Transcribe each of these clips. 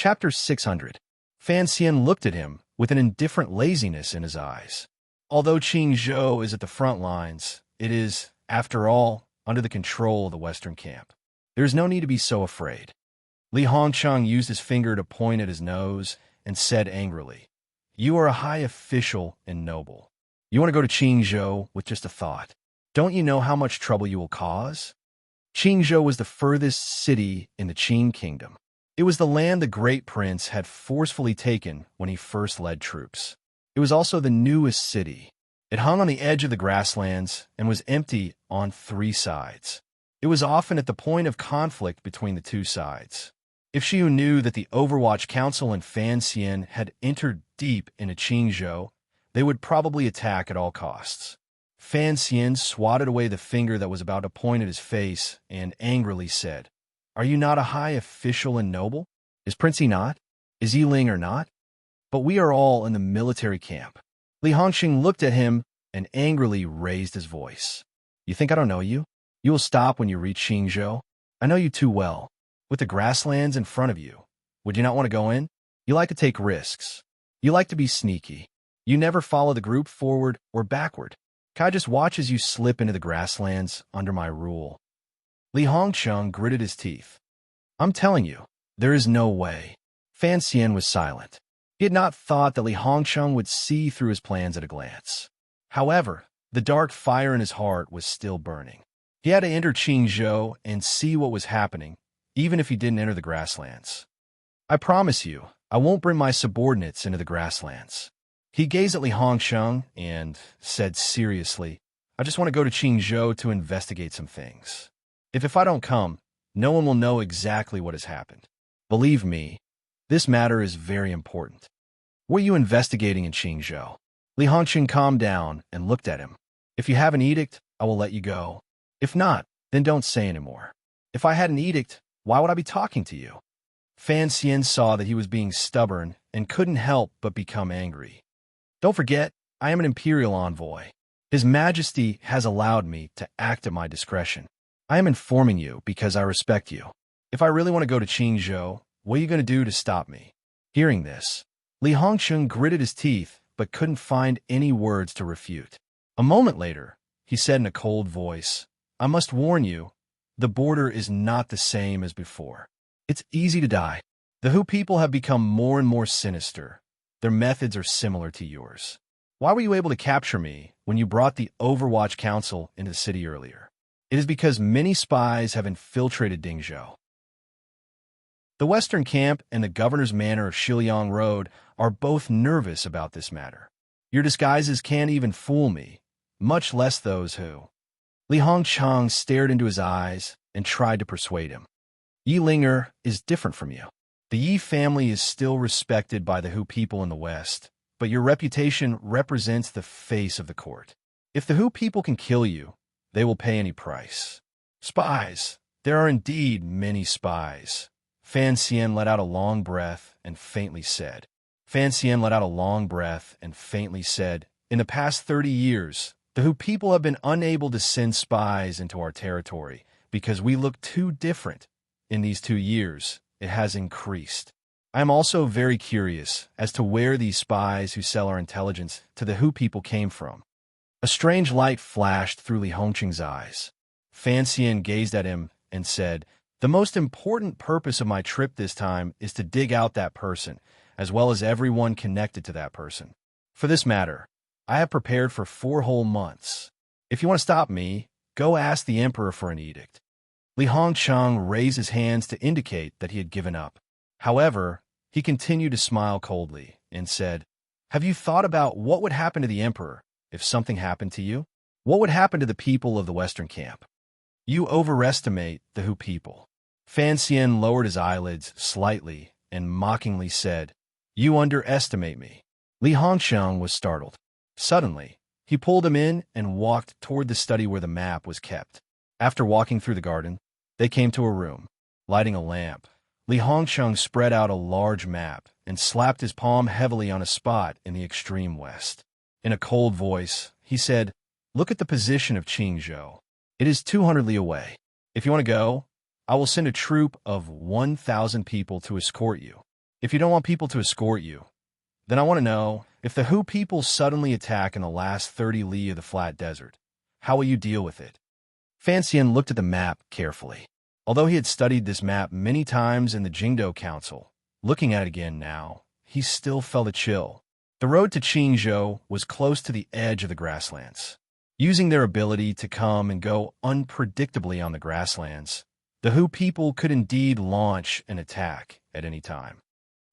Chapter 600. Fan Xian looked at him with an indifferent laziness in his eyes. Although Qing Zhou is at the front lines, it is, after all, under the control of the Western camp. There is no need to be so afraid. Li Hongcheng used his finger to point at his nose and said angrily, "You are a high official and noble. You want to go to Qingzhou with just a thought. Don't you know how much trouble you will cause?" Qingzhou was the furthest city in the Qing kingdom. It was the land the great prince had forcefully taken when he first led troops. It was also the newest city. It hung on the edge of the grasslands and was empty on 3 sides. It was often at the point of conflict between the 2 sides. If Xiu knew that the Overwatch Council and Fan Xian had entered deep into Qingzhou, they would probably attack at all costs. Fan Xian swatted away the finger that was about to point at his face and angrily said, "Are you not a high official and noble? Is Princey not? Is Yiling or not? But we are all in the military camp." Li Hongxing looked at him and angrily raised his voice. "You think I don't know you? You will stop when you reach Qingzhou. I know you too well. With the grasslands in front of you, would you not want to go in? You like to take risks. You like to be sneaky. You never follow the group forward or backward. Can I just watch as you slip into the grasslands under my rule?" Li Hongcheng gritted his teeth. "I'm telling you, there is no way." Fan Xian was silent. He had not thought that Li Hongcheng would see through his plans at a glance. However, the dark fire in his heart was still burning. He had to enter Qingzhou and see what was happening, even if he didn't enter the grasslands. "I promise you, I won't bring my subordinates into the grasslands." He gazed at Li Hongcheng and said seriously, "I just want to go to Qingzhou to investigate some things. If I don't come, no one will know exactly what has happened. Believe me, this matter is very important." "What are you investigating in Qingzhou?" Li Hongqing calmed down and looked at him. "If you have an edict, I will let you go. If not, then don't say anymore." "If I had an edict, why would I be talking to you?" Fan Xian saw that he was being stubborn and couldn't help but become angry. "Don't forget, I am an imperial envoy. His Majesty has allowed me to act at my discretion. I am informing you because I respect you. If I really want to go to Qingzhou, what are you going to do to stop me?" Hearing this, Li Hongcheng gritted his teeth but couldn't find any words to refute. A moment later, he said in a cold voice, "I must warn you, the border is not the same as before. It's easy to die. The Hu people have become more and more sinister. Their methods are similar to yours. Why were you able to capture me when you brought the Overwatch Council into the city earlier? It is because many spies have infiltrated Dingzhou. The Western Camp and the Governor's Manor of Shiliang Road are both nervous about this matter. Your disguises can't even fool me, much less those who..." Li Hongcheng stared into his eyes and tried to persuade him. "Yi Linger is different from you. The Yi family is still respected by the Hu people in the West, but your reputation represents the face of the court. If the Hu people can kill you, they will pay any price. Spies. There are indeed many spies." Fan Xian let out a long breath and faintly said, "In the past 30 years, the Hu people have been unable to send spies into our territory because we look too different. In these 2 years, it has increased. I am also very curious as to where these spies who sell our intelligence to the Hu people came from." A strange light flashed through Li Hongqing's eyes. Fan Xian gazed at him and said, "The most important purpose of my trip this time is to dig out that person, as well as everyone connected to that person. For this matter, I have prepared for 4 whole months. If you want to stop me, go ask the Emperor for an edict." Li Hongcheng raised his hands to indicate that he had given up. However, he continued to smile coldly and said, "Have you thought about what would happen to the Emperor if something happened to you? What would happen to the people of the Western Camp? You overestimate the Hu people." Fan Xian lowered his eyelids slightly and mockingly said, "You underestimate me." Li Hongcheng was startled. Suddenly, he pulled him in and walked toward the study where the map was kept. After walking through the garden, they came to a room. Lighting a lamp, Li Hongcheng spread out a large map and slapped his palm heavily on a spot in the extreme west. In a cold voice, he said, "Look at the position of Qingzhou. It is 200 li away. If you want to go, I will send a troop of 1,000 people to escort you. If you don't want people to escort you, then I want to know, if the Hu people suddenly attack in the last 30 li of the flat desert, how will you deal with it? Fan Xian looked at the map carefully. Although he had studied this map many times in the Jingdo Council, looking at it again now, he still felt a chill. The road to Qingzhou was close to the edge of the grasslands. Using their ability to come and go unpredictably on the grasslands, the Hu people could indeed launch an attack at any time.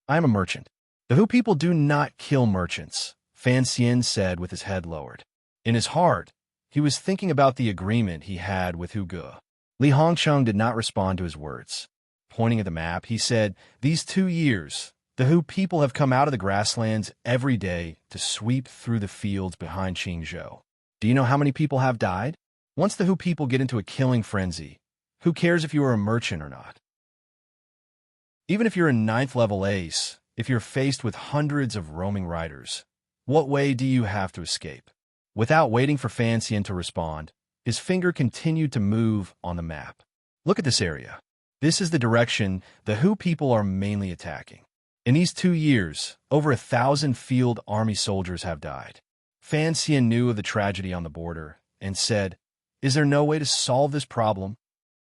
I am a merchant. The Hu people do not kill merchants, Fan Xian said with his head lowered. In his heart, he was thinking about the agreement he had with Hu Ge. Li Hongcheng did not respond to his words. Pointing at the map, he said, "These 2 years, the Hu people have come out of the grasslands every day to sweep through the fields behind Qingzhou. Do you know how many people have died? Once the Hu people get into a killing frenzy, who cares if you are a merchant or not? Even if you're a 9th level ace, if you're faced with hundreds of roaming riders, what way do you have to escape?" Without waiting for Fan Xian to respond, his finger continued to move on the map. Look at this area. This is the direction the Hu people are mainly attacking. In these 2 years, over 1,000 field army soldiers have died. Fan Xian knew of the tragedy on the border and said, "Is there no way to solve this problem?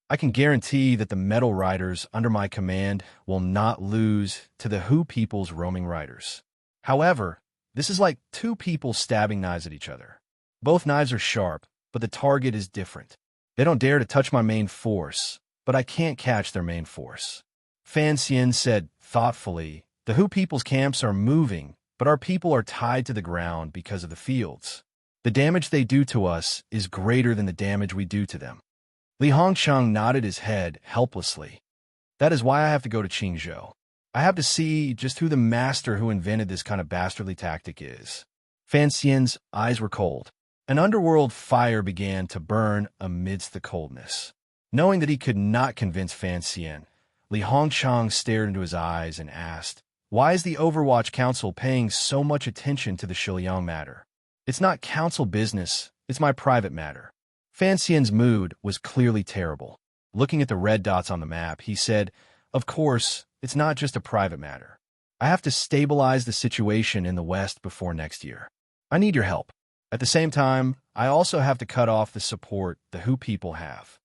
I can guarantee that the metal riders under my command will not lose to the Hu people's roaming riders. However, this is like 2 people stabbing knives at each other. Both knives are sharp, but the target is different. They don't dare to touch my main force, but I can't catch their main force." Fan Xian said thoughtfully, "The Hu people's camps are moving, but our people are tied to the ground because of the fields. The damage they do to us is greater than the damage we do to them." Li Hongcheng nodded his head helplessly. "That is why I have to go to Qingzhou. I have to see just who the master who invented this kind of bastardly tactic is." Fan Xian's eyes were cold. An underworld fire began to burn amidst the coldness. Knowing that he could not convince Fan Xian, Li Hongcheng stared into his eyes and asked, "Why is the Overwatch Council paying so much attention to the Shiliang matter? It's not council business, it's my private matter." Fan Xian's mood was clearly terrible. Looking at the red dots on the map, he said, "Of course, it's not just a private matter. I have to stabilize the situation in the West before next year. I need your help. At the same time, I also have to cut off the support the Hu people have."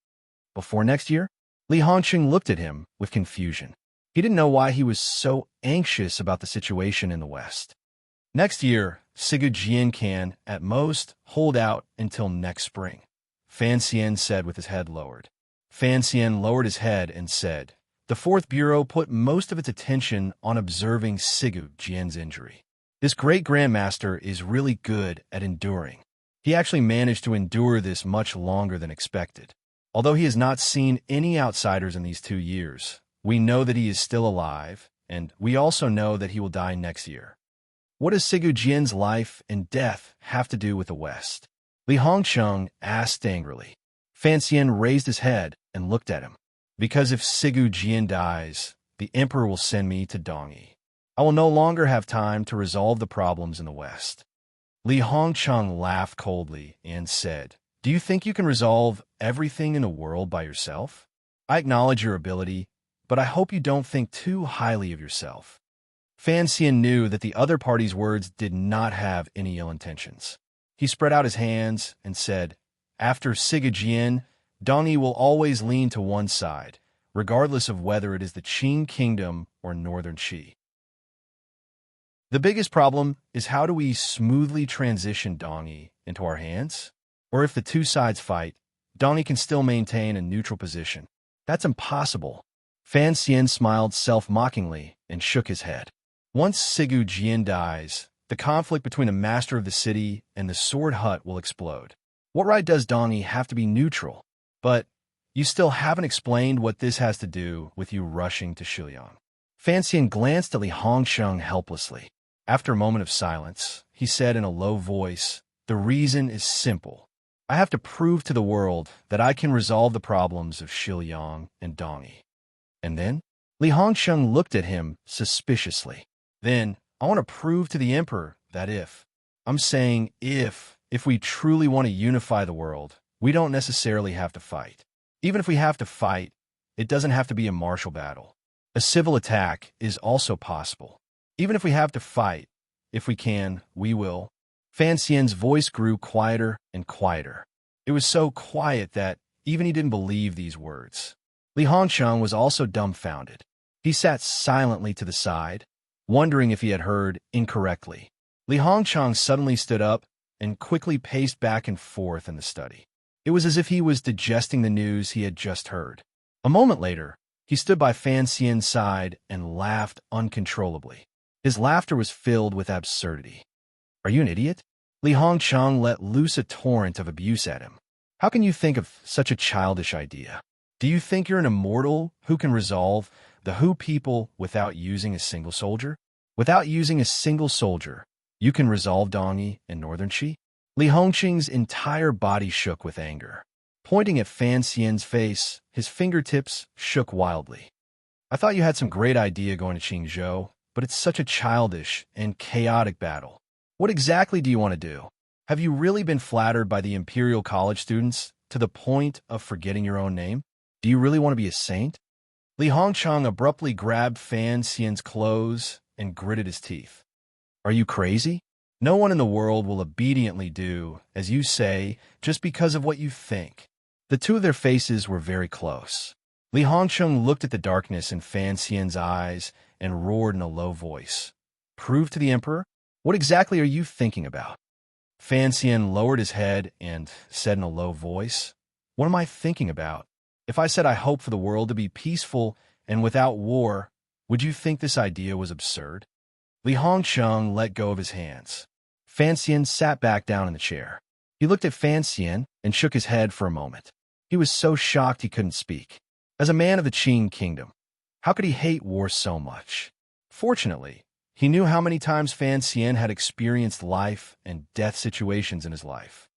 Before next year? Li Hongqing looked at him with confusion. He didn't know why he was so anxious about the situation in the West. "Next year, Sigu Jian can, at most, hold out until next spring," Fan Xian said with his head lowered. Fan Xian lowered his head and said, "The 4th Bureau put most of its attention on observing Sigu Jian's injury. This great grandmaster is really good at enduring. He actually managed to endure this much longer than expected. Although he has not seen any outsiders in these 2 years, we know that he is still alive, and we also know that he will die next year. What does Sigu Jian's life and death have to do with the West?" Li Hongcheng asked angrily. Fan Xian raised his head and looked at him. "Because if Sigu Jian dies, the Emperor will send me to Dongyi. I will no longer have time to resolve the problems in the West." Li Hongcheng laughed coldly and said, "Do you think you can resolve everything in the world by yourself? I acknowledge your ability, but I hope you don't think too highly of yourself." Fan Xian knew that the other party's words did not have any ill intentions. He spread out his hands and said, "After Sigu Jian, Dongyi will always lean to one side, regardless of whether it is the Qing Kingdom or Northern Qi. The biggest problem is, how do we smoothly transition Dongyi into our hands? Or if the 2 sides fight, Dongyi can still maintain a neutral position. That's impossible." Fan Xian smiled self-mockingly and shook his head. "Once Sigu Jian dies, the conflict between the master of the city and the sword hut will explode. What right does Dongyi have to be neutral? But you still haven't explained what this has to do with you rushing to Shiliang." Fan Xian glanced at Li Hongcheng helplessly. After a moment of silence, he said in a low voice, "The reason is simple. I have to prove to the world that I can resolve the problems of Shiliang and Dongyi." "And then?" Li Hongcheng looked at him suspiciously. "Then, I want to prove to the Emperor that I'm saying if we truly want to unify the world, we don't necessarily have to fight. Even if we have to fight, it doesn't have to be a martial battle. A civil attack is also possible. Even if we have to fight, if we can, we will. Fan Xian's voice grew quieter and quieter. It was so quiet that even he didn't believe these words. Li Hongcheng was also dumbfounded. He sat silently to the side, wondering if he had heard incorrectly. Li Hongcheng suddenly stood up and quickly paced back and forth in the study. It was as if he was digesting the news he had just heard. A moment later, he stood by Fan Xian's side and laughed uncontrollably. His laughter was filled with absurdity. "Are you an idiot?" Li Hongcheng let loose a torrent of abuse at him. "How can you think of such a childish idea? Do you think you're an immortal who can resolve the Hu people without using a single soldier? Without using a single soldier, you can resolve Dongyi and Northern Qi?" Li Hongqing's entire body shook with anger. Pointing at Fan Xian's face, his fingertips shook wildly. "I thought you had some great idea going to Qingzhou, but it's such a childish and chaotic battle. What exactly do you want to do? Have you really been flattered by the Imperial College students to the point of forgetting your own name? Do you really want to be a saint?" Li Hongcheng abruptly grabbed Fan Xian's clothes and gritted his teeth. "Are you crazy? No one in the world will obediently do as you say just because of what you think." The two of their faces were very close. Li Hongcheng looked at the darkness in Fan Xian's eyes and roared in a low voice. "Prove to the Emperor? What exactly are you thinking about?" Fan Xian lowered his head and said in a low voice, "What am I thinking about? If I said I hope for the world to be peaceful and without war, would you think this idea was absurd?" Li Hongcheng let go of his hands. Fan Xian sat back down in the chair. He looked at Fan Xian and shook his head for a moment. He was so shocked he couldn't speak. As a man of the Qing kingdom, how could he hate war so much? Fortunately, he knew how many times Fan Xian had experienced life and death situations in his life.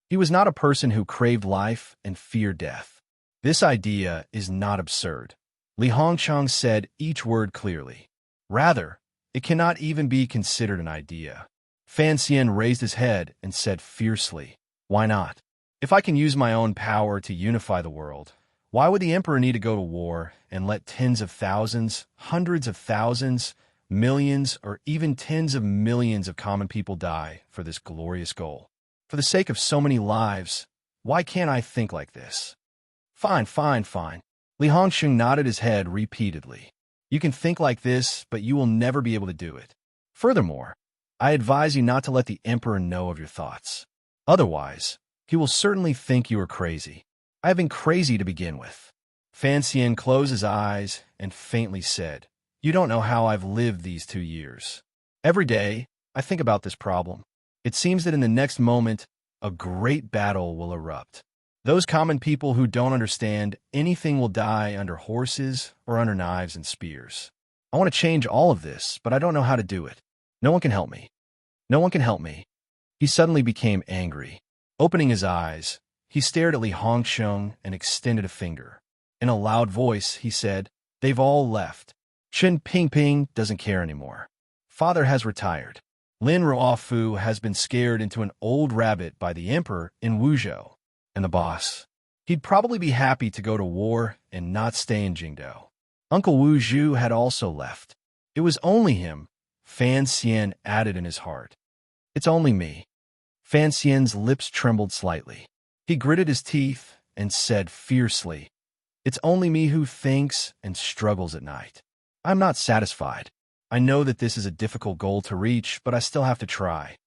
He was not a person who craved life and feared death. "This idea is not absurd," Li Hongcheng said each word clearly. "Rather, it cannot even be considered an idea." Fan Xian raised his head and said fiercely, "Why not? If I can use my own power to unify the world, why would the Emperor need to go to war and let tens of thousands, hundreds of thousands, millions, or even tens of millions of common people die for this glorious goal? For the sake of so many lives, why can't I think like this?" Fine. Li Hongcheng nodded his head repeatedly. "You can think like this, but you will never be able to do it. Furthermore, I advise you not to let the Emperor know of your thoughts. Otherwise, he will certainly think you are crazy. I have been crazy to begin with." Fan Xian closed his eyes and faintly said, "You don't know how I've lived these 2 years. Every day, I think about this problem. It seems that in the next moment, a great battle will erupt. Those common people who don't understand anything will die under horses or under knives and spears. I want to change all of this, but I don't know how to do it. No one can help me. No one can help me." He suddenly became angry. Opening his eyes, he stared at Li Hongcheng and extended a finger. In a loud voice, he said, "They've all left. Chen Pingping doesn't care anymore. Father has retired. Lin Ruofu has been scared into an old rabbit by the Emperor in Wuzhou. And the boss, he'd probably be happy to go to war and not stay in Jingdou. Uncle Wu Zhu had also left. It was only him," Fan Xian added in his heart. "It's only me." Fan Xian's lips trembled slightly. He gritted his teeth and said fiercely, "It's only me who thinks and struggles at night. I'm not satisfied. I know that this is a difficult goal to reach, but I still have to try."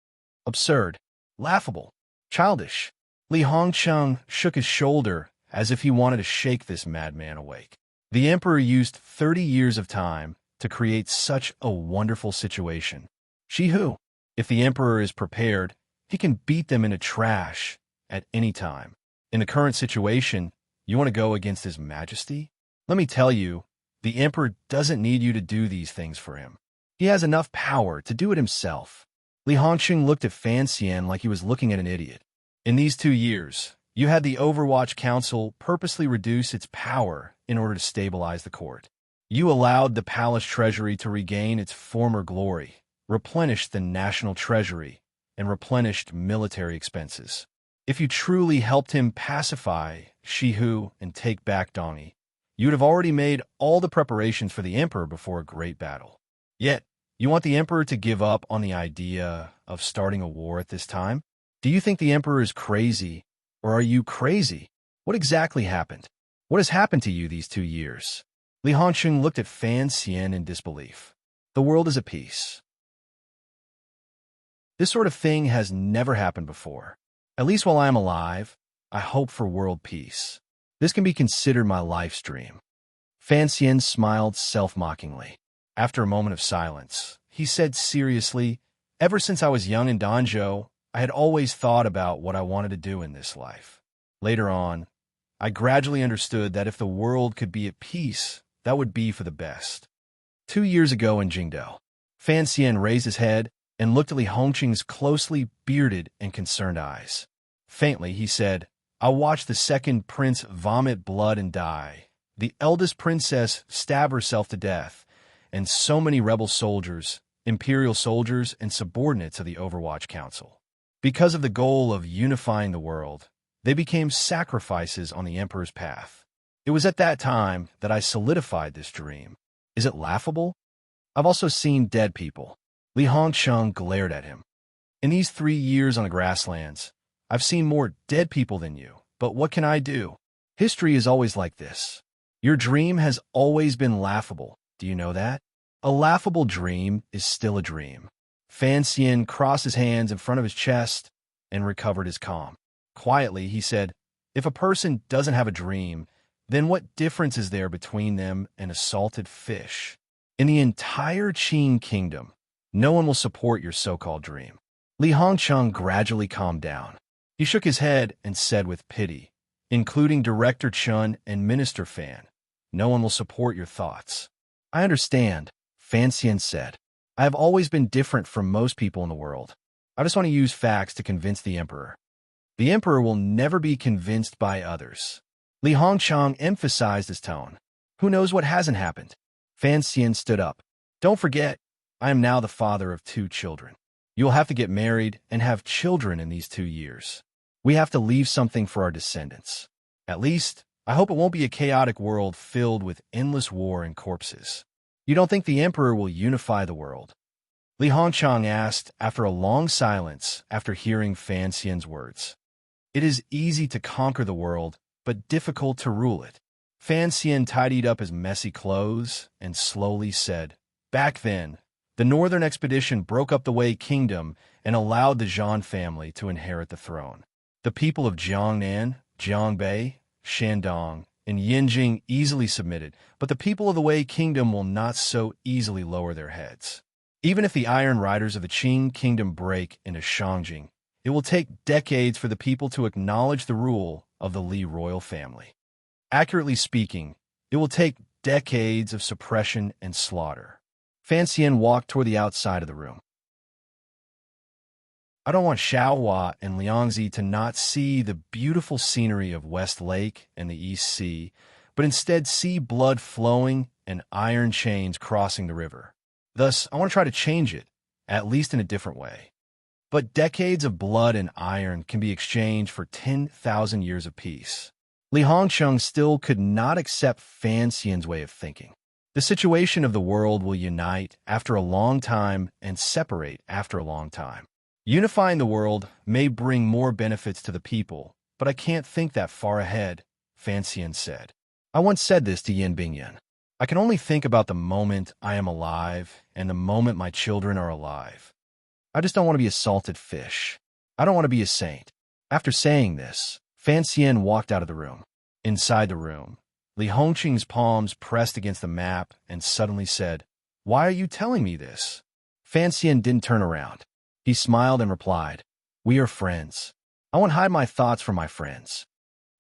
Absurd, laughable, childish. Li Hongcheng shook his shoulder as if he wanted to shake this madman awake. The Emperor used 30 years of time to create such a wonderful situation. Shihu, if the Emperor is prepared, he can beat them into trash at any time. In the current situation, you want to go against His Majesty? Let me tell you, the Emperor doesn't need you to do these things for him. He has enough power to do it himself. Li Hongcheng looked at Fan Xian like he was looking at an idiot. "In these 2 years, you had the Overwatch Council purposely reduce its power in order to stabilize the court. You allowed the palace treasury to regain its former glory, replenished the national treasury, and replenished military expenses. If you truly helped him pacify Shihu and take back Dongyi, You would have already made all the preparations for the emperor before a great battle. Yet, you want the emperor to give up on the idea of starting a war at this time? Do you think the emperor is crazy, or are you crazy? What exactly happened? What has happened to you these 2 years? Li Hongqing looked at Fan Xian in disbelief. The world is at peace. This sort of thing has never happened before. At least while I am alive, I hope for world peace. This can be considered my life's dream. Fan Xian smiled self-mockingly. After a moment of silence, he said seriously, ever since I was young in Danzhou, I had always thought about what I wanted to do in this life. Later on, I gradually understood that if the world could be at peace, that would be for the best. 2 years ago in Jingdao, Fan Xian raised his head and looked at Li Hongqing's closely bearded and concerned eyes. Faintly, he said, I watched the second prince vomit blood and die, the eldest princess stab herself to death, and so many rebel soldiers, imperial soldiers, and subordinates of the Overwatch Council. Because of the goal of unifying the world, they became sacrifices on the emperor's path. It was at that time that I solidified this dream. Is it laughable? I've also seen dead people. Li Hongqing glared at him. In these 3 years on the grasslands, I've seen more dead people than you, but what can I do? History is always like this. Your dream has always been laughable. Do you know that? A laughable dream is still a dream. Fan Xian crossed his hands in front of his chest and recovered his calm. Quietly, he said, if a person doesn't have a dream, then what difference is there between them and a salted fish? In the entire Qin kingdom, no one will support your so-called dream. Li Hongqing gradually calmed down. He shook his head and said with pity, including Director Chun and Minister Fan, no one will support your thoughts. I understand, Fan Xian said. I have always been different from most people in the world. I just want to use facts to convince the emperor. The emperor will never be convinced by others. Li Hongqing emphasized his tone. Who knows what hasn't happened? Fan Xian stood up. Don't forget, I am now the father of 2 children. You will have to get married and have children in these 2 years. We have to leave something for our descendants. At least, I hope it won't be a chaotic world filled with endless war and corpses. You don't think the emperor will unify the world? Li Hongqing asked after a long silence after hearing Fan Xian's words. It is easy to conquer the world, but difficult to rule it. Fan Xian tidied up his messy clothes and slowly said, back then, the northern expedition broke up the Wei kingdom and allowed the Zhan family to inherit the throne. The people of Jiangnan, Jiangbei, Shandong, and Yinjing easily submitted, but the people of the Wei kingdom will not so easily lower their heads. Even if the Iron Riders of the Qin kingdom break into Shangjing, it will take decades for the people to acknowledge the rule of the Li royal family. Accurately speaking, it will take decades of suppression and slaughter. Fan Xian walked toward the outside of the room. I don't want Xiaohua and Liangzi to not see the beautiful scenery of West Lake and the East Sea, but instead see blood flowing and iron chains crossing the river. Thus, I want to try to change it, at least in a different way. But decades of blood and iron can be exchanged for 10,000 years of peace. Li Hongqing still could not accept Fan Xian's way of thinking. The situation of the world will unite after a long time and separate after a long time. Unifying the world may bring more benefits to the people, but I can't think that far ahead, Fan Xian said. I once said this to Yin Bingyan. I can only think about the moment I am alive and the moment my children are alive. I just don't want to be a salted fish. I don't want to be a saint. After saying this, Fan Xian walked out of the room. Inside the room, Li Hongqing's palms pressed against the map and suddenly said, Why are you telling me this? Fan Xian didn't turn around. He smiled and replied, We are friends. I won't hide my thoughts from my friends.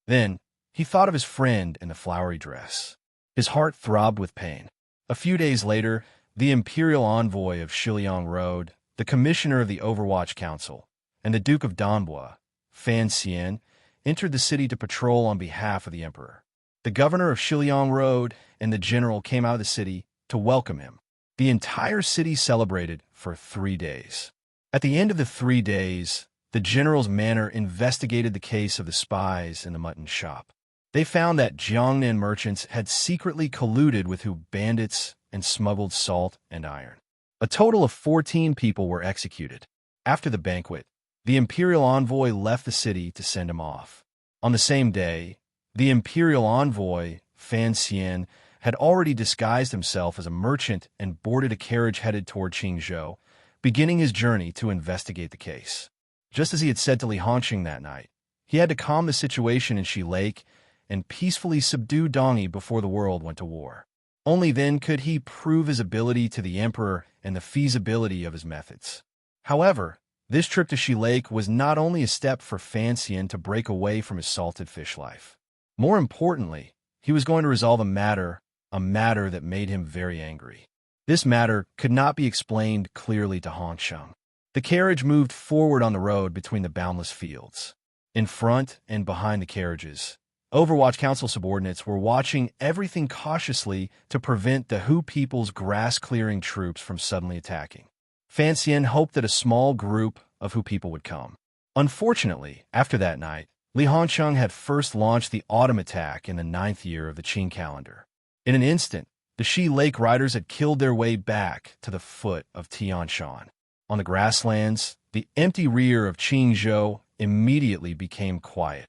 Then, he thought of his friend in the flowery dress. His heart throbbed with pain. A few days later, the imperial envoy of Shiliang Road, the commissioner of the Overwatch Council, and the Duke of Danbua, Fan Xian, entered the city to patrol on behalf of the emperor. The governor of Shiliang Road and the general came out of the city to welcome him. The entire city celebrated for 3 days. At the end of the 3 days, the general's manor investigated the case of the spies in the mutton shop. They found that Jiangnan merchants had secretly colluded with Hu bandits and smuggled salt and iron. A total of 14 people were executed. After the banquet, the imperial envoy left the city to send him off. On the same day, the imperial envoy, Fan Xian, had already disguised himself as a merchant and boarded a carriage headed toward Qingzhou, beginning his journey to investigate the case. Just as he had said to Li Hongqing that night, he had to calm the situation in Shi Lake and peacefully subdue Dongyi before the world went to war. Only then could he prove his ability to the emperor and the feasibility of his methods. However, this trip to Shi Lake was not only a step for Fan Xian to break away from his salted fish life. More importantly, he was going to resolve a matter that made him very angry. This matter could not be explained clearly to Hongsheng. The carriage moved forward on the road between the boundless fields. In front and behind the carriages, Overwatch Council subordinates were watching everything cautiously to prevent the Hu people's grass-clearing troops from suddenly attacking. Fan Xian hoped that a small group of Hu people would come. Unfortunately, after that night, Li Hongsheng had first launched the autumn attack in the 9th year of the Qing calendar. In an instant, the Shi Lake riders had killed their way back to the foot of Tianshan. On the grasslands, the empty rear of Qingzhou immediately became quiet.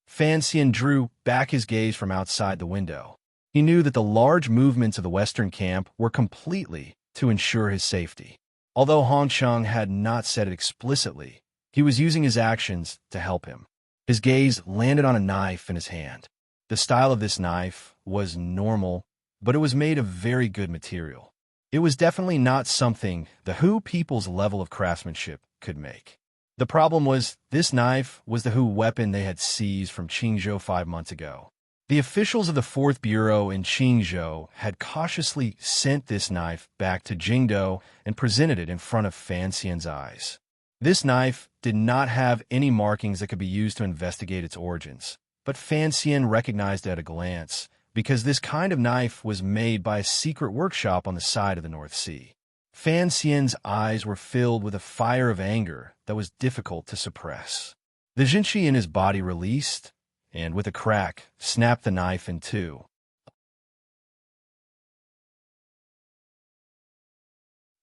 Fan Xian drew back his gaze from outside the window. He knew that the large movements of the western camp were completely to ensure his safety. Although Hongsheng had not said it explicitly, he was using his actions to help him. His gaze landed on a knife in his hand. The style of this knife was normal, but it was made of very good material. It was definitely not something the Hu people's level of craftsmanship could make. The problem was, this knife was the Hu weapon they had seized from Qingzhou 5 months ago. The officials of the 4th Bureau in Qingzhou had cautiously sent this knife back to Jingdou and presented it in front of Fan Xian's eyes. This knife did not have any markings that could be used to investigate its origins, but Fan Xian recognized it at a glance, because this kind of knife was made by a secret workshop on the side of the North Sea. Fan Xian's eyes were filled with a fire of anger that was difficult to suppress. The Jinqi in his body released, and with a crack, snapped the knife in two.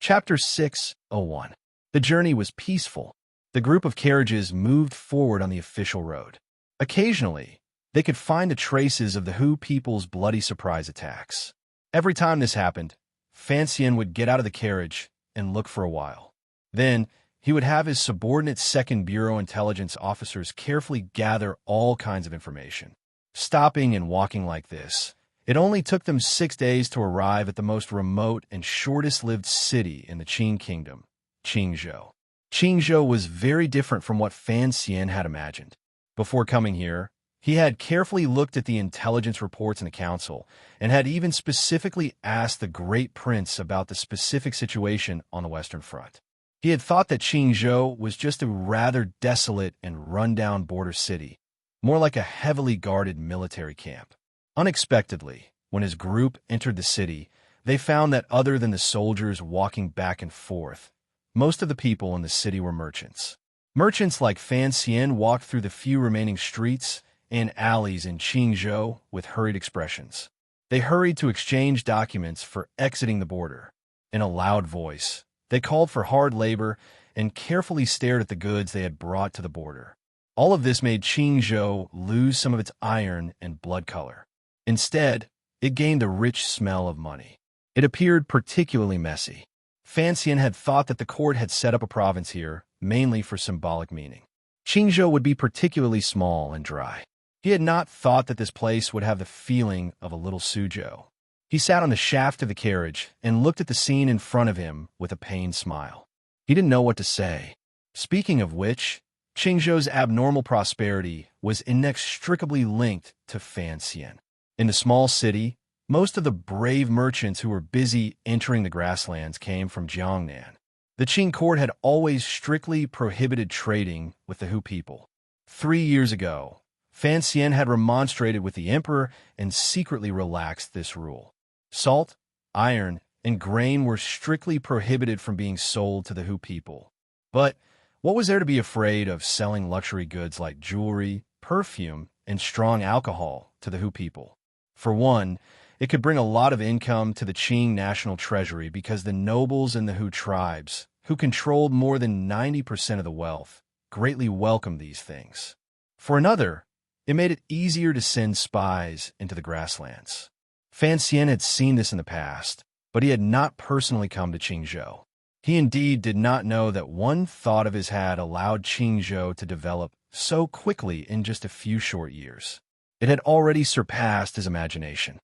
Chapter 6:01. The journey was peaceful. The group of carriages moved forward on the official road. Occasionally, they could find the traces of the Hu people's bloody surprise attacks. Every time this happened, Fan Xian would get out of the carriage and look for a while. Then, he would have his subordinate 2nd Bureau intelligence officers carefully gather all kinds of information. Stopping and walking like this, it only took them 6 days to arrive at the most remote and shortest-lived city in the Qing kingdom, Qingzhou. Qingzhou was very different from what Fan Xian had imagined. Before coming here, he had carefully looked at the intelligence reports in the council and had even specifically asked the Great Prince about the specific situation on the Western Front. He had thought that Qingzhou was just a rather desolate and run-down border city, more like a heavily guarded military camp. Unexpectedly, when his group entered the city, they found that other than the soldiers walking back and forth, most of the people in the city were merchants. Merchants like Fan Xian walked through the few remaining streets and alleys in Qingzhou with hurried expressions. They hurried to exchange documents for exiting the border. In a loud voice, they called for hard labor and carefully stared at the goods they had brought to the border. All of this made Qingzhou lose some of its iron and blood color. Instead, it gained a rich smell of money. It appeared particularly messy. Fan Xian had thought that the court had set up a province here, mainly for symbolic meaning. Qingzhou would be particularly small and dry. He had not thought that this place would have the feeling of a little Suzhou. He sat on the shaft of the carriage and looked at the scene in front of him with a pained smile. He didn't know what to say. Speaking of which, Qingzhou's abnormal prosperity was inextricably linked to Fan Xian. In the small city, most of the brave merchants who were busy entering the grasslands came from Jiangnan. The Qing court had always strictly prohibited trading with the Hu people. 3 years ago, Fan Xian had remonstrated with the emperor and secretly relaxed this rule. Salt, iron, and grain were strictly prohibited from being sold to the Hu people. But what was there to be afraid of selling luxury goods like jewelry, perfume, and strong alcohol to the Hu people. For one, it could bring a lot of income to the Qing national treasury because the nobles and the Hu tribes, who controlled more than 90% of the wealth, greatly welcomed these things. For another, it made it easier to send spies into the grasslands. Fan Xian had seen this in the past, but he had not personally come to Qingzhou. He indeed did not know that one thought of his had allowed Qingzhou to develop so quickly in just a few short years. It had already surpassed his imagination.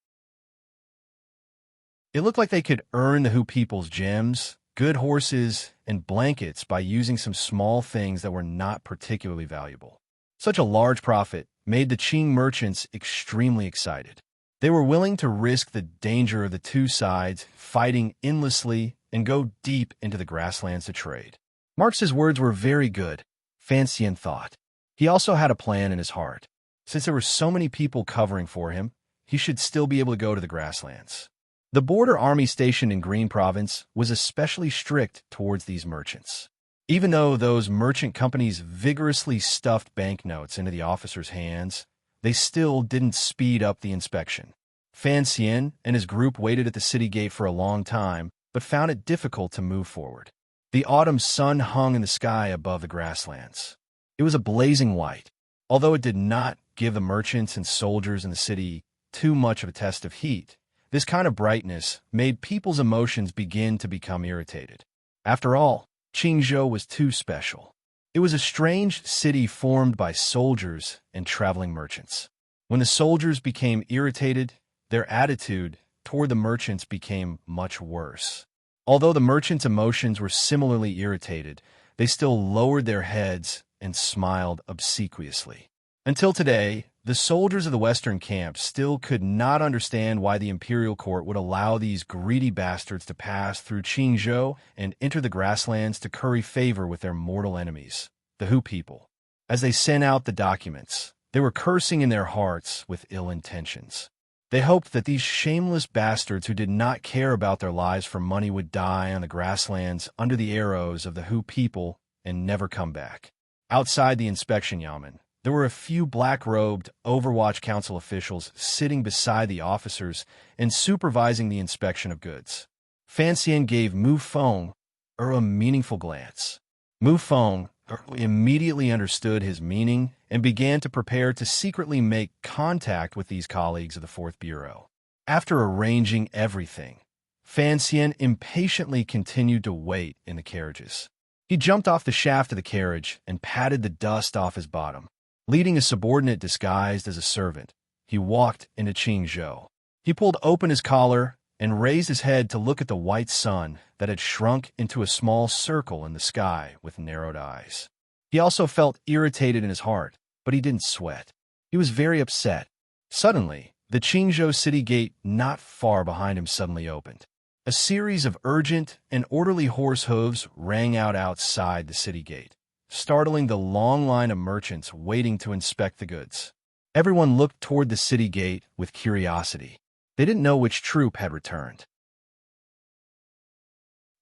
It looked like they could earn the Hu people's gems, good horses, and blankets by using some small things that were not particularly valuable. Such a large profit made the Qing merchants extremely excited. They were willing to risk the danger of the two sides fighting endlessly and go deep into the grasslands to trade. Marx's words were very good, Fan Xian thought. He also had a plan in his heart. Since there were so many people covering for him, he should still be able to go to the grasslands. The border army stationed in Green Province was especially strict towards these merchants. Even though those merchant companies vigorously stuffed banknotes into the officers' hands, they still didn't speed up the inspection. Fan Xian and his group waited at the city gate for a long time, but found it difficult to move forward. The autumn sun hung in the sky above the grasslands. It was a blazing white. Although it did not give the merchants and soldiers in the city too much of a test of heat, this kind of brightness made people's emotions begin to become irritated. After all, Qingzhou was too special. It was a strange city formed by soldiers and traveling merchants. When the soldiers became irritated, their attitude toward the merchants became much worse. Although the merchants' emotions were similarly irritated, they still lowered their heads and smiled obsequiously. Until today, the soldiers of the Western camp still could not understand why the imperial court would allow these greedy bastards to pass through Qingzhou and enter the grasslands to curry favor with their mortal enemies, the Hu people. As they sent out the documents, they were cursing in their hearts with ill intentions. They hoped that these shameless bastards who did not care about their lives for money would die on the grasslands under the arrows of the Hu people and never come back. Outside the inspection yamen, there were a few black-robed Overwatch Council officials sitting beside the officers and supervising the inspection of goods. Fan Xian gave Mu Feng a meaningful glance. Mu Feng immediately understood his meaning and began to prepare to secretly make contact with these colleagues of the Fourth Bureau. After arranging everything, Fan Xian impatiently continued to wait in the carriages. He jumped off the shaft of the carriage and patted the dust off his bottom. Leading a subordinate disguised as a servant, he walked into Qingzhou. He pulled open his collar and raised his head to look at the white sun that had shrunk into a small circle in the sky with narrowed eyes. He also felt irritated in his heart, but he didn't sweat. He was very upset. Suddenly, the Qingzhou city gate not far behind him suddenly opened. A series of urgent and orderly horse hooves rang out outside the city gate, startling the long line of merchants waiting to inspect the goods. Everyone looked toward the city gate with curiosity. They didn't know which troop had returned.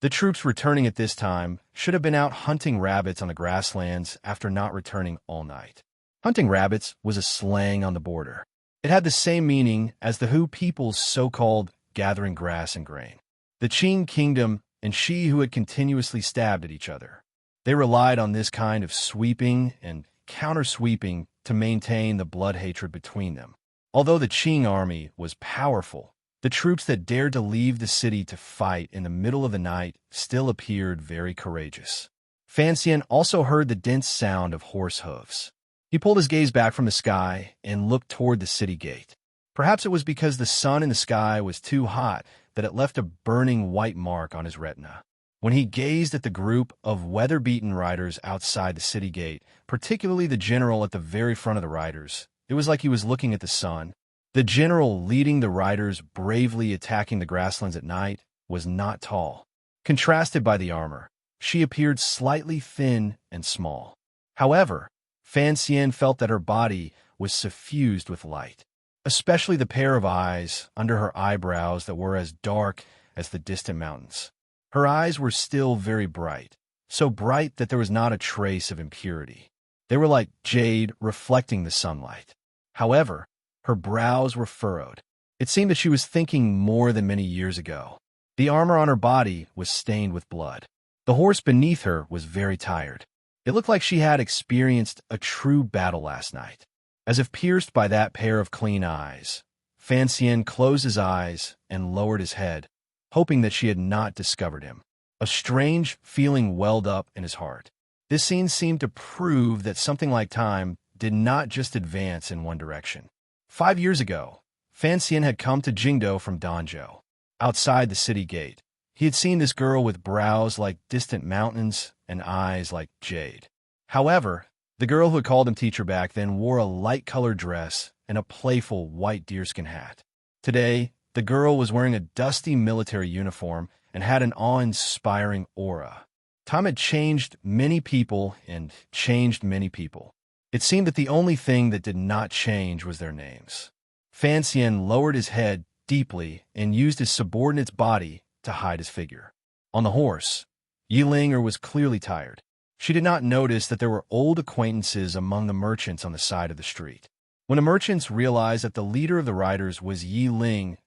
The troops returning at this time should have been out hunting rabbits on the grasslands after not returning all night. Hunting rabbits was a slang on the border. It had the same meaning as the Hu people's so-called gathering grass and grain. The Qing kingdom and Shi who had continuously stabbed at each other. They relied on this kind of sweeping and counter-sweeping to maintain the blood hatred between them. Although the Qing army was powerful, the troops that dared to leave the city to fight in the middle of the night still appeared very courageous. Fan Xian also heard the dense sound of horse hooves. He pulled his gaze back from the sky and looked toward the city gate. Perhaps it was because the sun in the sky was too hot that it left a burning white mark on his retina. When he gazed at the group of weather-beaten riders outside the city gate, particularly the general at the very front of the riders, it was like he was looking at the sun. The general leading the riders bravely attacking the grasslands at night was not tall. Contrasted by the armor, she appeared slightly thin and small. However, Fan Xian felt that her body was suffused with light, especially the pair of eyes under her eyebrows that were as dark as the distant mountains. Her eyes were still very bright, so bright that there was not a trace of impurity. They were like jade reflecting the sunlight. However, her brows were furrowed. It seemed that she was thinking more than many years ago. The armor on her body was stained with blood. The horse beneath her was very tired. It looked like she had experienced a true battle last night. As if pierced by that pair of clean eyes, Fancien closed his eyes and lowered his head, hoping that she had not discovered him. A strange feeling welled up in his heart. This scene seemed to prove that something like time did not just advance in one direction. 5 years ago, Fancien had come to Jingdo from Danzhou. Outside the city gate, he had seen this girl with brows like distant mountains and eyes like jade. However, the girl who had called him teacher back then wore a light-colored dress and a playful white deerskin hat. Today, the girl was wearing a dusty military uniform and had an awe-inspiring aura. Time had changed many people and changed many people. It seemed that the only thing that did not change was their names. Fancien lowered his head deeply and used his subordinate's body to hide his figure. On the horse, Yiling was clearly tired. She did not notice that there were old acquaintances among the merchants on the side of the street. When the merchants realized that the leader of the riders was Yiling,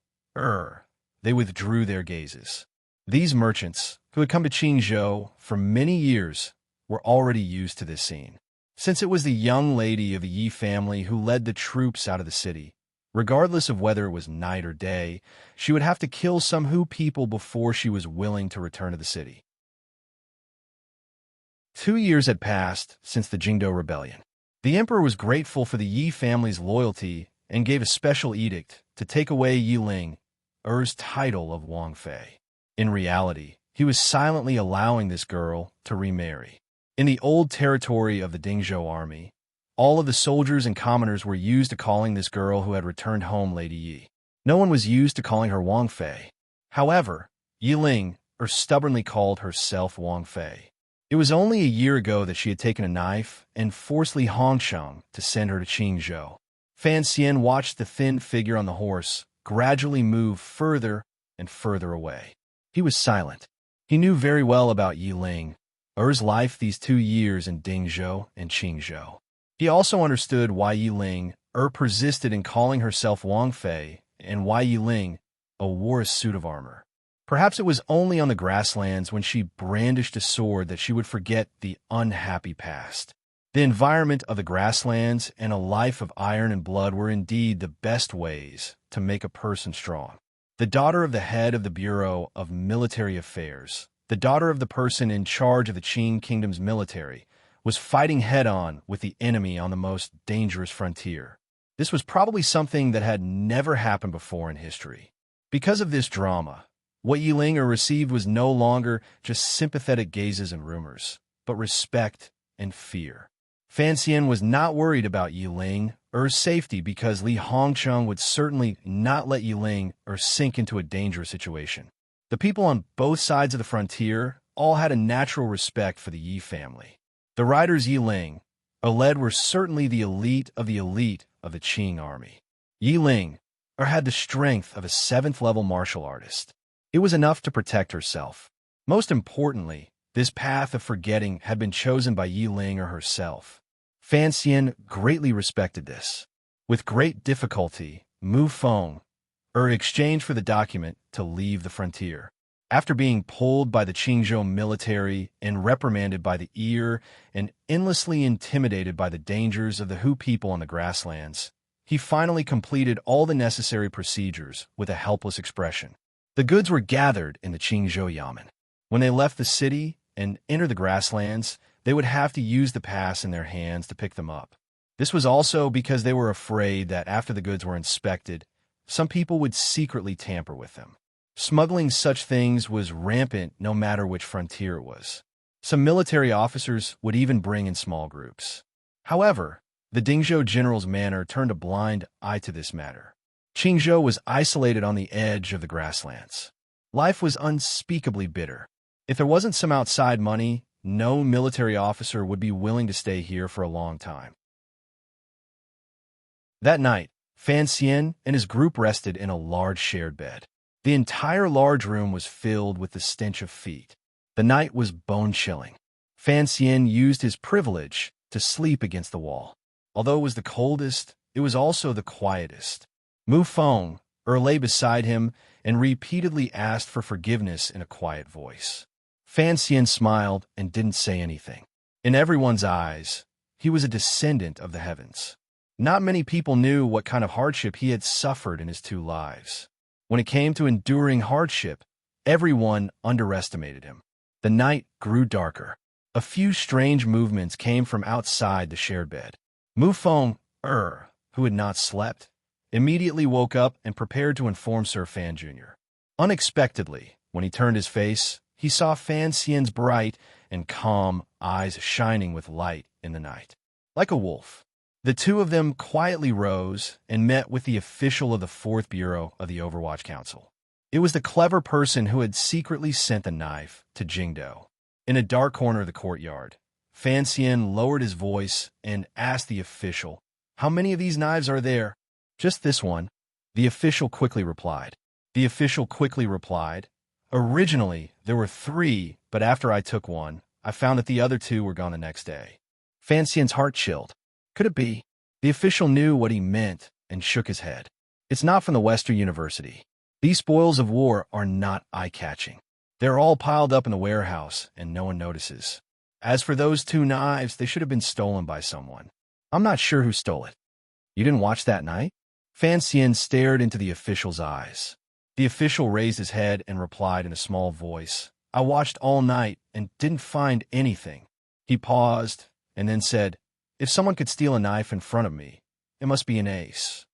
they withdrew their gazes. These merchants, who had come to Qingzhou for many years, were already used to this scene. Since it was the young lady of the Yi family who led the troops out of the city, regardless of whether it was night or day, she would have to kill some Hu people before she was willing to return to the city. 2 years had passed since the Jingdo rebellion. The emperor was grateful for the Yi family's loyalty and gave a special edict to take away Yiling Er's title of Wangfei. In reality, he was silently allowing this girl to remarry. In the old territory of the Dingzhou army, all of the soldiers and commoners were used to calling this girl who had returned home Lady Yi. No one was used to calling her Wangfei. However, Yiling stubbornly called herself Wangfei. It was only a year ago that she had taken a knife and forced Li Hongsheng to send her to Qingzhou. Fancien watched the thin figure on the horse gradually move further and further away. He was silent. He knew very well about Yiling Er's life these 2 years in Dingzhou and Qingzhou. He also understood why Yiling persisted in calling herself Wangfei and why Yiling wore a suit of armor. Perhaps it was only on the grasslands when she brandished a sword that she would forget the unhappy past. The environment of the grasslands and a life of iron and blood were indeed the best ways to make a person strong. The daughter of the head of the Bureau of Military Affairs, the daughter of the person in charge of the Qing Kingdom's military, was fighting head-on with the enemy on the most dangerous frontier. This was probably something that had never happened before in history. Because of this drama, what Yiling received was no longer just sympathetic gazes and rumors, but respect and fear. Fancien was not worried about Yiling safety because Li Hongsheng would certainly not let Yiling sink into a dangerous situation. The people on both sides of the frontier all had a natural respect for the Yi family. The riders Yiling led were certainly the elite of the Qing army. Yiling had the strength of a 7th-level martial artist. It was enough to protect herself. Most importantly, this path of forgetting had been chosen by Yiling herself. Fancien greatly respected this. With great difficulty, Mu Feng exchanged for the document to leave the frontier. After being pulled by the Qingzhou military and reprimanded by the ear and endlessly intimidated by the dangers of the Hu people on the grasslands, he finally completed all the necessary procedures with a helpless expression. The goods were gathered in the Qingzhou Yamen. When they left the city and entered the grasslands, they would have to use the pass in their hands to pick them up. This was also because they were afraid that after the goods were inspected, some people would secretly tamper with them. Smuggling such things was rampant no matter which frontier it was. Some military officers would even bring in small groups. However, the Dingzhou general's manner turned a blind eye to this matter. Qingzhou was isolated on the edge of the grasslands. Life was unspeakably bitter. If there wasn't some outside money, no military officer would be willing to stay here for a long time. That night, Fancien and his group rested in a large shared bed. The entire large room was filled with the stench of feet. The night was bone-chilling. Fancien used his privilege to sleep against the wall. Although it was the coldest, it was also the quietest. Mu Feng lay beside him and repeatedly asked for forgiveness in a quiet voice. Fan Xian smiled and didn't say anything. In everyone's eyes, he was a descendant of the heavens. Not many people knew what kind of hardship he had suffered in his 2 lives. When it came to enduring hardship, everyone underestimated him. The night grew darker. A few strange movements came from outside the shared bed. Mu Feng, who had not slept, immediately woke up and prepared to inform Sir Fan Jr. Unexpectedly, when he turned his face, he saw Fan Xian's bright and calm eyes shining with light in the night. Like a wolf, the two of them quietly rose and met with the official of the 4th Bureau of the Overwatch Council. It was the clever person who had secretly sent the knife to Jingdo. In a dark corner of the courtyard, Fan Xian lowered his voice and asked the official, "How many of these knives are there?" "Just this one," the official quickly replied. "Originally, there were 3, but after I took one, I found that the other 2 were gone the next day." Fan Xian's heart chilled. Could it be? The official knew what he meant and shook his head. "It's not from the Western University. These spoils of war are not eye-catching. They're all piled up in the warehouse, and no one notices. As for those 2 knives, they should have been stolen by someone. I'm not sure who stole it." "You didn't watch that night?" Fan Xian stared into the official's eyes. The official raised his head and replied in a small voice, "I watched all night and didn't find anything." He paused and then said, "If someone could steal a knife in front of me, it must be an ace."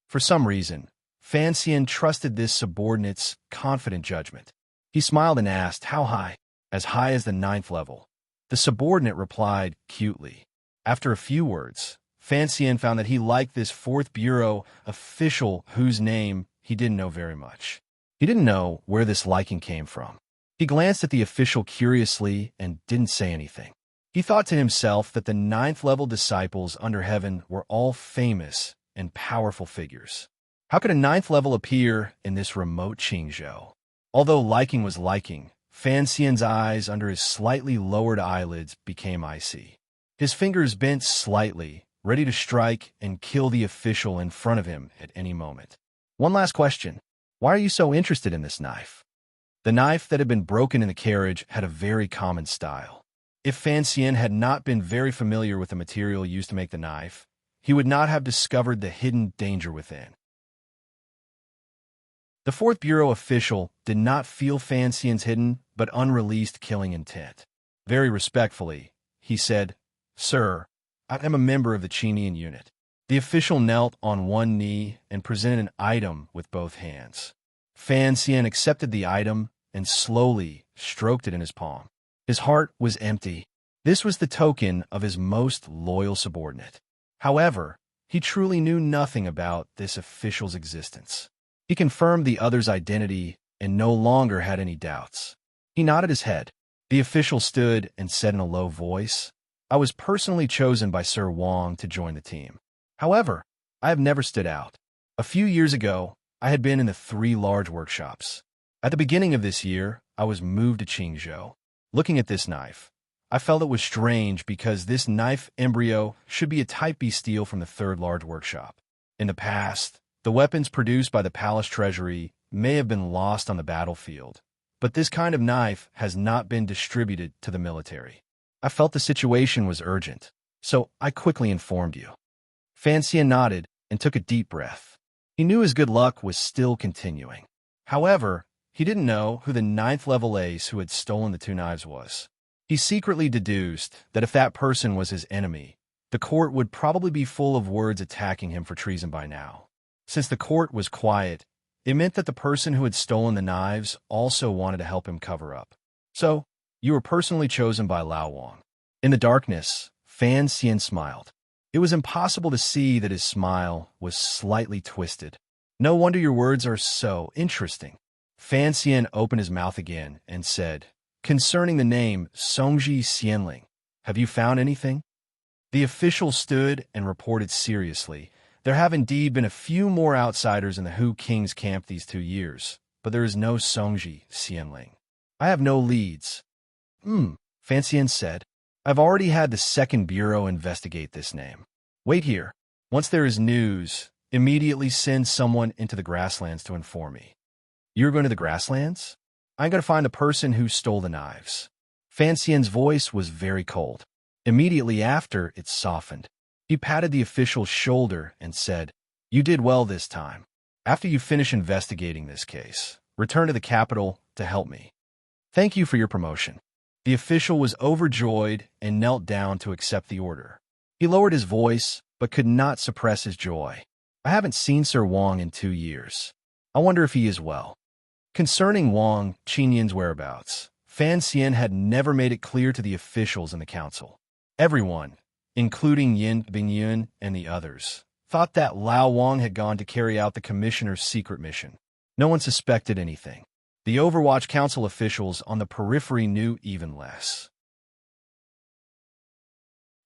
For some reason, Fan Xian trusted this subordinate's confident judgment. He smiled and asked, "How high?" "As high as the 9th level." The subordinate replied cutely. After a few words, Fan Xian found that he liked this 4th Bureau official whose name he didn't know very much. He didn't know where this liking came from. He glanced at the official curiously and didn't say anything. He thought to himself that the 9th level disciples under heaven were all famous and powerful figures. How could a 9th level appear in this remote Qingzhou? Although liking was liking, Fan Xian's eyes under his slightly lowered eyelids became icy. His fingers bent slightly, ready to strike and kill the official in front of him at any moment. "One last question. Why are you so interested in this knife?" The knife that had been broken in the carriage had a very common style. If Fan Xian had not been very familiar with the material used to make the knife, he would not have discovered the hidden danger within. The 4th Bureau official did not feel Fan Xian's hidden but unreleased killing intent. Very respectfully, he said, "Sir, I am a member of the Qinian unit." The official knelt on one knee and presented an item with both hands. Fan Xian accepted the item and slowly stroked it in his palm. His heart was empty. This was the token of his most loyal subordinate. However, he truly knew nothing about this official's existence. He confirmed the other's identity and no longer had any doubts. He nodded his head. The official stood and said in a low voice, "I was personally chosen by Sir Wang to join the team. However, I have never stood out. A few years ago, I had been in the 3 large workshops. At the beginning of this year, I was moved to Qingzhou. Looking at this knife, I felt it was strange because this knife embryo should be a Type B steel from the 3rd large workshop. In the past, the weapons produced by the palace treasury may have been lost on the battlefield, but this kind of knife has not been distributed to the military. I felt the situation was urgent, so I quickly informed you." Fan Xian nodded and took a deep breath. He knew his good luck was still continuing. However, he didn't know who the 9th level ace who had stolen the 2 knives was. He secretly deduced that if that person was his enemy, the court would probably be full of words attacking him for treason by now. Since the court was quiet, it meant that the person who had stolen the knives also wanted to help him cover up. "So, you were personally chosen by Lao Wang." In the darkness, Fan Xian smiled. It was impossible to see that his smile was slightly twisted. "No wonder your words are so interesting." Fan Xian opened his mouth again and said, "Concerning the name Songji Xianling, have you found anything?" The official stood and reported seriously, "There have indeed been a few more outsiders in the Hu King's camp these 2 years, but there is no Songji Xianling. I have no leads." Fan Xian said, "I've already had the 2nd Bureau investigate this name. Wait here." Once there is news, immediately send someone into the grasslands to inform me. You're going to the grasslands? I'm going to find the person who stole the knives. Fan Xian's voice was very cold. Immediately after, it softened. He patted the official's shoulder and said, "You did well this time. After you finish investigating this case, return to the capital to help me. Thank you for your promotion." The official was overjoyed and knelt down to accept the order. He lowered his voice, but could not suppress his joy. "I haven't seen Sir Wang in 2 years. I wonder if he is well." Concerning Wang Qinyan's whereabouts, Fan Xian had never made it clear to the officials in the council. Everyone, including Yin Bingyun and the others, thought that Lao Wang had gone to carry out the commissioner's secret mission. No one suspected anything. The Overwatch Council officials on the periphery knew even less.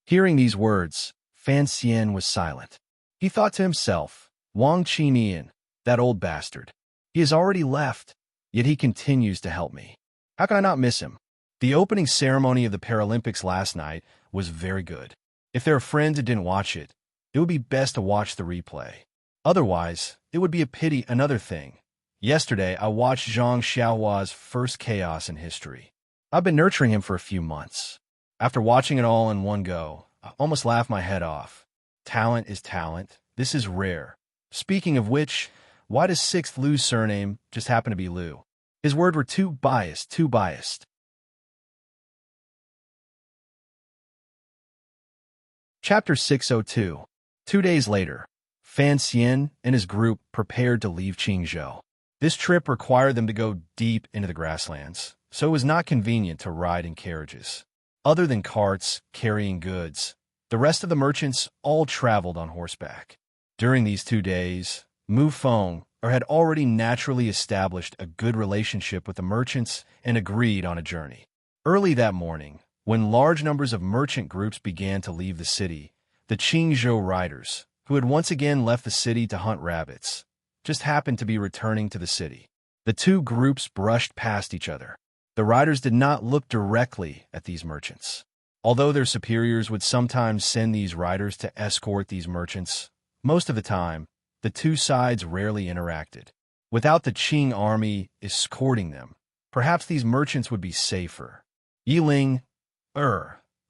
Hearing these words, Fan Xian was silent. He thought to himself, "Wang Qinian, that old bastard. He has already left, yet he continues to help me. How can I not miss him?" The opening ceremony of the Paralympics last night was very good. If there are friends who didn't watch it, it would be best to watch the replay. Otherwise, it would be a pity. Another thing. Yesterday, I watched Zhang Xiaohua's first chaos in history. I've been nurturing him for a few months. After watching it all in one go, I almost laughed my head off. Talent is talent. This is rare. Speaking of which, why does 6th Lu's surname just happen to be Lu? His words were too biased, too biased. Chapter 602. 2 days later, Fan Xian and his group prepared to leave Qingzhou. This trip required them to go deep into the grasslands, so it was not convenient to ride in carriages. Other than carts carrying goods, the rest of the merchants all traveled on horseback. During these 2 days, Mu Feng had already naturally established a good relationship with the merchants and agreed on a journey. Early that morning, when large numbers of merchant groups began to leave the city, the Qingzhou riders, who had once again left the city to hunt rabbits, just happened to be returning to the city. The two groups brushed past each other. The riders did not look directly at these merchants. Although their superiors would sometimes send these riders to escort these merchants, most of the time, the two sides rarely interacted. Without the Qing army escorting them, perhaps these merchants would be safer. Yiling,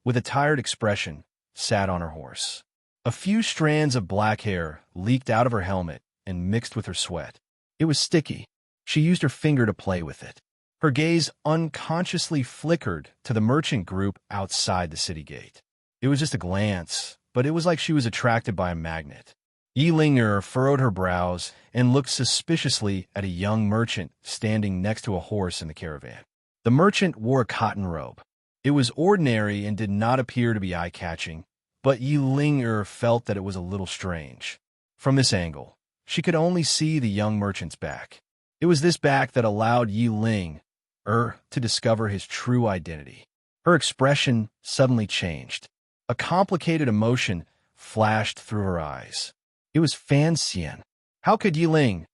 with a tired expression, sat on her horse. A few strands of black hair leaked out of her helmet and mixed with her sweat. It was sticky. She used her finger to play with it. Her gaze unconsciously flickered to the merchant group outside the city gate. It was just a glance, but it was like she was attracted by a magnet. Yiling furrowed her brows and looked suspiciously at a young merchant standing next to a horse in the caravan. The merchant wore a cotton robe. It was ordinary and did not appear to be eye-catching, but Yiling felt that it was a little strange. From this angle, she could only see the young merchant's back. It was this back that allowed Yiling to discover his true identity. Her expression suddenly changed. A complicated emotion flashed through her eyes. It was Fan Xian. How could Yiling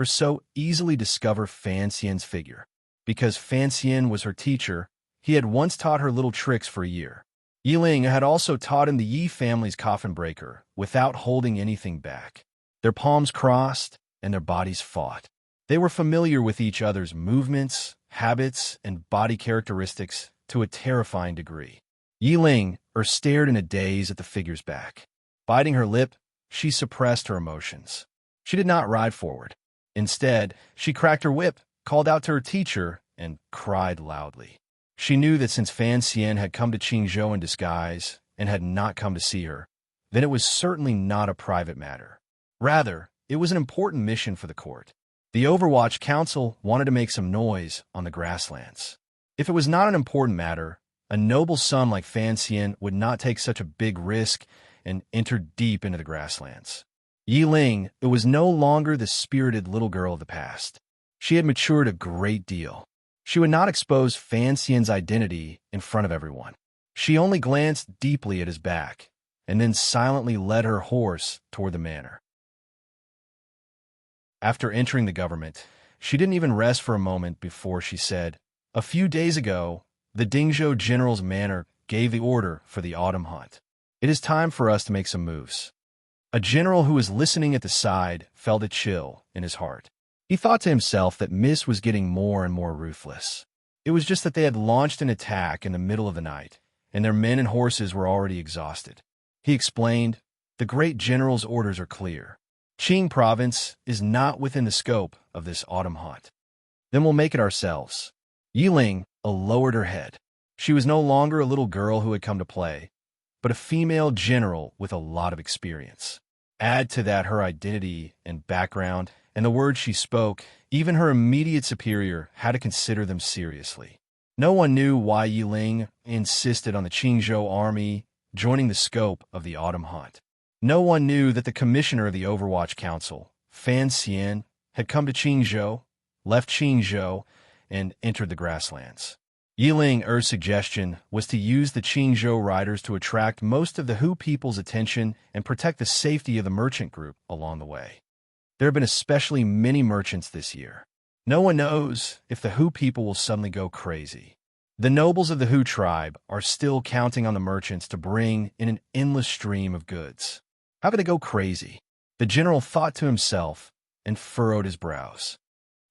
so easily discover Fan Xian's figure? Because Fan Xian was her teacher, he had once taught her little tricks for a year. Yiling had also taught him the Yi family's coffin breaker without holding anything back. Their palms crossed and their bodies fought. They were familiar with each other's movements, habits, and body characteristics to a terrifying degree. Yiling stared in a daze at the figure's back. Biting her lip, she suppressed her emotions. She did not ride forward. Instead, she cracked her whip, called out to her teacher, and cried loudly. She knew that since Fan Xian had come to Qingzhou in disguise and had not come to see her, then it was certainly not a private matter. Rather, it was an important mission for the court. The Overwatch Council wanted to make some noise on the grasslands. If it was not an important matter, a noble son like Fan Xian would not take such a big risk and enter deep into the grasslands. Yiling was no longer the spirited little girl of the past. She had matured a great deal. She would not expose Fan Xian's identity in front of everyone. She only glanced deeply at his back, and then silently led her horse toward the manor. After entering the government, she didn't even rest for a moment before she said, "A few days ago, the Dingzhou General's manor gave the order for the autumn hunt. It is time for us to make some moves." A general who was listening at the side felt a chill in his heart. He thought to himself that Miss was getting more and more ruthless. It was just that they had launched an attack in the middle of the night, and their men and horses were already exhausted. He explained, "The great general's orders are clear. Qing province is not within the scope of this autumn hunt. Then we'll make it ourselves." Yiling lowered her head. She was no longer a little girl who had come to play, but a female general with a lot of experience. Add to that her identity and background, and the words she spoke, even her immediate superior had to consider them seriously. No one knew why Yiling insisted on the Qingzhou army joining the scope of the autumn hunt. No one knew that the commissioner of the Overwatch Council, Fan Xian, had come to Qingzhou, left Qingzhou, and entered the grasslands. Yiling suggestion was to use the Qingzhou riders to attract most of the Hu people's attention and protect the safety of the merchant group along the way. There have been especially many merchants this year. No one knows if the Hu people will suddenly go crazy. The nobles of the Hu tribe are still counting on the merchants to bring in an endless stream of goods. How could they go crazy? The general thought to himself and furrowed his brows.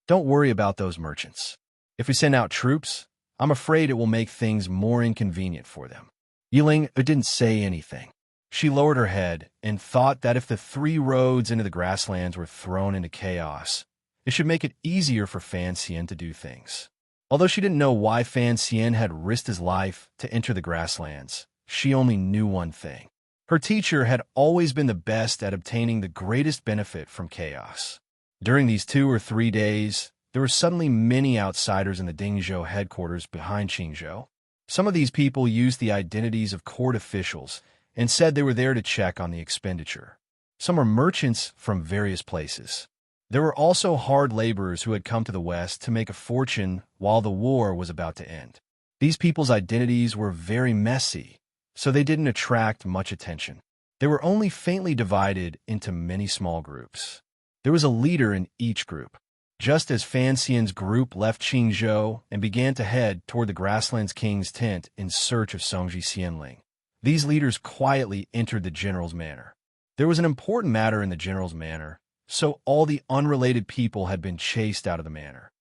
Don't worry about those merchants. If we send out troops, I'm afraid it will make things more inconvenient for them. Yiling didn't say anything. She lowered her head and thought that if the 3 roads into the grasslands were thrown into chaos, it should make it easier for Fan Xian to do things. Although she didn't know why Fan Xian had risked his life to enter the grasslands, she only knew one thing. Her teacher had always been the best at obtaining the greatest benefit from chaos. During these 2 or 3 days, there were suddenly many outsiders in the Dingzhou headquarters behind Qingzhou. Some of these people used the identities of court officials and said they were there to check on the expenditure. Some were merchants from various places. There were also hard laborers who had come to the West to make a fortune while the war was about to end. These people's identities were very messy, so they didn't attract much attention. They were only faintly divided into many small groups. There was a leader in each group. Just as Fan Xian's group left Qingzhou and began to head toward the Grasslands King's tent in search of Songji Xianling, these leaders quietly entered the general's manor. There was an important matter in the general's manor, so all the unrelated people had been chased out of the manor.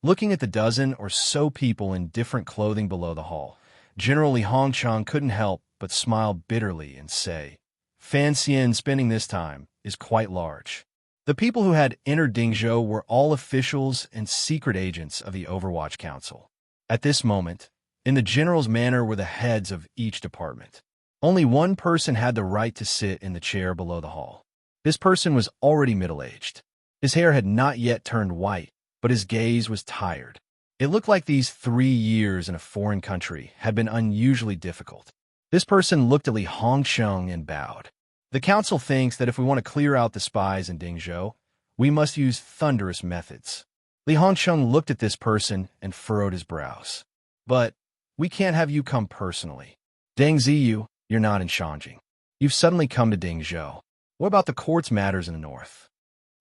Looking at the dozen or so people in different clothing below the hall, General Li Hongchang couldn't help but smile bitterly and say, "Fan Xian spending this time is quite large." The people who had entered Dingzhou were all officials and secret agents of the Overwatch Council. At this moment, in the general's manor were the heads of each department. Only one person had the right to sit in the chair below the hall. This person was already middle-aged. His hair had not yet turned white, but his gaze was tired. It looked like these 3 years in a foreign country had been unusually difficult. This person looked at Li Hongcheng and bowed. "The council thinks that if we want to clear out the spies in Dingzhou, we must use thunderous methods." Li Hongcheng looked at this person and furrowed his brows. "But we can't have you come personally. Deng Ziyu, you're not in Shanjing. You've suddenly come to Dingzhou. What about the court's matters in the north?"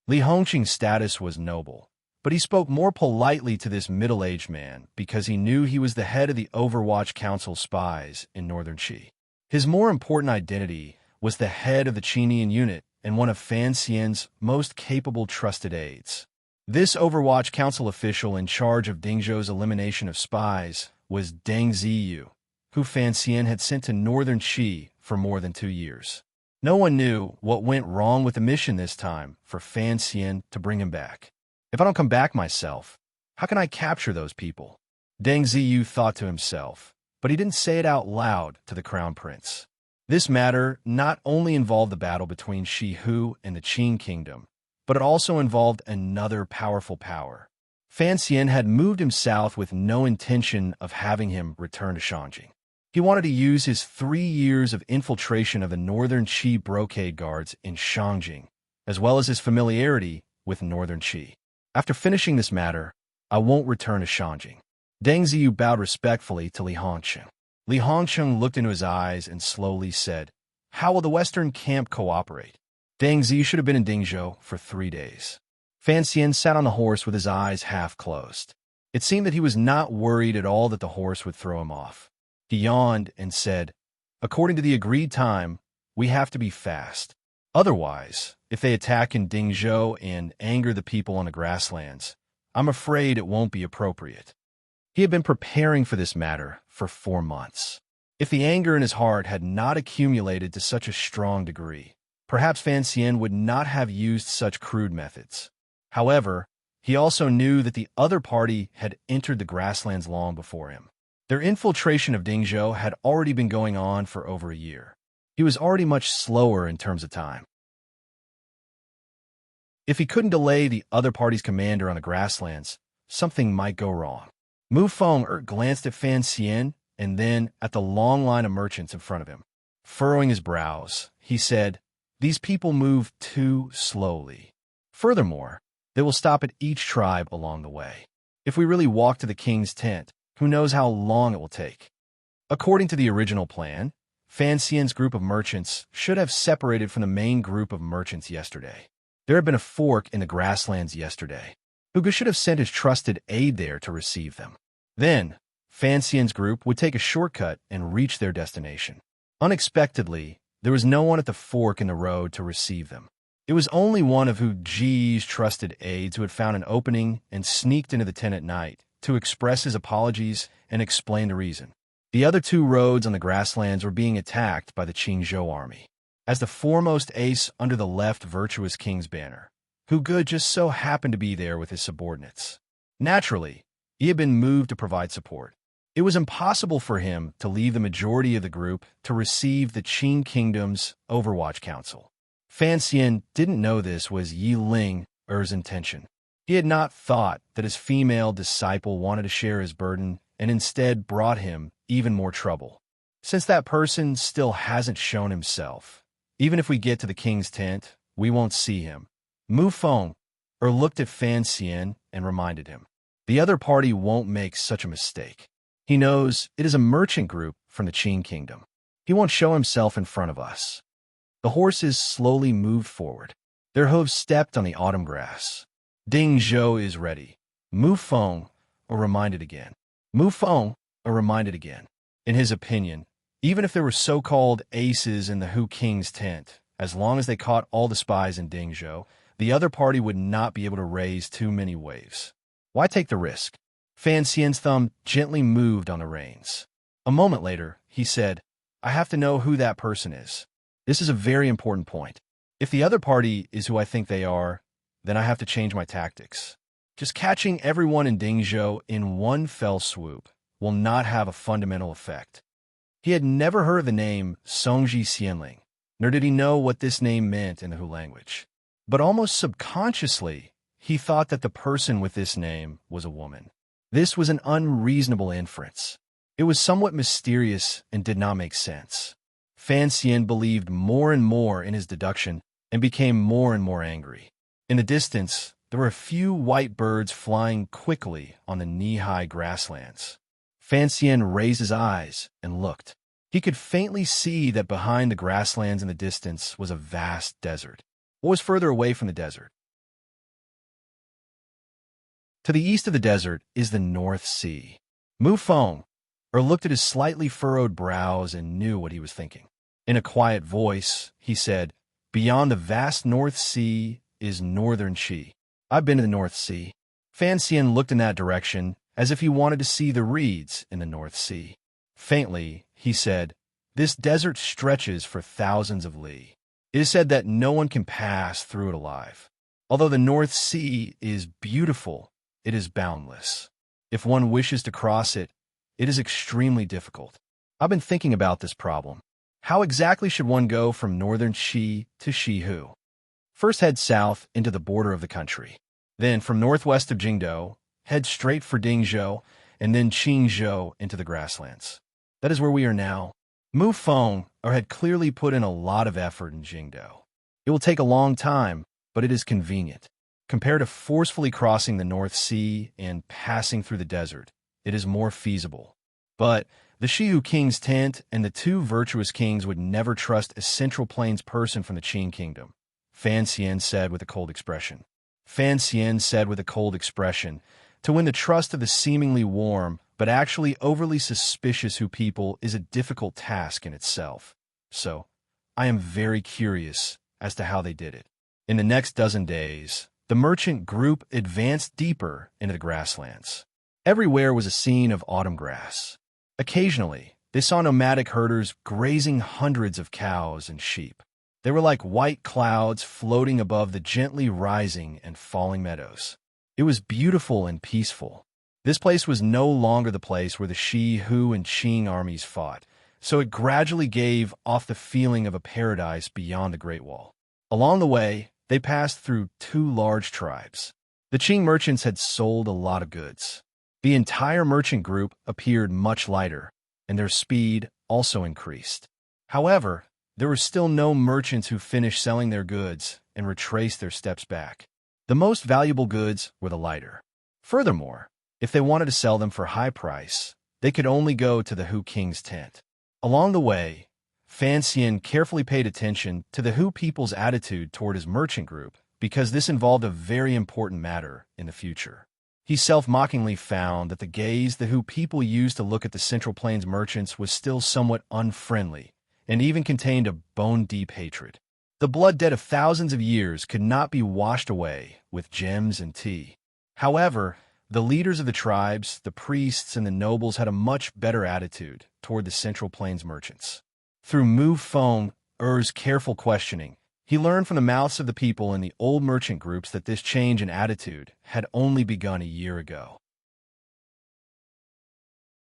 Li Hongqing's status was noble, but he spoke more politely to this middle-aged man because he knew he was the head of the Overwatch Council spies in northern Qi. His more important identity was the head of the Qinian unit and one of Fan Xian's most capable trusted aides. This Overwatch Council official in charge of Dingzhou's elimination of spies was Deng Ziyu, who Fan Xian had sent to northern Qi for more than 2 years. No one knew what went wrong with the mission this time for Fan Xian to bring him back. "If I don't come back myself, how can I capture those people?" Deng Ziyu thought to himself, but he didn't say it out loud to the crown prince. This matter not only involved the battle between Shi Hu and the Qing kingdom, but it also involved another powerful power. Fan Xian had moved him south with no intention of having him return to Shanjing. He wanted to use his 3 years of infiltration of the northern Qi brocade guards in Shanjing, as well as his familiarity with northern Qi. "After finishing this matter, I won't return to Shanjing." Deng Ziyu bowed respectfully to Li Hongcheng. Li Hongcheng looked into his eyes and slowly said, "How will the Western camp cooperate?" Deng Ziyu should have been in Dingzhou for 3 days. Fan Xian sat on the horse with his eyes half closed. It seemed that he was not worried at all that the horse would throw him off. He yawned and said, "According to the agreed time, We have to be fast. Otherwise, if they attack in Dingzhou and anger the people on the grasslands, I'm afraid it won't be appropriate. He had been preparing for this matter for 4 months. If the anger in his heart had not accumulated to such a strong degree, perhaps Fan Xian would not have used such crude methods. However, he also knew that the other party had entered the grasslands long before him. Their infiltration of Dingzhou had already been going on for over a year. He was already much slower in terms of time. If he couldn't delay the other party's commander on the grasslands, something might go wrong. Mu Feng glanced at Fan Xian and then at the long line of merchants in front of him. Furrowing his brows, he said, "These people move too slowly. Furthermore, they will stop at each tribe along the way. If we really walk to the king's tent, who knows how long it will take?" According to the original plan, Fan Xian's group of merchants should have separated from the main group of merchants yesterday. There had been a fork in the grasslands yesterday. Hugo should have sent his trusted aide there to receive them. Then, Fan Xian's group would take a shortcut and reach their destination. Unexpectedly, there was no one at the fork in the road to receive them. It was only one of Hu Ji's trusted aides who had found an opening and sneaked into the tent at night to express his apologies and explain the reason. The other 2 roads on the grasslands were being attacked by the Qingzhou army. As the foremost ace under the left virtuous king's banner, Hu Ge just so happened to be there with his subordinates. Naturally, he had been moved to provide support. It was impossible for him to leave the majority of the group to receive the Qing Kingdom's Overwatch Council. Fan Xian didn't know this was Yi Ling-er's intention. He had not thought that his female disciple wanted to share his burden and instead brought him even more trouble. Since that person still hasn't shown himself, even if we get to the king's tent, we won't see him. Mu Feng looked at Fan Xian and reminded him, the other party won't make such a mistake. He knows it is a merchant group from the Qing Kingdom. He won't show himself in front of us. The horses slowly moved forward. Their hooves stepped on the autumn grass. Dingzhou is ready. Mu Feng reminded again. Mu Feng reminded again. In his opinion, even if there were so-called aces in the Hu King's tent, as long as they caught all the spies in Dingzhou, the other party would not be able to raise too many waves. Why take the risk? Fan Xian's thumb gently moved on the reins. A moment later, he said, I have to know who that person is. This is a very important point. If the other party is who I think they are, then I have to change my tactics. Just catching everyone in Dingzhou in one fell swoop will not have a fundamental effect. He had never heard of the name Songji Xianling, nor did he know what this name meant in the Hu language. But almost subconsciously, he thought that the person with this name was a woman. This was an unreasonable inference. It was somewhat mysterious and did not make sense. Fan Xian believed more and more in his deduction and became more and more angry. In the distance, there were a few white birds flying quickly on the knee-high grasslands. Fan Xian raised his eyes and looked. He could faintly see that behind the grasslands in the distance was a vast desert. What was further away from the desert? To the east of the desert is the North Sea. Mu Feng looked at his slightly furrowed brows and knew what he was thinking. In a quiet voice, he said, Beyond the vast North Sea is northern Qi. I've been to the North Sea. Fan Xian looked in that direction as if he wanted to see the reeds in the North Sea. Faintly, he said, This desert stretches for thousands of li. It is said that no one can pass through it alive. Although the North Sea is beautiful, it is boundless. If one wishes to cross it, it is extremely difficult. I've been thinking about this problem. How exactly should one go from northern Qi to Shihu? First head south into the border of the country. Then from northwest of Jingdou, head straight for Dingzhou, and then Qingzhou into the grasslands. That is where we are now. Mu Feng had clearly put in a lot of effort in Jingdou. It will take a long time, but it is convenient. Compared to forcefully crossing the North Sea and passing through the desert, it is more feasible. But the Shihu king's tent and the 2 virtuous kings would never trust a Central Plains person from the Qing kingdom, Fan Xian said with a cold expression. Fan Xian said with a cold expression, to win the trust of the seemingly warm, but actually overly suspicious Hu people is a difficult task in itself. So, I am very curious as to how they did it. In the next dozen days, the merchant group advanced deeper into the grasslands. Everywhere was a scene of autumn grass. Occasionally, they saw nomadic herders grazing hundreds of cows and sheep. They were like white clouds floating above the gently rising and falling meadows. It was beautiful and peaceful. This place was no longer the place where the Shi, Hu, and Qing armies fought, so it gradually gave off the feeling of a paradise beyond the Great Wall. Along the way, they passed through two large tribes. The Qing merchants had sold a lot of goods. The entire merchant group appeared much lighter, and their speed also increased. However, there were still no merchants who finished selling their goods and retraced their steps back. The most valuable goods were the lighter. Furthermore, if they wanted to sell them for a high price, they could only go to the Hu King's tent. Along the way, Fan Xian carefully paid attention to the Hu people's attitude toward his merchant group because this involved a very important matter in the future. He self-mockingly found that the gaze the Hu people used to look at the Central Plains merchants was still somewhat unfriendly and even contained a bone-deep hatred. The blood debt of thousands of years could not be washed away with gems and tea. However, the leaders of the tribes, the priests, and the nobles had a much better attitude toward the Central Plains merchants. Through Mu Feng Er's careful questioning, he learned from the mouths of the people in the old merchant groups that this change in attitude had only begun a year ago.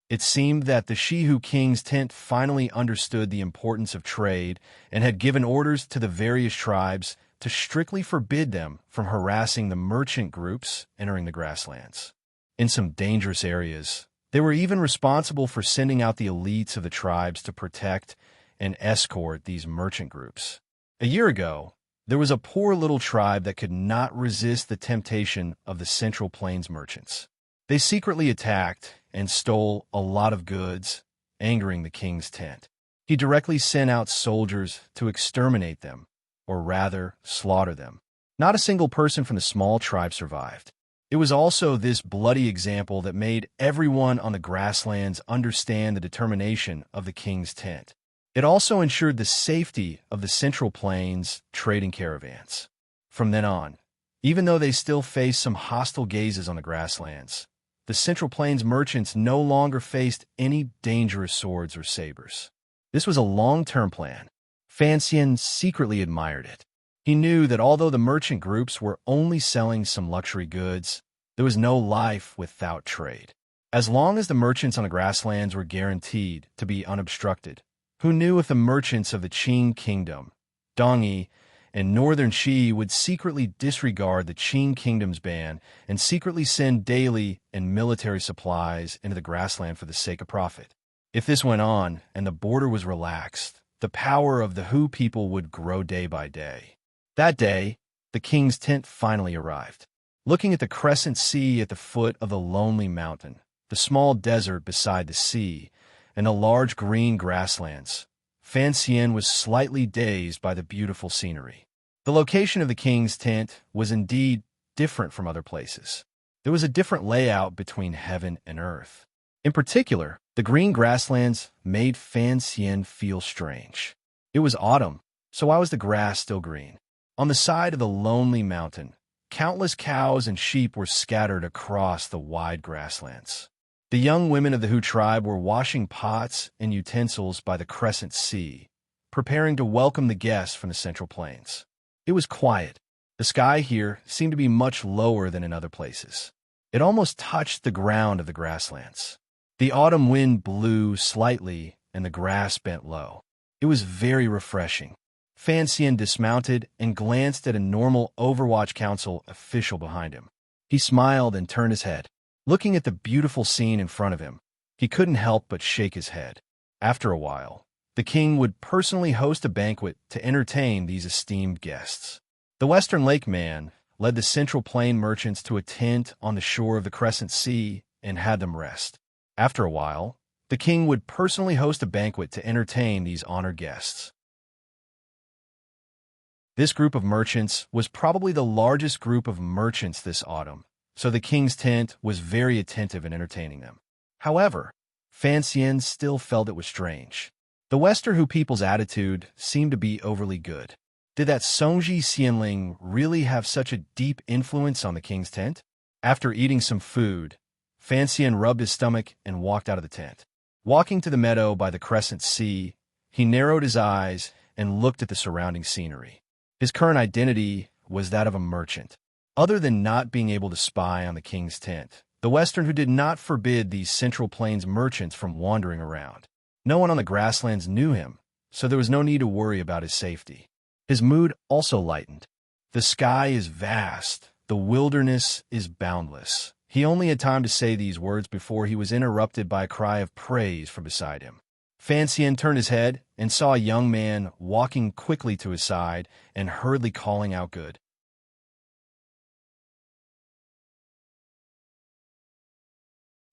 It seemed that the Shihu King's tent finally understood the importance of trade and had given orders to the various tribes to strictly forbid them from harassing the merchant groups entering the grasslands. In some dangerous areas, they were even responsible for sending out the elites of the tribes to protect and escort these merchant groups. A year ago, there was a poor little tribe that could not resist the temptation of the Central Plains merchants. They secretly attacked and stole a lot of goods, angering the king's tent. He directly sent out soldiers to exterminate them, or rather, slaughter them. Not a single person from the small tribe survived. It was also this bloody example that made everyone on the grasslands understand the determination of the king's tent. It also ensured the safety of the Central Plains trading caravans. From then on, even though they still faced some hostile gazes on the grasslands, the Central Plains merchants no longer faced any dangerous swords or sabers. This was a long-term plan. Fan Xian secretly admired it. He knew that although the merchant groups were only selling some luxury goods, there was no life without trade. As long as the merchants on the grasslands were guaranteed to be unobstructed, who knew if the merchants of the Qing Kingdom, Dongyi, and Northern Qi would secretly disregard the Qing Kingdom's ban and secretly send daily and military supplies into the grassland for the sake of profit. If this went on and the border was relaxed, the power of the Hu people would grow day by day. That day, the king's tent finally arrived. Looking at the crescent sea at the foot of the lonely mountain, the small desert beside the sea, and the large green grasslands, Fan Xian was slightly dazed by the beautiful scenery. The location of the king's tent was indeed different from other places. There was a different layout between heaven and earth. In particular, the green grasslands made Fan Xian feel strange. It was autumn, so why was the grass still green? On the side of the lonely mountain, countless cows and sheep were scattered across the wide grasslands. The young women of the Hu tribe were washing pots and utensils by the crescent sea, preparing to welcome the guests from the Central Plains. It was quiet. The sky here seemed to be much lower than in other places. It almost touched the ground of the grasslands. The autumn wind blew slightly and the grass bent low. It was very refreshing. Fan Xian dismounted and glanced at a normal Overwatch Council official behind him. He smiled and turned his head. Looking at the beautiful scene in front of him, he couldn't help but shake his head. After a while, the king would personally host a banquet to entertain these esteemed guests. The Western Lake man led the Central Plain merchants to a tent on the shore of the Crescent Sea and had them rest. After a while, the king would personally host a banquet to entertain these honored guests. This group of merchants was probably the largest group of merchants this autumn, so the king's tent was very attentive in entertaining them. However, Fan Xian still felt it was strange. The Western people's attitude seemed to be overly good. Did that Songji Xianling really have such a deep influence on the king's tent? After eating some food, Fan Xian rubbed his stomach and walked out of the tent. Walking to the meadow by the crescent sea, he narrowed his eyes and looked at the surrounding scenery. His current identity was that of a merchant. Other than not being able to spy on the king's tent, the Western did not forbid these Central Plains merchants from wandering around. No one on the grasslands knew him, so there was no need to worry about his safety. His mood also lightened. The sky is vast. The wilderness is boundless. He only had time to say these words before he was interrupted by a cry of praise from beside him. Fan Xian turned his head and saw a young man walking quickly to his side and hurriedly calling out good.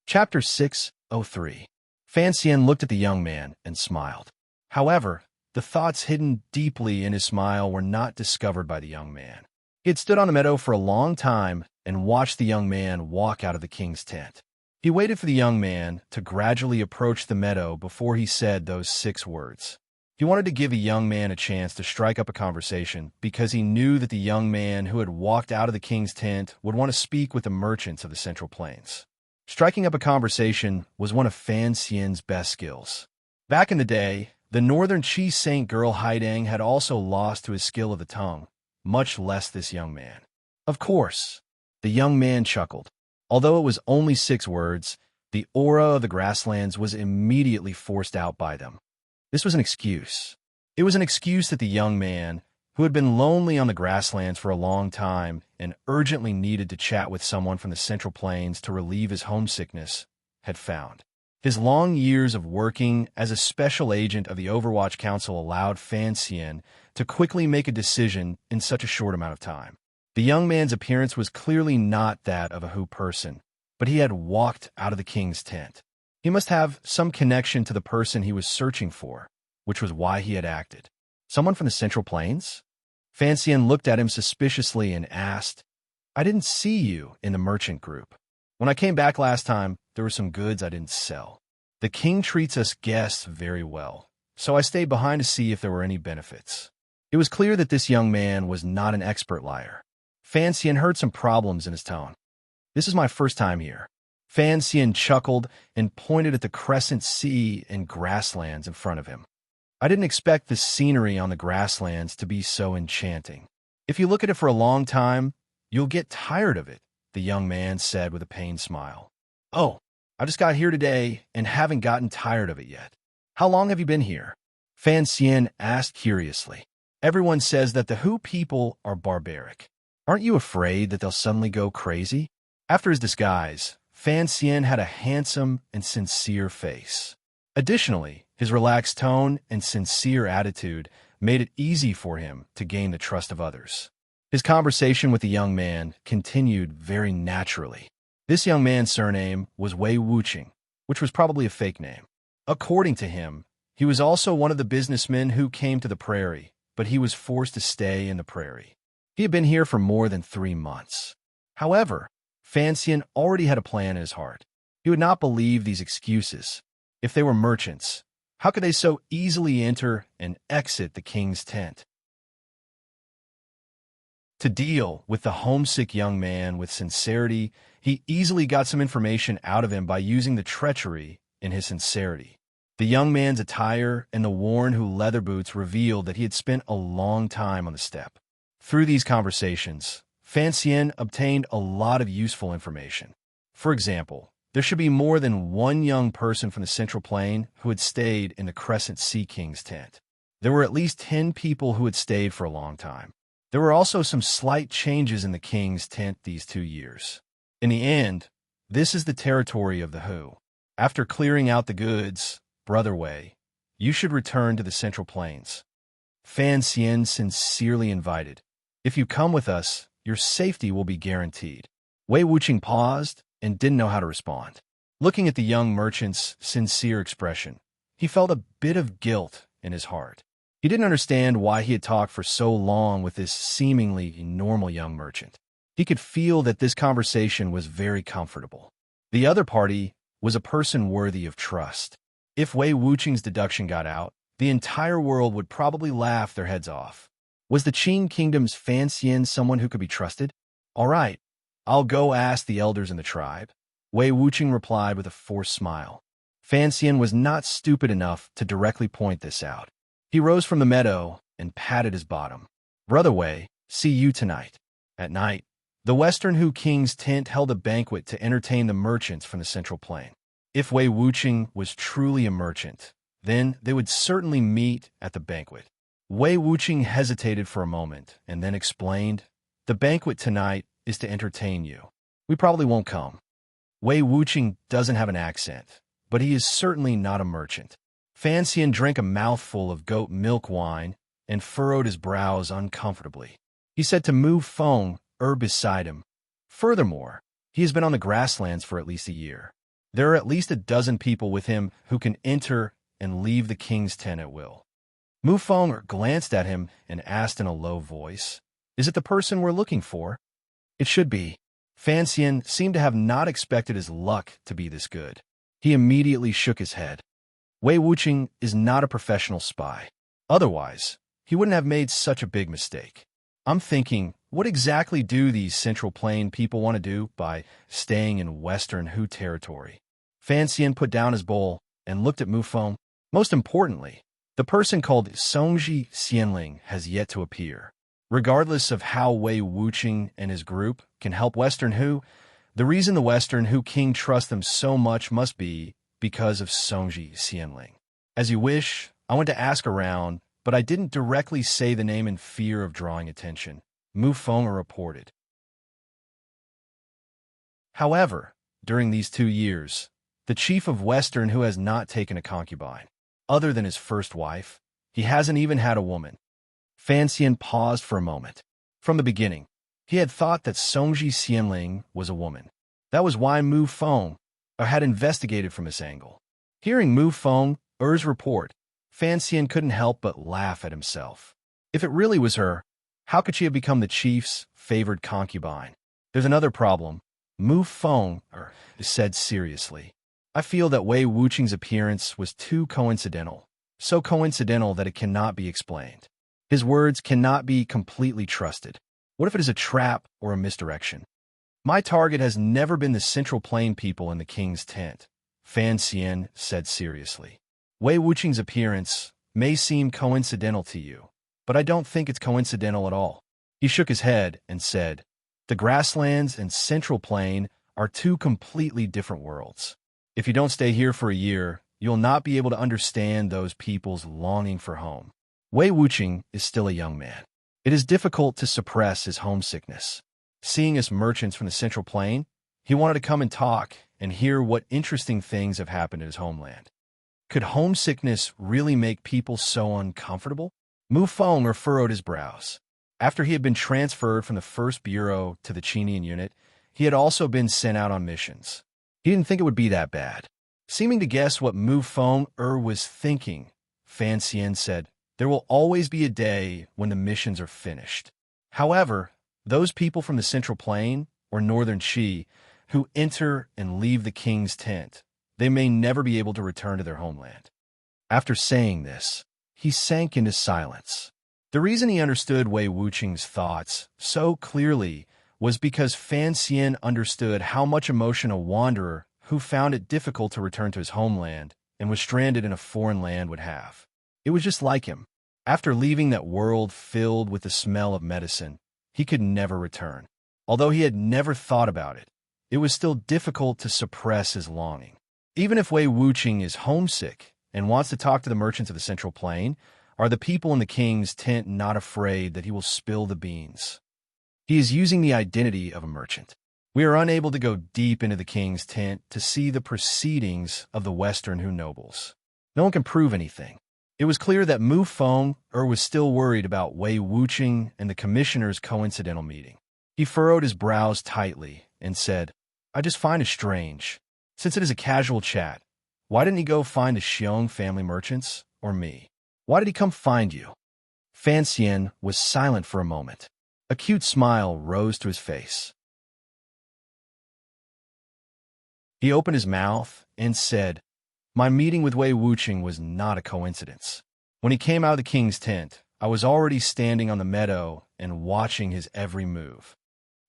Chapter 603. Fan Xian looked at the young man and smiled. However, the thoughts hidden deeply in his smile were not discovered by the young man. He had stood on the meadow for a long time and watched the young man walk out of the king's tent. He waited for the young man to gradually approach the meadow before he said those 6 words. He wanted to give a young man a chance to strike up a conversation because he knew that the young man who had walked out of the king's tent would want to speak with the merchants of the Central Plains. Striking up a conversation was one of Fan Xian's best skills. Back in the day, the northern Qi Saint girl Haidang had also lost to his skill of the tongue, much less this young man. Of course, the young man chuckled. Although it was only 6 words, the aura of the grasslands was immediately forced out by them. This was an excuse. It was an excuse that the young man, who had been lonely on the grasslands for a long time and urgently needed to chat with someone from the Central Plains to relieve his homesickness, had found. His long years of working as a special agent of the Overwatch Council allowed Fan Xian to quickly make a decision in such a short amount of time. The young man's appearance was clearly not that of a Hu person, but he had walked out of the king's tent. He must have some connection to the person he was searching for, which was why he had acted. Someone from the Central Plains? Fan Xian looked at him suspiciously and asked, "I didn't see you in the merchant group. When I came back last time, there were some goods I didn't sell. The king treats us guests very well, so I stayed behind to see if there were any benefits." It was clear that this young man was not an expert liar. Fan Xian heard some problems in his tone. "This is my first time here." Fan Xian chuckled and pointed at the crescent sea and grasslands in front of him. "I didn't expect the scenery on the grasslands to be so enchanting. If you look at it for a long time, you'll get tired of it," the young man said with a pained smile. "Oh, I just got here today and haven't gotten tired of it yet." "How long have you been here?" Fan Xian asked curiously. "Everyone says that the Hu people are barbaric. Aren't you afraid that they'll suddenly go crazy?" After his disguise, Fan Xian had a handsome and sincere face. Additionally, his relaxed tone and sincere attitude made it easy for him to gain the trust of others. His conversation with the young man continued very naturally. This young man's surname was Wei Wuqing, which was probably a fake name. According to him, he was also one of the businessmen who came to the prairie, but he was forced to stay in the prairie. He had been here for more than 3 months. However, Fan Xian already had a plan in his heart. He would not believe these excuses. If they were merchants, how could they so easily enter and exit the king's tent? To deal with the homesick young man with sincerity, he easily got some information out of him by using the treachery in his sincerity. The young man's attire and the worn leather boots revealed that he had spent a long time on the steppe. Through these conversations, Fan Xian obtained a lot of useful information. For example, there should be more than one young person from the Central Plain who had stayed in the Crescent Sea King's tent. There were at least 10 people who had stayed for a long time. There were also some slight changes in the king's tent these 2 years. In the end, this is the territory of the Hu. After clearing out the goods, Brother Wei, you should return to the Central Plains. Fan Xian sincerely invited. If you come with us, your safety will be guaranteed. Wei Wuqing paused and didn't know how to respond. Looking at the young merchant's sincere expression, he felt a bit of guilt in his heart. He didn't understand why he had talked for so long with this seemingly normal young merchant. He could feel that this conversation was very comfortable. The other party was a person worthy of trust. If Wei Wuqing's deduction got out, the entire world would probably laugh their heads off. Was the Qing Kingdom's Fan Xian someone who could be trusted? All right, I'll go ask the elders in the tribe. Wei Wuqing replied with a forced smile. Fan Xian was not stupid enough to directly point this out. He rose from the meadow and patted his bottom. Brother Wei, see you tonight. At night, the Western Hu King's tent held a banquet to entertain the merchants from the Central Plain. If Wei Wuqing was truly a merchant, then they would certainly meet at the banquet. Wei Wuqing hesitated for a moment and then explained, "The banquet tonight is to entertain you. We probably won't come." Wei Wuqing doesn't have an accent, but he is certainly not a merchant. Fan Xian drank a mouthful of goat milk wine and furrowed his brows uncomfortably. He said to Mu Feng, beside him, "Furthermore, he has been on the grasslands for at least a year. There are at least a dozen people with him who can enter and leave the king's tent at will." Mu Feng glanced at him and asked in a low voice, "Is it the person we're looking for?" "It should be." Fan Xian seemed to have not expected his luck to be this good. He immediately shook his head. Wei Wuqing is not a professional spy. Otherwise, he wouldn't have made such a big mistake. I'm thinking, what exactly do these Central Plain people want to do by staying in Western Hu territory? Fan Xian put down his bowl and looked at Mu Feng. Most importantly, the person called Songji Xianling has yet to appear. Regardless of how Wei Wuqing and his group can help Western Hu, the reason the Western Hu king trusts them so much must be because of Songji Xianling. As you wish, I went to ask around, but I didn't directly say the name in fear of drawing attention, Mu Feng reported. However, during these 2 years, the chief of Western Hu has not taken a concubine. Other than his first wife, he hasn't even had a woman. Fan Xian paused for a moment. From the beginning, he had thought that Songji Xianling was a woman. That was why Mu Feng had investigated from this angle. Hearing Mu Feng's report, Fan Xian couldn't help but laugh at himself. If it really was her, how could she have become the chief's favored concubine? There's another problem, Mu Feng said seriously. I feel that Wei Wuqing's appearance was too coincidental, so coincidental that it cannot be explained. His words cannot be completely trusted. What if it is a trap or a misdirection? My target has never been the Central Plain people in the king's tent, Fan Xian said seriously. Wei Wuqing's appearance may seem coincidental to you, but I don't think it's coincidental at all. He shook his head and said, "The grasslands and Central Plain are 2 completely different worlds. If you don't stay here for a year, you'll not be able to understand those people's longing for home." Wei Wuqing is still a young man. It is difficult to suppress his homesickness. Seeing us merchants from the Central Plain, he wanted to come and talk and hear what interesting things have happened in his homeland. Could homesickness really make people so uncomfortable? Mu Feng furrowed his brows. After he had been transferred from the first bureau to the Chinian unit, he had also been sent out on missions. He didn't think it would be that bad. Seeming to guess what Mu Feng was thinking, Fan Xian said, "There will always be a day when the missions are finished. However, those people from the Central Plain or Northern Qi who enter and leave the king's tent, they may never be able to return to their homeland." After saying this, he sank into silence. The reason he understood Wei Wuqing's thoughts so clearly was because Fan Xian understood how much emotion a wanderer who found it difficult to return to his homeland and was stranded in a foreign land would have. It was just like him. After leaving that world filled with the smell of medicine, he could never return. Although he had never thought about it, it was still difficult to suppress his longing. Even if Wei Wuqing is homesick and wants to talk to the merchants of the Central Plain, are the people in the king's tent not afraid that he will spill the beans? He is using the identity of a merchant. We are unable to go deep into the king's tent to see the proceedings of the Western Hu nobles. No one can prove anything. It was clear that Mu Feng was still worried about Wei Wuqing and the commissioner's coincidental meeting. He furrowed his brows tightly and said, "I just find it strange. Since it is a casual chat, why didn't he go find the Xiong family merchants or me? Why did he come find you?" Fan Xian was silent for a moment. A cute smile rose to his face. He opened his mouth and said, "My meeting with Wei Wuqing was not a coincidence. When he came out of the king's tent, I was already standing on the meadow and watching his every move.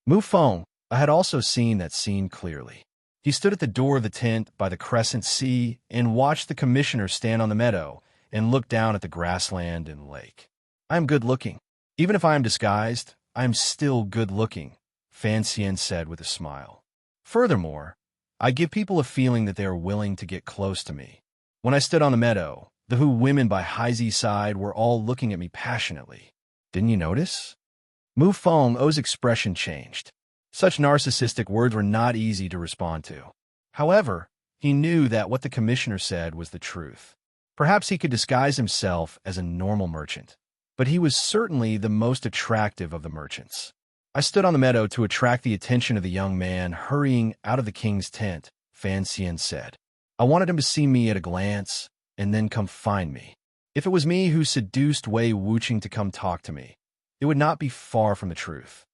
Mufong, I had also seen that scene clearly. He stood at the door of the tent by the crescent sea and watched the commissioner stand on the meadow and look down at the grassland and lake. I am good-looking. Even if I am disguised, I am still good-looking, Fan Xian said with a smile. Furthermore, I give people a feeling that they are willing to get close to me. When I stood on the meadow, the Hu women by Haizi's side were all looking at me passionately. Didn't you notice? Mu Feng's expression changed. Such narcissistic words were not easy to respond to. However, he knew that what the commissioner said was the truth. Perhaps he could disguise himself as a normal merchant, but he was certainly the most attractive of the merchants. I stood on the meadow to attract the attention of the young man hurrying out of the king's tent, Fan Xian said. I wanted him to see me at a glance and then come find me. If it was me who seduced Wei Wuqing to come talk to me, it would not be far from the truth.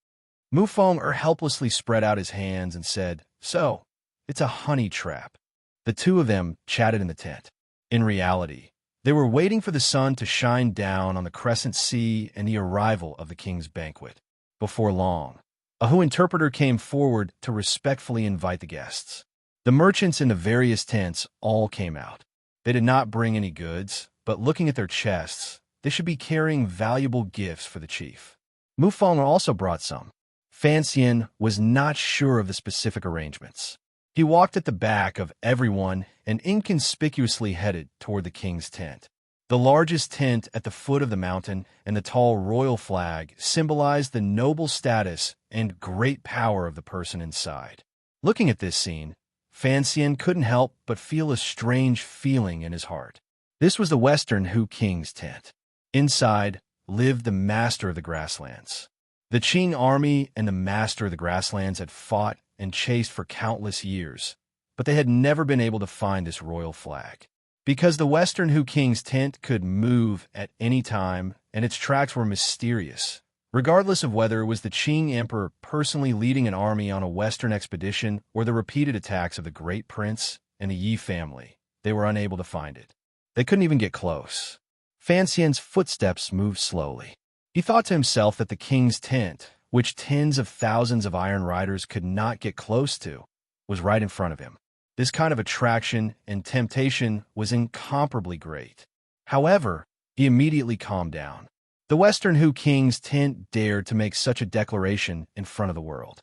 Mu Feng helplessly spread out his hands and said, So, it's a honey trap. The two of them chatted in the tent. In reality, they were waiting for the sun to shine down on the crescent sea and the arrival of the king's banquet. Before long, a Hu interpreter came forward to respectfully invite the guests. The merchants in the various tents all came out. They did not bring any goods, but looking at their chests, they should be carrying valuable gifts for the chief. Mu Feng also brought some. Fan Xian was not sure of the specific arrangements. He walked at the back of everyone and inconspicuously headed toward the king's tent. The largest tent at the foot of the mountain and the tall royal flag symbolized the noble status and great power of the person inside. Looking at this scene, Fan Xian couldn't help but feel a strange feeling in his heart. This was the Western Hu King's tent. Inside lived the master of the grasslands. The Qing army and the master of the grasslands had fought and chased for countless years, but they had never been able to find this royal flag. Because the Western Hu King's tent could move at any time and its tracks were mysterious, regardless of whether it was the Qing emperor personally leading an army on a Western expedition or the repeated attacks of the Great Prince and the Yi family, they were unable to find it. They couldn't even get close. Fan Xian's footsteps moved slowly. He thought to himself that the king's tent, which tens of thousands of iron riders could not get close to, was right in front of him. This kind of attraction and temptation was incomparably great. However, he immediately calmed down. The Western Hu King's tent dared to make such a declaration in front of the world.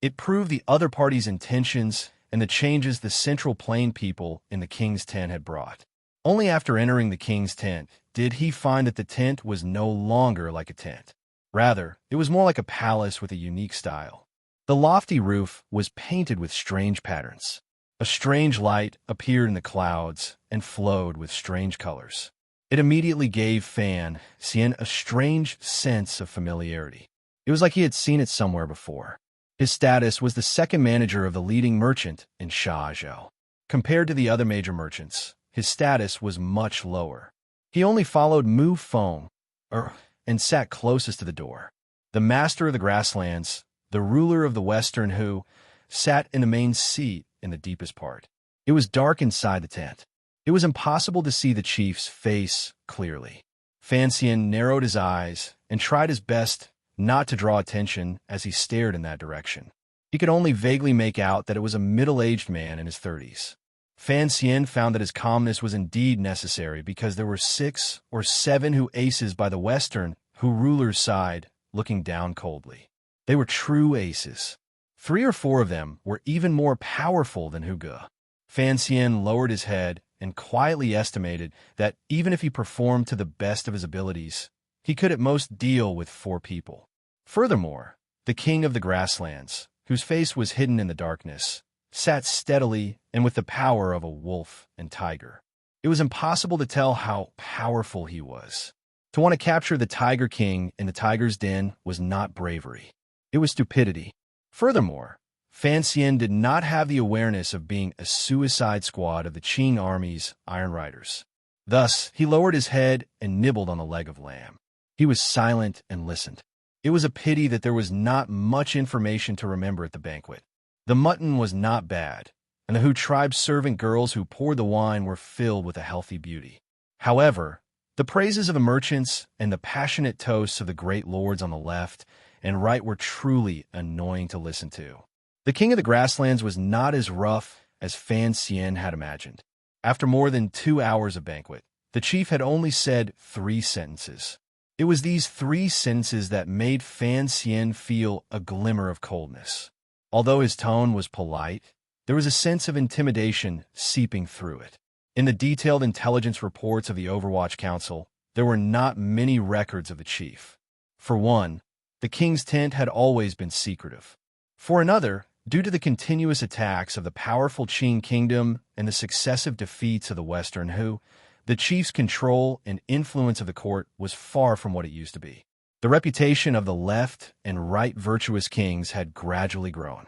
It proved the other party's intentions and the changes the Central Plain people in the king's tent had brought. Only after entering the king's tent did he find that the tent was no longer like a tent. Rather, it was more like a palace with a unique style. The lofty roof was painted with strange patterns. A strange light appeared in the clouds and flowed with strange colors. It immediately gave Fan Xian a strange sense of familiarity. It was like he had seen it somewhere before. His status was the second manager of the leading merchant in Shazhou. Compared to the other major merchants, his status was much lower. He only followed Mu Feng and sat closest to the door. The master of the grasslands, the ruler of the Western Hu, sat in the main seat in the deepest part. It was dark inside the tent. It was impossible to see the chief's face clearly. Fan Xian narrowed his eyes and tried his best not to draw attention as he stared in that direction. He could only vaguely make out that it was a middle-aged man in his 30s. Fan Xian found that his calmness was indeed necessary because there were 6 or 7 Hu aces by the Western Hu ruler's side looking down coldly. They were true aces. 3 or 4 of them were even more powerful than Hu Ge. Fan Xian lowered his head and quietly estimated that even if he performed to the best of his abilities, he could at most deal with 4 people. Furthermore, the king of the grasslands, whose face was hidden in the darkness, sat steadily and with the power of a wolf and tiger. It was impossible to tell how powerful he was. To want to capture the Tiger King in the tiger's den was not bravery. It was stupidity. Furthermore, Fan Xian did not have the awareness of being a suicide squad of the Qing army's Iron Riders. Thus, he lowered his head and nibbled on the leg of lamb. He was silent and listened. It was a pity that there was not much information to remember at the banquet. The mutton was not bad, and the Hu tribe's servant girls who poured the wine were filled with a healthy beauty. However, the praises of the merchants and the passionate toasts of the great lords on the left and right were truly annoying to listen to. The king of the grasslands was not as rough as Fan Xian had imagined. After more than 2 hours of banquet, the chief had only said 3 sentences. It was these 3 sentences that made Fan Xian feel a glimmer of coldness. Although his tone was polite, there was a sense of intimidation seeping through it. In the detailed intelligence reports of the Overwatch Council, there were not many records of the chief. For one, the king's tent had always been secretive. For another, due to the continuous attacks of the powerful Qin kingdom and the successive defeats of the Western Hu, the chief's control and influence of the court was far from what it used to be. The reputation of the left and right virtuous kings had gradually grown.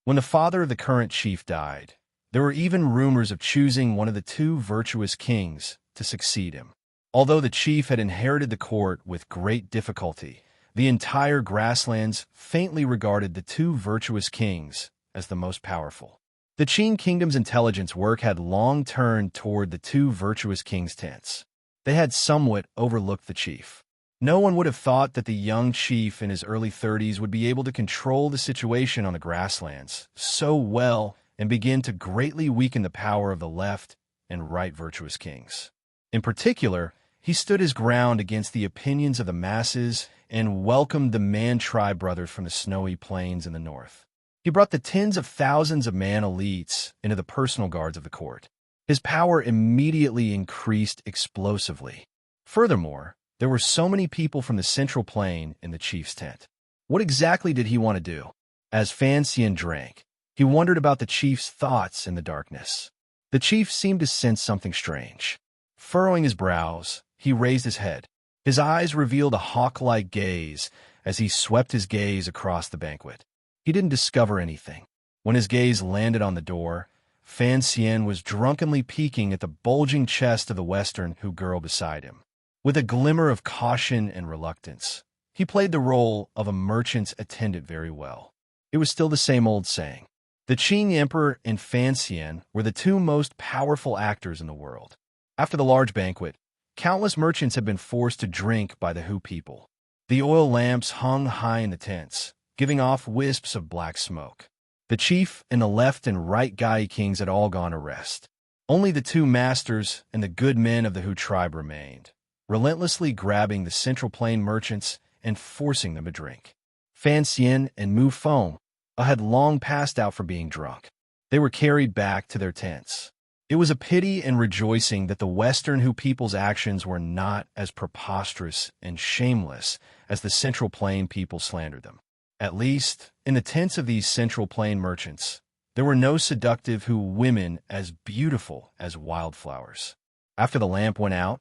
When the father of the current chief died, there were even rumors of choosing one of the 2 virtuous kings to succeed him. Although the chief had inherited the court with great difficulty, the entire grasslands faintly regarded the 2 virtuous kings as the most powerful. The Qin kingdom's intelligence work had long turned toward the 2 virtuous kings' tents. They had somewhat overlooked the chief. No one would have thought that the young chief in his early 30s would be able to control the situation on the grasslands so well and begin to greatly weaken the power of the left and right virtuous kings. In particular, he stood his ground against the opinions of the masses and welcomed the Man tribe brothers from the snowy plains in the north. He brought the tens of thousands of Man elites into the personal guards of the court. His power immediately increased explosively. Furthermore, there were so many people from the central plain in the chief's tent. What exactly did he want to do? As Fan Xian drank, he wondered about the chief's thoughts in the darkness. The chief seemed to sense something strange. Furrowing his brows, he raised his head. His eyes revealed a hawk-like gaze as he swept his gaze across the banquet. He didn't discover anything. When his gaze landed on the door, Fan Xian was drunkenly peeking at the bulging chest of the Western Hu girl beside him. With a glimmer of caution and reluctance, he played the role of a merchant's attendant very well. It was still the same old saying. The Qing Emperor and Fan Xian were the 2 most powerful actors in the world. After the large banquet, countless merchants had been forced to drink by the Hu people. The oil lamps hung high in the tents, giving off wisps of black smoke. The chief and the left and right Gai kings had all gone to rest. Only the 2 masters and the good men of the Hu tribe remained, relentlessly grabbing the central plain merchants and forcing them to drink. Fan Xian and Mu Feng had long passed out for being drunk. They were carried back to their tents. It was a pity and rejoicing that the Western Hu people's actions were not as preposterous and shameless as the Central Plain people slandered them. At least, in the tents of these Central Plain merchants, there were no seductive Hu women as beautiful as wildflowers. After the lamp went out,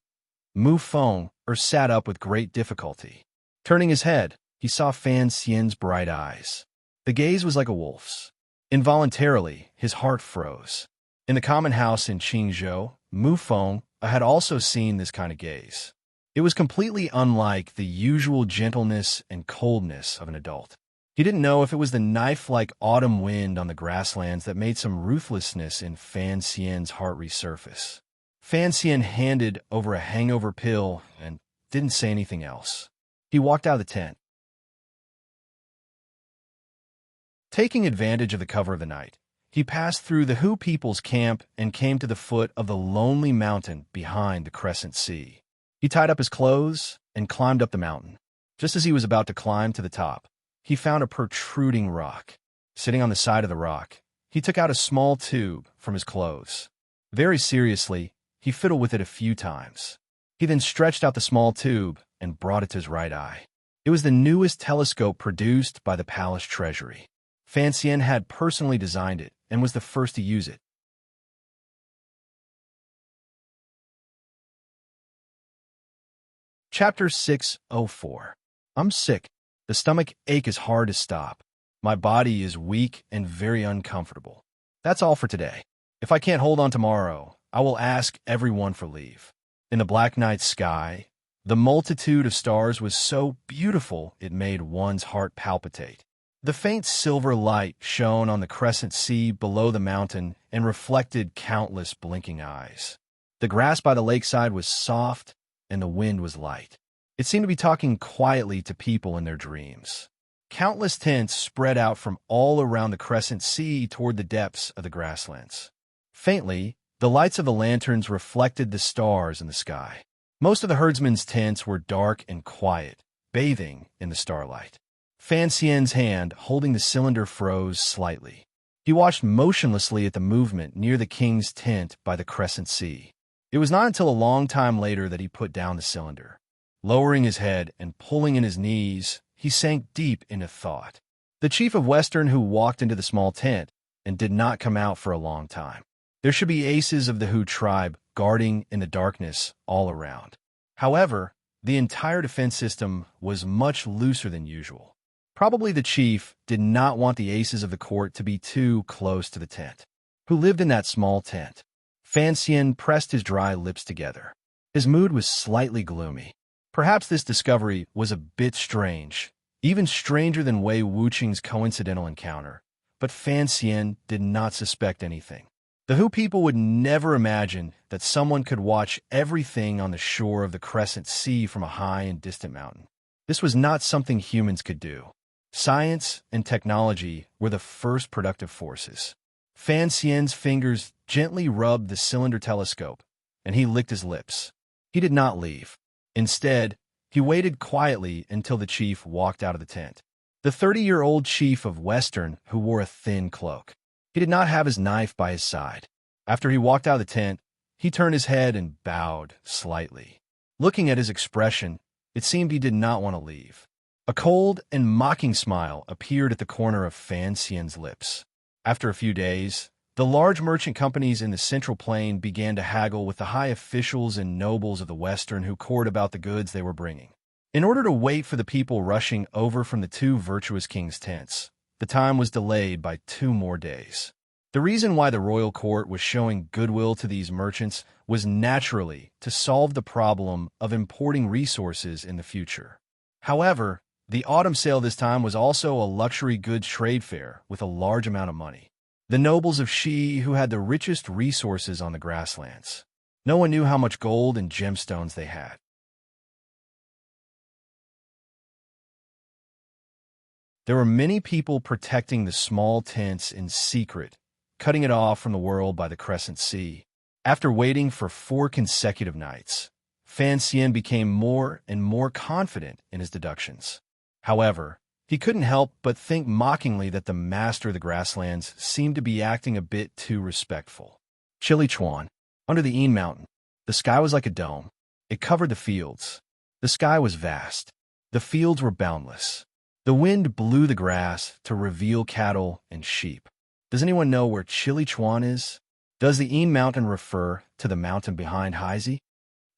Mu Feng sat up with great difficulty. Turning his head, he saw Fan Xian's bright eyes. The gaze was like a wolf's. Involuntarily, his heart froze. In the common house in Qingzhou, Mu Feng had also seen this kind of gaze. It was completely unlike the usual gentleness and coldness of an adult. He didn't know if it was the knife-like autumn wind on the grasslands that made some ruthlessness in Fan Xian's heart resurface. Fan Xian handed over a hangover pill and didn't say anything else. He walked out of the tent. Taking advantage of the cover of the night, he passed through the Hu people's camp and came to the foot of the lonely mountain behind the Crescent Sea. He tied up his clothes and climbed up the mountain. Just as he was about to climb to the top, he found a protruding rock. Sitting on the side of the rock, he took out a small tube from his clothes. Very seriously, he fiddled with it a few times. He then stretched out the small tube and brought it to his right eye. It was the newest telescope produced by the palace treasury. Fan Xian had personally designed it and was the first to use it. Chapter 604. I'm sick. The stomach ache is hard to stop. My body is weak and very uncomfortable. That's all for today. If I can't hold on tomorrow, I will ask everyone for leave. In the black night sky, the multitude of stars was so beautiful it made one's heart palpitate. The faint silver light shone on the crescent sea below the mountain and reflected countless blinking eyes. The grass by the lakeside was soft, and the wind was light. It seemed to be talking quietly to people in their dreams. Countless tents spread out from all around the crescent sea toward the depths of the grasslands. Faintly, the lights of the lanterns reflected the stars in the sky. Most of the herdsmen's tents were dark and quiet, bathing in the starlight. Fan Xian's hand, holding the cylinder, froze slightly. He watched motionlessly at the movement near the king's tent by the crescent sea. It was not until a long time later that he put down the cylinder. Lowering his head and pulling in his knees, he sank deep into thought. The chief of Western who walked into the small tent and did not come out for a long time. There should be aces of the Hu tribe guarding in the darkness all around. However, the entire defense system was much looser than usual. Probably the chief did not want the aces of the court to be too close to the tent. Who lived in that small tent? Fan Xian pressed his dry lips together. His mood was slightly gloomy. Perhaps this discovery was a bit strange, even stranger than Wei Wuqing's coincidental encounter, but Fan Xian did not suspect anything. The Hu people would never imagine that someone could watch everything on the shore of the crescent sea from a high and distant mountain. This was not something humans could do. Science and technology were the first productive forces. Fan Xian's fingers gently rubbed the cylinder telescope, and he licked his lips. He did not leave. Instead, he waited quietly until the chief walked out of the tent. The 30-year-old chief of Western who wore a thin cloak. He did not have his knife by his side. After he walked out of the tent, he turned his head and bowed slightly. Looking at his expression, it seemed he did not want to leave. A cold and mocking smile appeared at the corner of Fan Xian's lips. After a few days, the large merchant companies in the Central Plain began to haggle with the high officials and nobles of the Western who cored about the goods they were bringing. In order to wait for the people rushing over from the two virtuous kings' tents, the time was delayed by 2 more days. The reason why the royal court was showing goodwill to these merchants was naturally to solve the problem of importing resources in the future. However, the autumn sale this time was also a luxury goods trade fair with a large amount of money. The nobles of Xi who had the richest resources on the grasslands. No one knew how much gold and gemstones they had. There were many people protecting the small tents in secret, cutting it off from the world by the crescent sea. After waiting for 4 consecutive nights, Fan Xian became more and more confident in his deductions. However, he couldn't help but think mockingly that the master of the grasslands seemed to be acting a bit too respectful. Chili Chuan, under the Yin Mountain, the sky was like a dome. It covered the fields. The sky was vast. The fields were boundless. The wind blew the grass to reveal cattle and sheep. Does anyone know where Chili Chuan is? Does the Yin Mountain refer to the mountain behind Haizi?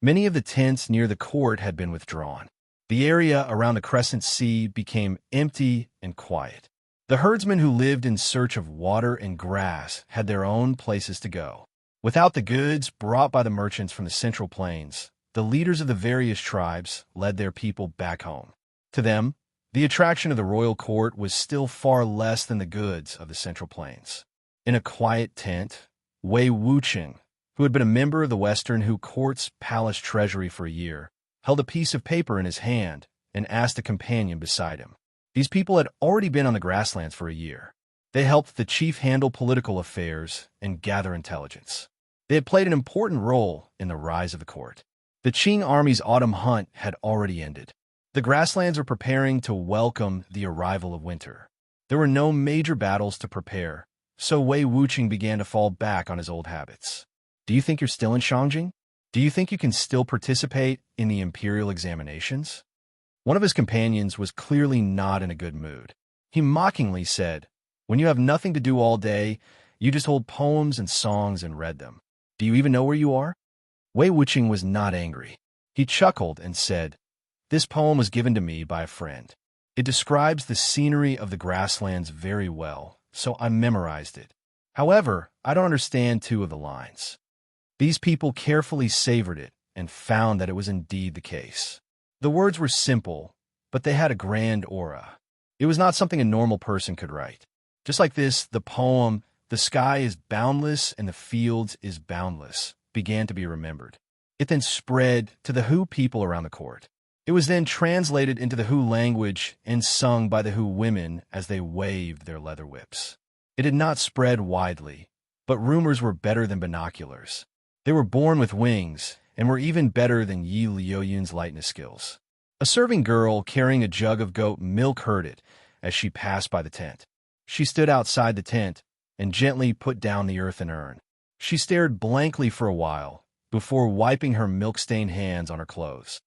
Many of the tents near the court had been withdrawn. The area around the crescent sea became empty and quiet. The herdsmen who lived in search of water and grass had their own places to go. Without the goods brought by the merchants from the Central Plains, the leaders of the various tribes led their people back home. To them, the attraction of the royal court was still far less than the goods of the Central Plains. In a quiet tent, Wei Wuqing, who had been a member of the Western Hu court's palace treasury for a year, held a piece of paper in his hand and asked a companion beside him. These people had already been on the grasslands for a year. They helped the chief handle political affairs and gather intelligence. They had played an important role in the rise of the court. The Qing army's autumn hunt had already ended. The grasslands were preparing to welcome the arrival of winter. There were no major battles to prepare, so Wei Wuqing began to fall back on his old habits. Do you think you're still in Shangjing? Do you think you can still participate in the imperial examinations? One of his companions was clearly not in a good mood. He mockingly said, "When you have nothing to do all day, you just hold poems and songs and read them. Do you even know where you are?" Wei Wuqing was not angry. He chuckled and said, "This poem was given to me by a friend. It describes the scenery of the grasslands very well, so I memorized it. However, I don't understand 2 of the lines." These people carefully savored it and found that it was indeed the case. The words were simple, but they had a grand aura. It was not something a normal person could write. Just like this, the poem, "The sky is boundless and the fields is boundless," began to be remembered. It then spread to the Hu people around the court. It was then translated into the Hu language and sung by the Hu women as they waved their leather whips. It did not spread widely, but rumors were better than binoculars. They were born with wings and were even better than Yi Liuyun's lightness skills. A serving girl carrying a jug of goat milk heard it as she passed by the tent. She stood outside the tent and gently put down the earthen urn. She stared blankly for a while before wiping her milk-stained hands on her clothes.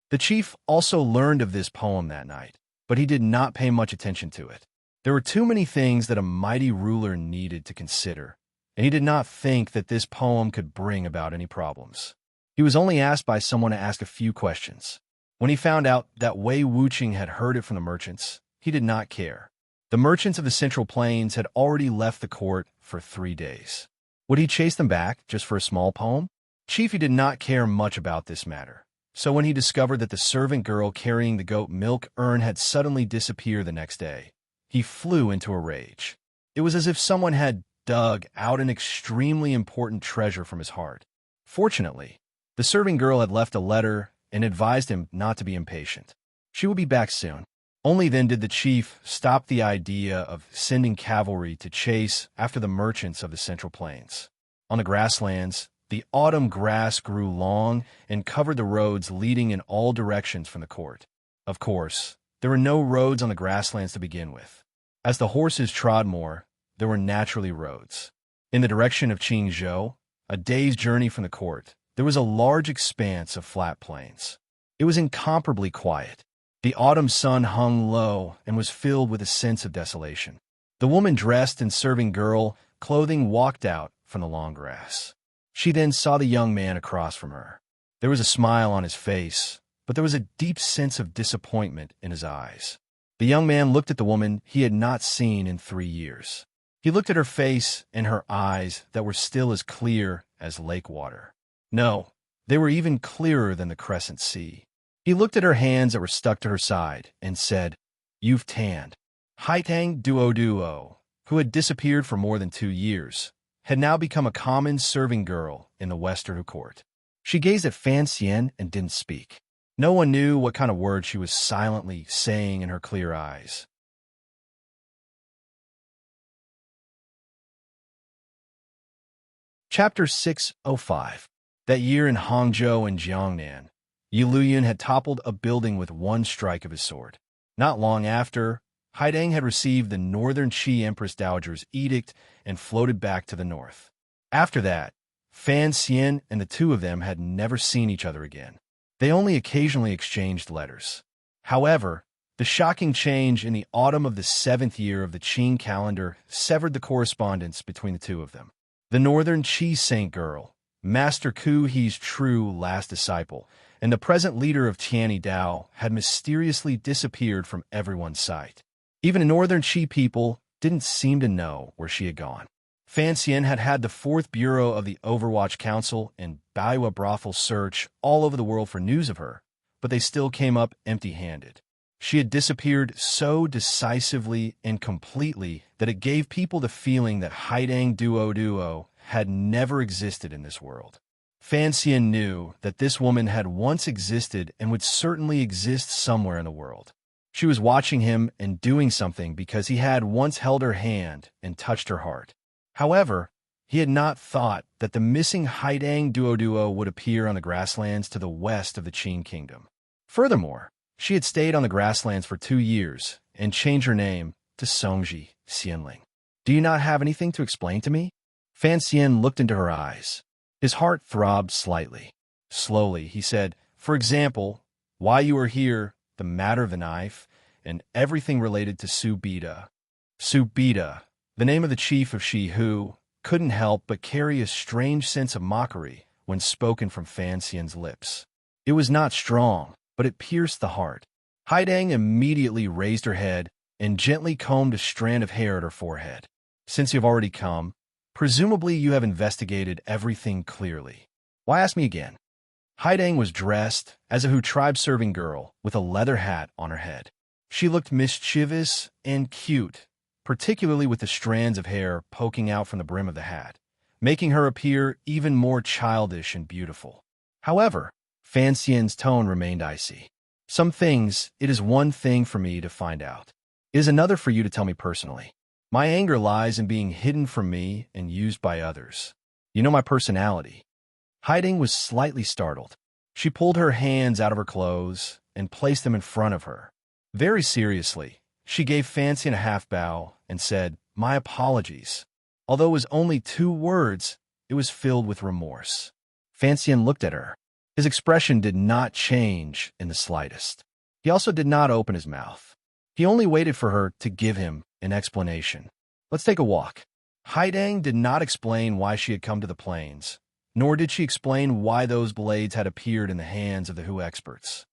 The chief also learned of this poem that night, but he did not pay much attention to it. There were too many things that a mighty ruler needed to consider, and he did not think that this poem could bring about any problems. He was only asked by someone to ask a few questions. When he found out that Wei Wuqing had heard it from the merchants, he did not care. The merchants of the Central Plains had already left the court for 3 days. Would he chase them back just for a small poem? Chiefy did not care much about this matter. So when he discovered that the servant girl carrying the goat milk urn had suddenly disappeared the next day, he flew into a rage. It was as if someone had dug out an extremely important treasure from his heart. Fortunately, the serving girl had left a letter and advised him not to be impatient. She would be back soon. Only then did the chief stop the idea of sending cavalry to chase after the merchants of the Central Plains. On the grasslands, the autumn grass grew long and covered the roads leading in all directions from the court. Of course, there were no roads on the grasslands to begin with. As the horses trod more, there were naturally roads. In the direction of Qingzhou, a day's journey from the court, there was a large expanse of flat plains. It was incomparably quiet. The autumn sun hung low and was filled with a sense of desolation. The woman dressed in serving girl clothing walked out from the long grass. She then saw the young man across from her. There was a smile on his face, but there was a deep sense of disappointment in his eyes. The young man looked at the woman he had not seen in 3 years. He looked at her face and her eyes that were still as clear as lake water. No, they were even clearer than the crescent sea. He looked at her hands that were stuck to her side and said, "You've tanned." Haitang Duo, who had disappeared for more than 2 years, had now become a common serving girl in the Western court. She gazed at Fan Xian and didn't speak. No one knew what kind of words she was silently saying in her clear eyes. Chapter 605. That year in Hangzhou and Jiangnan, Yi Luyun had toppled a building with one strike of his sword. Not long after, Haidang had received the Northern Qi Empress Dowager's edict and floated back to the north. After that, Fan Xian and the two of them had never seen each other again. They only occasionally exchanged letters. However, the shocking change in the autumn of the 7th year of the Qing calendar severed the correspondence between the two of them. The Northern Qi Saint Girl, Master Ku He's true last disciple, and the present leader of Tianyi Dao had mysteriously disappeared from everyone's sight. Even the Northern Qi people didn't seem to know where she had gone. Fan Xian had had the 4th Bureau of the Overwatch Council and Baiwa Brothel search all over the world for news of her, but they still came up empty-handed. She had disappeared so decisively and completely that it gave people the feeling that Haidang Duo had never existed in this world. Fan Xian knew that this woman had once existed and would certainly exist somewhere in the world. She was watching him and doing something because he had once held her hand and touched her heart. However, he had not thought that the missing Haidang Duo would appear on the grasslands to the west of the Qing kingdom. Furthermore, she had stayed on the grasslands for 2 years and changed her name to Songji Xianling. "Do you not have anything to explain to me?" Fan Xian looked into her eyes. His heart throbbed slightly. Slowly, he said, "For example, why you are here, the matter of the knife, and everything related to Su Bida." Su Bida, the name of the chief of Shi Hu, couldn't help but carry a strange sense of mockery when spoken from Fan Xian's lips. It was not strong, but it pierced the heart. Haidang immediately raised her head and gently combed a strand of hair at her forehead. "Since you've already come, presumably you have investigated everything clearly. Why ask me again?" Haidang was dressed as a Hu tribe-serving girl with a leather hat on her head. She looked mischievous and cute, particularly with the strands of hair poking out from the brim of the hat, making her appear even more childish and beautiful. However, Fan Xian's tone remained icy. Some things, it is one thing for me to find out. It is another for you to tell me personally. My anger lies in being hidden from me and used by others. You know my personality. Haidang was slightly startled. She pulled her hands out of her clothes and placed them in front of her. Very seriously, she gave Fan Xian a half bow and said, "My apologies." Although it was only 2 words, it was filled with remorse. Fan Xian looked at her. His expression did not change in the slightest. He also did not open his mouth. He only waited for her to give him an explanation. "Let's take a walk." Haidang did not explain why she had come to the plains, nor did she explain why those blades had appeared in the hands of the Hu experts.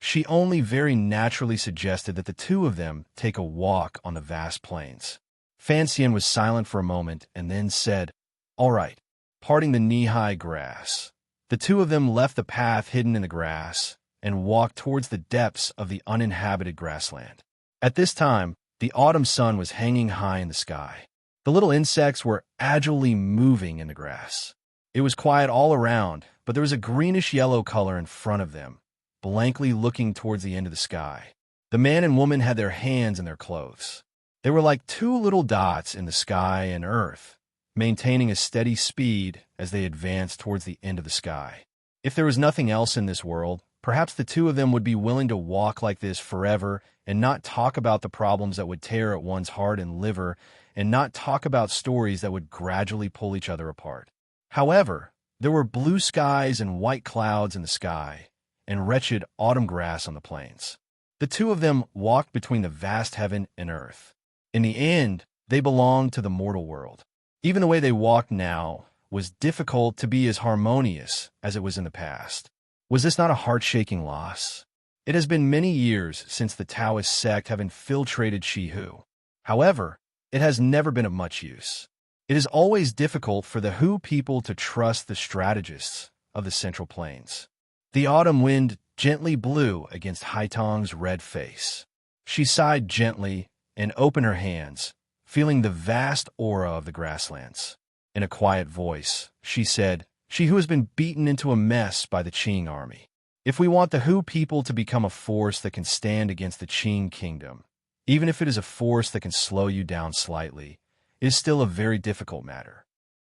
She only very naturally suggested that the 2 of them take a walk on the vast plains. Fan Xian was silent for a moment and then said, "All right," parting the knee-high grass. The 2 of them left the path hidden in the grass and walked towards the depths of the uninhabited grassland. At this time, the autumn sun was hanging high in the sky. The little insects were agilely moving in the grass. It was quiet all around, but there was a greenish-yellow color in front of them, blankly looking towards the end of the sky. The man and woman had their hands in their clothes. They were like 2 little dots in the sky and earth, maintaining a steady speed as they advanced towards the end of the sky. If there was nothing else in this world, perhaps the 2 of them would be willing to walk like this forever and not talk about the problems that would tear at one's heart and liver, and not talk about stories that would gradually pull each other apart. However, there were blue skies and white clouds in the sky, and wretched autumn grass on the plains. The 2 of them walked between the vast heaven and earth. In the end, they belonged to the mortal world. Even the way they walked now was difficult to be as harmonious as it was in the past. Was this not a heart-shaking loss? It has been many years since the Taoist sect have infiltrated Shihu. However, it has never been of much use. It is always difficult for the Hu people to trust the strategists of the Central Plains. The autumn wind gently blew against Haitong's red face. She sighed gently and opened her hands, feeling the vast aura of the grasslands. In a quiet voice, she said, "She who has been beaten into a mess by the Qing army. If we want the Hu people to become a force that can stand against the Qing kingdom, even if it is a force that can slow you down slightly, it is still a very difficult matter."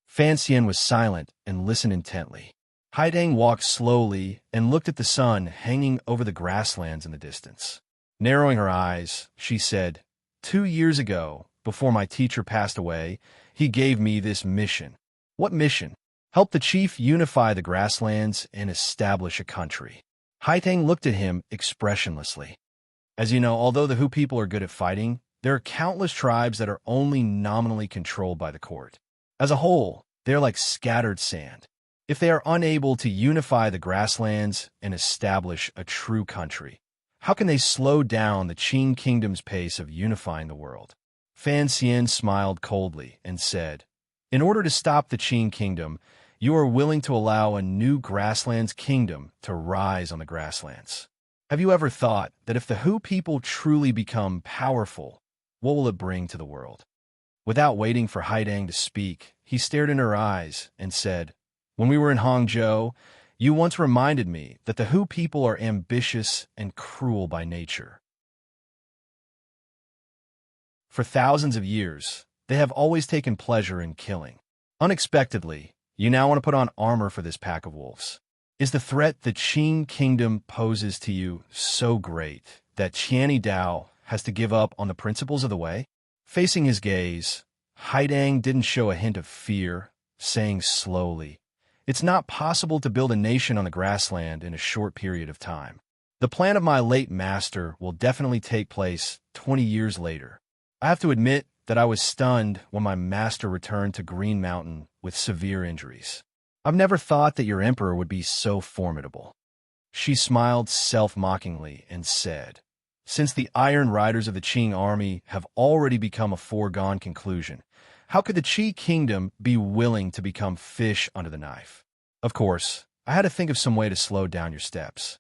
Fan Xian was silent and listened intently. Haidang walked slowly and looked at the sun hanging over the grasslands in the distance. Narrowing her eyes, she said, 2 years ago, before my teacher passed away, he gave me this mission." "What mission?" "Help the chief unify the grasslands and establish a country." Haidang looked at him expressionlessly. As you know, although the Hu people are good at fighting, there are countless tribes that are only nominally controlled by the court. As a whole, they are like scattered sand. If they are unable to unify the grasslands and establish a true country, how can they slow down the Qing kingdom's pace of unifying the world? Fan Xian smiled coldly and said, "In order to stop the Qing kingdom, you are willing to allow a new grasslands kingdom to rise on the grasslands. Have you ever thought that if the Hu people truly become powerful, what will it bring to the world?" Without waiting for Haidang to speak, he stared in her eyes and said, "When we were in Hangzhou, you once reminded me that the Hu people are ambitious and cruel by nature. For thousands of years, they have always taken pleasure in killing. Unexpectedly, you now want to put on armor for this pack of wolves. Is the threat the Qing kingdom poses to you so great that Qiani Dao has to give up on the principles of the way?" Facing his gaze, Haidang didn't show a hint of fear, saying slowly, "It's not possible to build a nation on the grassland in a short period of time. The plan of my late master will definitely take place 20 years later. I have to admit that I was stunned when my master returned to Green Mountain with severe injuries. I've never thought that your emperor would be so formidable." She smiled self-mockingly and said, "Since the Iron Riders of the Qing army have already become a foregone conclusion, how could the Qi kingdom be willing to become fish under the knife? Of course, I had to think of some way to slow down your steps.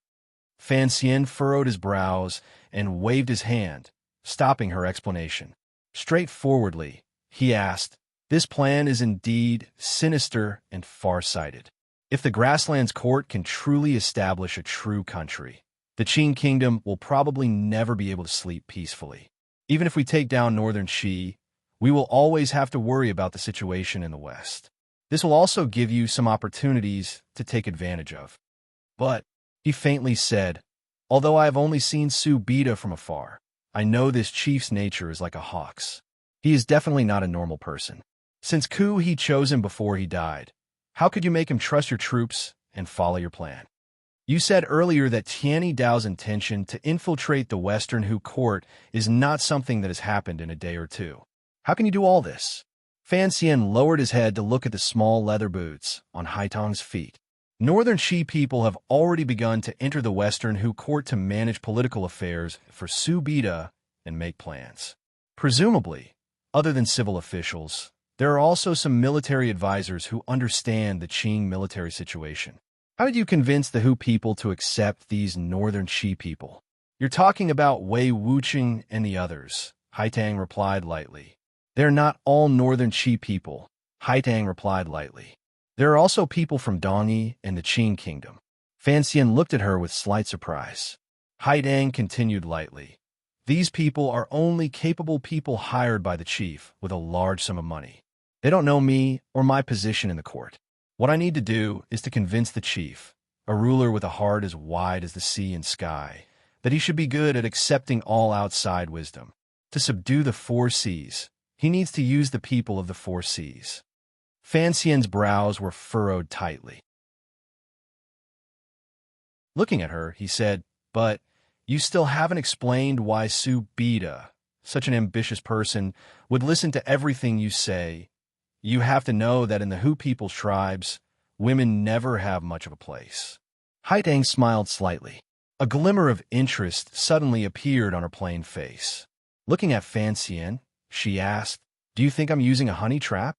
Fan Xian furrowed his brows and waved his hand, stopping her explanation. Straightforwardly, he asked, "This plan is indeed sinister and far-sighted. If the Grasslands Court can truly establish a true country, the Qin Kingdom will probably never be able to sleep peacefully. Even if we take down Northern Qi, we will always have to worry about the situation in the West. This will also give you some opportunities to take advantage of." "But," he faintly said, "although I have only seen Su Bida from afar, I know this chief's nature is like a hawk's. He is definitely not a normal person. Since Ku he chose him before he died, how could you make him trust your troops and follow your plan? You said earlier that Tianyi Dao's intention to infiltrate the Western Hu court is not something that has happened in a day or two. How can you do all this?" Fan Xian lowered his head to look at the small leather boots on Haitong's feet. "Northern Qi people have already begun to enter the Western Hu court to manage political affairs for Su Bida and make plans. Presumably, other than civil officials, there are also some military advisors who understand the Qing military situation. How did you convince the Hu people to accept these Northern Qi people?" "You're talking about Wei Wuqing and the others," Haitang replied lightly. "They're not all Northern Qi people," Haitang replied lightly. "There are also people from Dongyi and the Qin Kingdom." Fan Xian looked at her with slight surprise. Haitang continued lightly. "These people are only capable people hired by the chief with a large sum of money. They don't know me or my position in the court. What I need to do is to convince the chief, a ruler with a heart as wide as the sea and sky, that he should be good at accepting all outside wisdom. To subdue the four seas, he needs to use the people of the four seas." Fan Xian's brows were furrowed tightly. Looking at her, he said, "But you still haven't explained why Su Bida, such an ambitious person, would listen to everything you say. You have to know that in the Hu people's tribes, women never have much of a place." Haitang smiled slightly. A glimmer of interest suddenly appeared on her plain face. Looking at Fan Xian, she asked, "Do you think I'm using a honey trap?"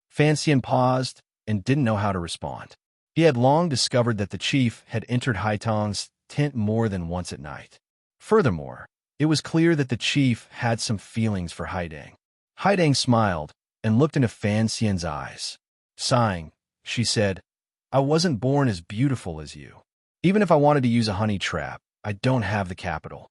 Fan Xian paused and didn't know how to respond. He had long discovered that the chief had entered Haitang's tent more than once at night. Furthermore, it was clear that the chief had some feelings for Haitang. Haitang smiled and looked into Fan Xian's eyes. Sighing, she said, "I wasn't born as beautiful as you. Even if I wanted to use a honey trap, I don't have the capital."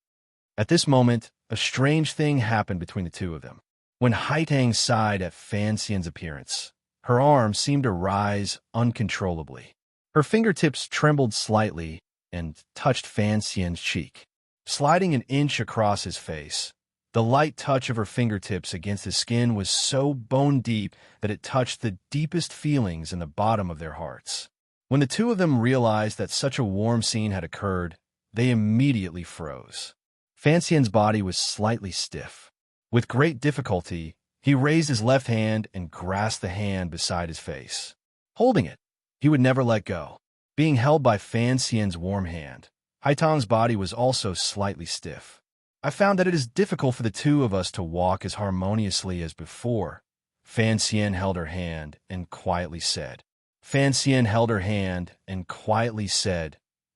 At this moment, a strange thing happened between the two of them. When Haitang sighed at Fan Xian's appearance, her arms seemed to rise uncontrollably. Her fingertips trembled slightly and touched Fan Xian's cheek. Sliding an inch across his face, the light touch of her fingertips against his skin was so bone-deep that it touched the deepest feelings in the bottom of their hearts. When the two of them realized that such a warm scene had occurred, they immediately froze. Fan Xian's body was slightly stiff. With great difficulty, he raised his left hand and grasped the hand beside his face. Holding it, he would never let go. Being held by Fan Xian's warm hand, Haitang's body was also slightly stiff. "I found that it is difficult for the two of us to walk as harmoniously as before." Fan Xian held her hand and quietly said.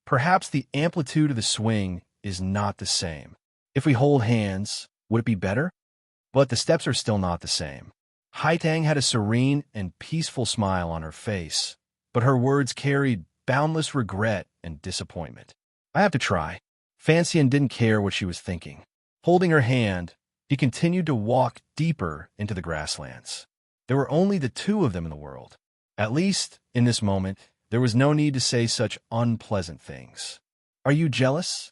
"Perhaps the amplitude of the swing is not the same. If we hold hands, would it be better? But the steps are still not the same." Haitang had a serene and peaceful smile on her face, but her words carried boundless regret and disappointment. "I have to try." Fan Xian didn't care what she was thinking. Holding her hand, he continued to walk deeper into the grasslands. There were only the two of them in the world. At least, in this moment, there was no need to say such unpleasant things. "Are you jealous?"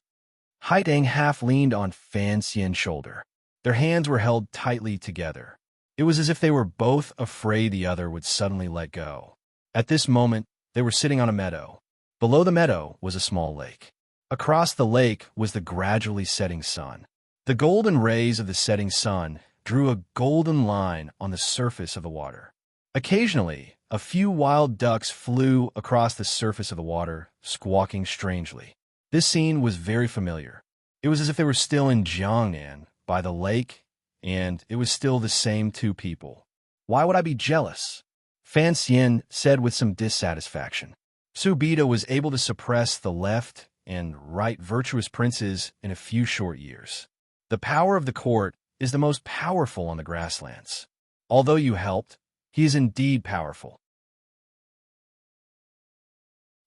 Haitang half leaned on Fan Xian's shoulder. Their hands were held tightly together. It was as if they were both afraid the other would suddenly let go. At this moment, they were sitting on a meadow. Below the meadow was a small lake. Across the lake was the gradually setting sun. The golden rays of the setting sun drew a golden line on the surface of the water. Occasionally, a few wild ducks flew across the surface of the water, squawking strangely. This scene was very familiar. It was as if they were still in Jiangnan, by the lake, and it was still the same two people. "Why would I be jealous?" Fan Xian said with some dissatisfaction. Subida was able to suppress the left and right virtuous princes in a few short years. The power of the court is the most powerful on the grasslands. Although you helped, he is indeed powerful.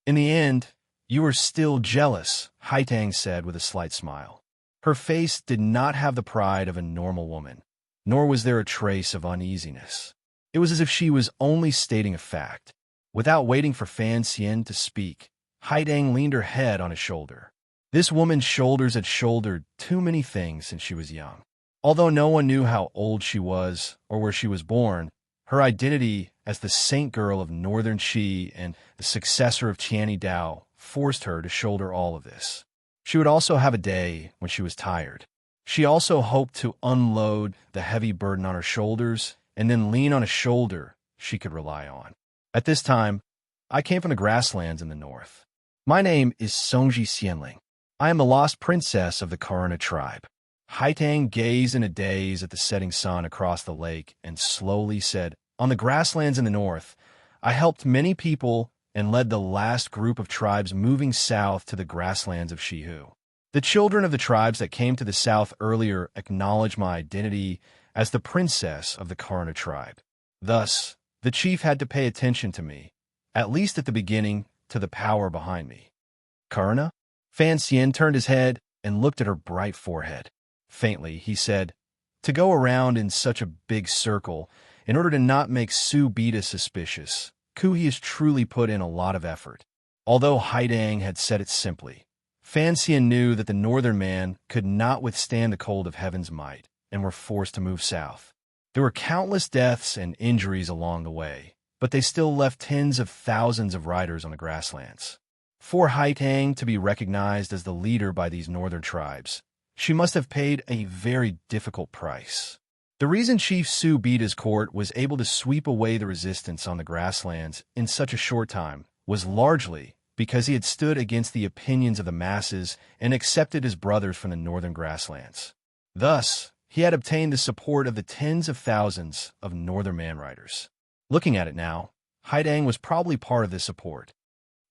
In the end, you are still jealous, Haitang said with a slight smile. Her face did not have the pride of a normal woman, nor was there a trace of uneasiness. It was as if she was only stating a fact. Without waiting for Fan Xian to speak, Haitang leaned her head on his shoulder. This woman's shoulders had shouldered too many things since she was young. Although no one knew how old she was or where she was born, her identity as the saint girl of Northern Qi and the successor of Qiani Dao forced her to shoulder all of this. She would also have a day when she was tired. She also hoped to unload the heavy burden on her shoulders and then lean on a shoulder she could rely on. At this time, I came from the grasslands in the north. My name is Songji Xianling. I am the lost princess of the Karna tribe. Haitang gazed in a daze at the setting sun across the lake and slowly said, On the grasslands in the north, I helped many people and led the last group of tribes moving south to the grasslands of Shihu. The children of the tribes that came to the south earlier acknowledged my identity as the princess of the Karna tribe. Thus, the chief had to pay attention to me, at least at the beginning, to the power behind me. Karna? Fan Xian turned his head and looked at her bright forehead. Faintly, he said, To go around in such a big circle, in order to not make Subida suspicious, Kuhi has truly put in a lot of effort. Although Haitang had said it simply, Fan Xian knew that the northern man could not withstand the cold of heaven's might and were forced to move south. There were countless deaths and injuries along the way, but they still left tens of thousands of riders on the grasslands. For Haitang to be recognized as the leader by these northern tribes, she must have paid a very difficult price. The reason Chief Subida's court was able to sweep away the resistance on the grasslands in such a short time was largely because he had stood against the opinions of the masses and accepted his brothers from the northern grasslands. Thus, he had obtained the support of the tens of thousands of northern man riders. Looking at it now, Haitang was probably part of this support.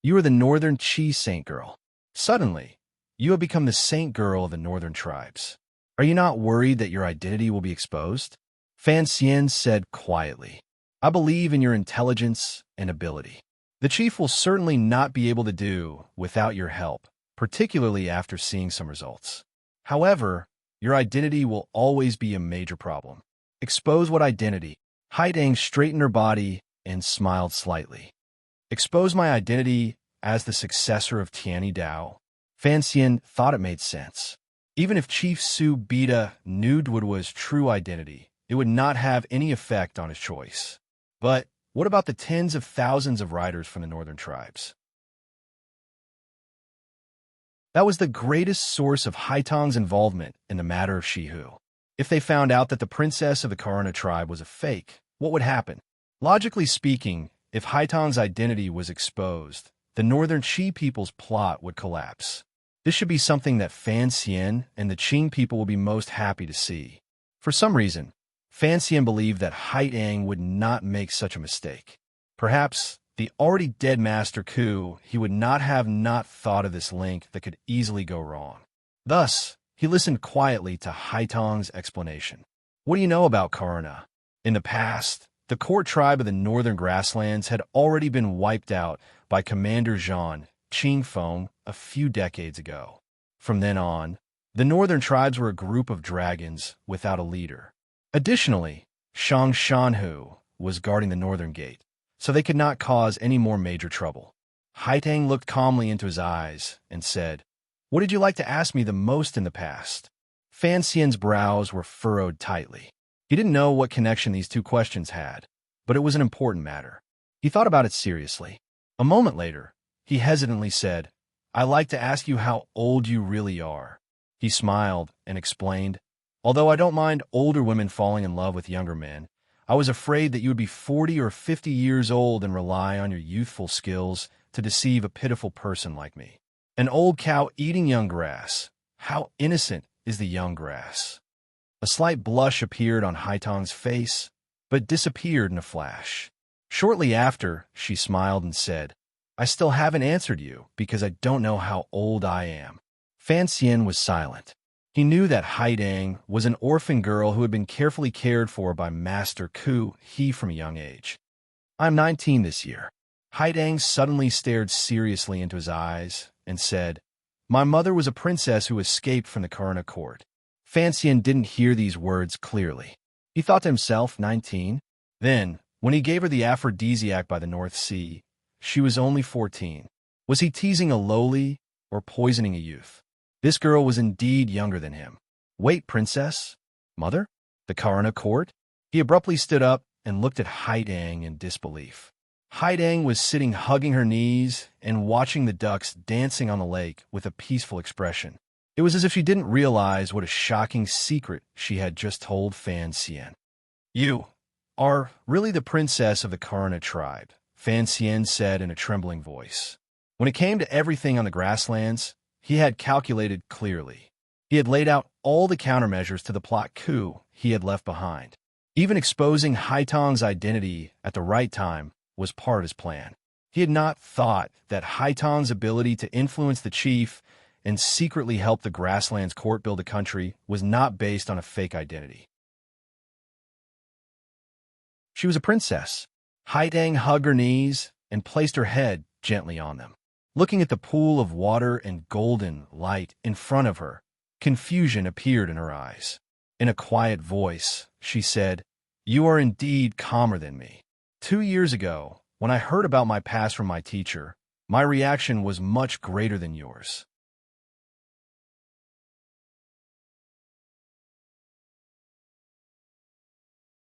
You are the northern Qi saint girl. Suddenly, you have become the saint girl of the northern tribes. Are you not worried that your identity will be exposed? Fan Xian said quietly, I believe in your intelligence and ability. The chief will certainly not be able to do without your help, particularly after seeing some results. However, your identity will always be a major problem. Expose what identity? Haitang straightened her body and smiled slightly. Expose my identity as the successor of Qiani Dao? Fan Xian thought it made sense. Even if Chief Subida knew Duodua's true identity, it would not have any effect on his choice. But what about the tens of thousands of riders from the northern tribes? That was the greatest source of Haitang's involvement in the matter of Shihu. If they found out that the princess of the Karna tribe was a fake, what would happen? Logically speaking, if Haitang's identity was exposed, the northern Qi people's plot would collapse. This should be something that Fan Xian and the Qing people would be most happy to see. For some reason, Fan Xian believed that Haitang would not make such a mistake. Perhaps the already dead Master Ku, he would not have not thought of this link that could easily go wrong. Thus, he listened quietly to Haitang's explanation. What do you know about Karna? In the past, the court tribe of the northern grasslands had already been wiped out by Commander Zhan Qingfeng a few decades ago. From then on, the northern tribes were a group of dragons without a leader. Additionally, Shang Shanhu was guarding the northern gate, so they could not cause any more major trouble. Haitang looked calmly into his eyes and said, What did you like to ask me the most in the past? Fan Xian's brows were furrowed tightly. He didn't know what connection these two questions had, but it was an important matter. He thought about it seriously. A moment later, he hesitantly said, I'd like to ask you how old you really are. He smiled and explained, Although I don't mind older women falling in love with younger men, I was afraid that you would be 40 or 50 years old and rely on your youthful skills to deceive a pitiful person like me. An old cow eating young grass. How innocent is the young grass. A slight blush appeared on Haitang's face, but disappeared in a flash. Shortly after, she smiled and said, I still haven't answered you because I don't know how old I am. Fan Xian was silent. He knew that Haidang was an orphan girl who had been carefully cared for by Master Ku He from a young age. I'm 19 this year. Haidang suddenly stared seriously into his eyes and said, My mother was a princess who escaped from the Karna court. Fan Xian didn't hear these words clearly. He thought to himself, 19? Then, when he gave her the aphrodisiac by the North Sea, she was only 14. Was he teasing a lowly or poisoning a youth? This girl was indeed younger than him. Wait, princess? Mother? The Karna court? He abruptly stood up and looked at Haidang in disbelief. Haidang was sitting hugging her knees and watching the ducks dancing on the lake with a peaceful expression. It was as if she didn't realize what a shocking secret she had just told Fan Xian. You are really the princess of the Karna tribe, Fan Xian said in a trembling voice. When it came to everything on the grasslands, he had calculated clearly. He had laid out all the countermeasures to the plot coup he had left behind. Even exposing Haitong's identity at the right time was part of his plan. He had not thought that Haitong's ability to influence the chief and secretly help the grasslands court build a country was not based on a fake identity. She was a princess. Haidang hugged her knees and placed her head gently on them. Looking at the pool of water and golden light in front of her, confusion appeared in her eyes. In a quiet voice, she said, You are indeed calmer than me. 2 years ago, when I heard about my past from my teacher, my reaction was much greater than yours.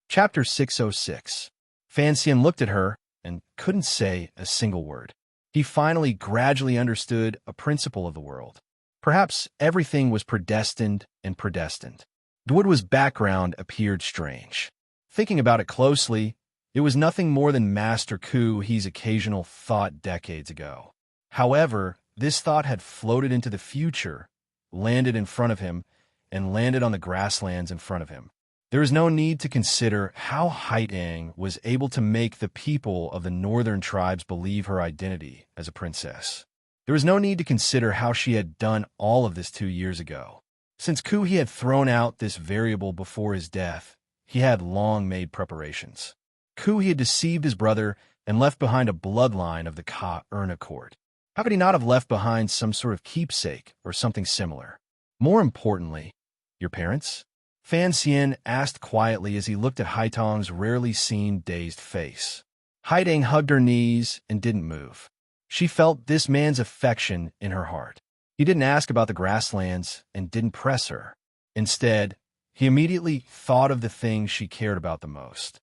Chapter 606. Fan Xian looked at her and couldn't say a single word. He finally gradually understood a principle of the world. Perhaps everything was predestined and predestined. Duodwa's background appeared strange. Thinking about it closely, it was nothing more than Master Ku He's occasional thought decades ago. However, this thought had floated into the future, landed in front of him, and landed on the grasslands in front of him. There is no need to consider how Haidang was able to make the people of the northern tribes believe her identity as a princess. There was no need to consider how she had done all of this 2 years ago. Since Ku He had thrown out this variable before his death, he had long made preparations. Ku He had deceived his brother and left behind a bloodline of the Ka-Erna court. How could he not have left behind some sort of keepsake or something similar? More importantly, your parents? Fan Xian asked quietly as he looked at Haitong's rarely seen dazed face. Haidang hugged her knees and didn't move. She felt this man's affection in her heart. He didn't ask about the grasslands and didn't press her. Instead, he immediately thought of the thing she cared about the most.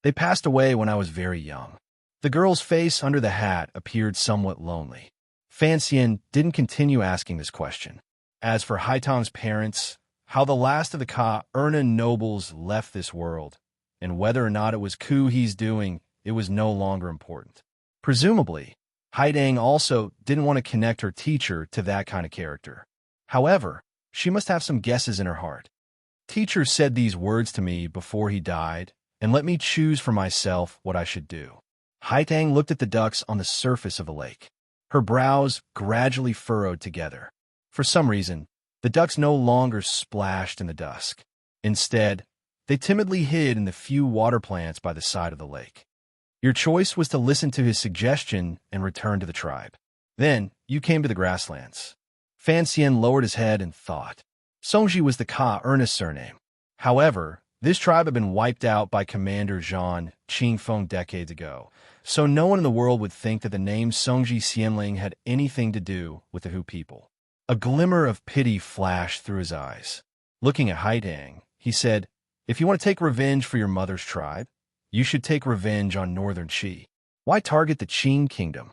They passed away when I was very young. The girl's face under the hat appeared somewhat lonely. Fan Xian didn't continue asking this question. As for Haitong's parents, how the last of the Ka-Erna nobles left this world, and whether or not it was Ku He's doing, it was no longer important. Presumably, Haidang also didn't want to connect her teacher to that kind of character. However, she must have some guesses in her heart. Teacher said these words to me before he died, and let me choose for myself what I should do. Haidang looked at the ducks on the surface of the lake. Her brows gradually furrowed together. For some reason, the ducks no longer splashed in the dusk. Instead, they timidly hid in the few water plants by the side of the lake. Your choice was to listen to his suggestion and return to the tribe. Then, you came to the grasslands. Fan Xian lowered his head and thought. Songji was the Ka-Erna surname. However, this tribe had been wiped out by Commander Zhang Qingfeng decades ago, so no one in the world would think that the name Songji Xianling had anything to do with the Hu people. A glimmer of pity flashed through his eyes. Looking at Haidang, he said, If you want to take revenge for your mother's tribe, you should take revenge on Northern Qi. Why target the Qing kingdom?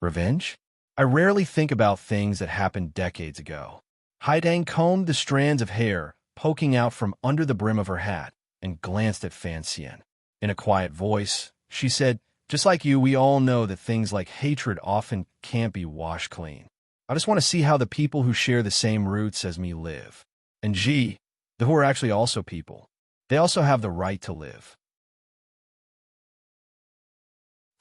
Revenge? I rarely think about things that happened decades ago. Haidang combed the strands of hair poking out from under the brim of her hat and glanced at Fan Xian. In a quiet voice, she said, Just like you, we all know that things like hatred often can't be washed clean. I just want to see how the people who share the same roots as me live. And Ji, the who are actually also people, they also have the right to live.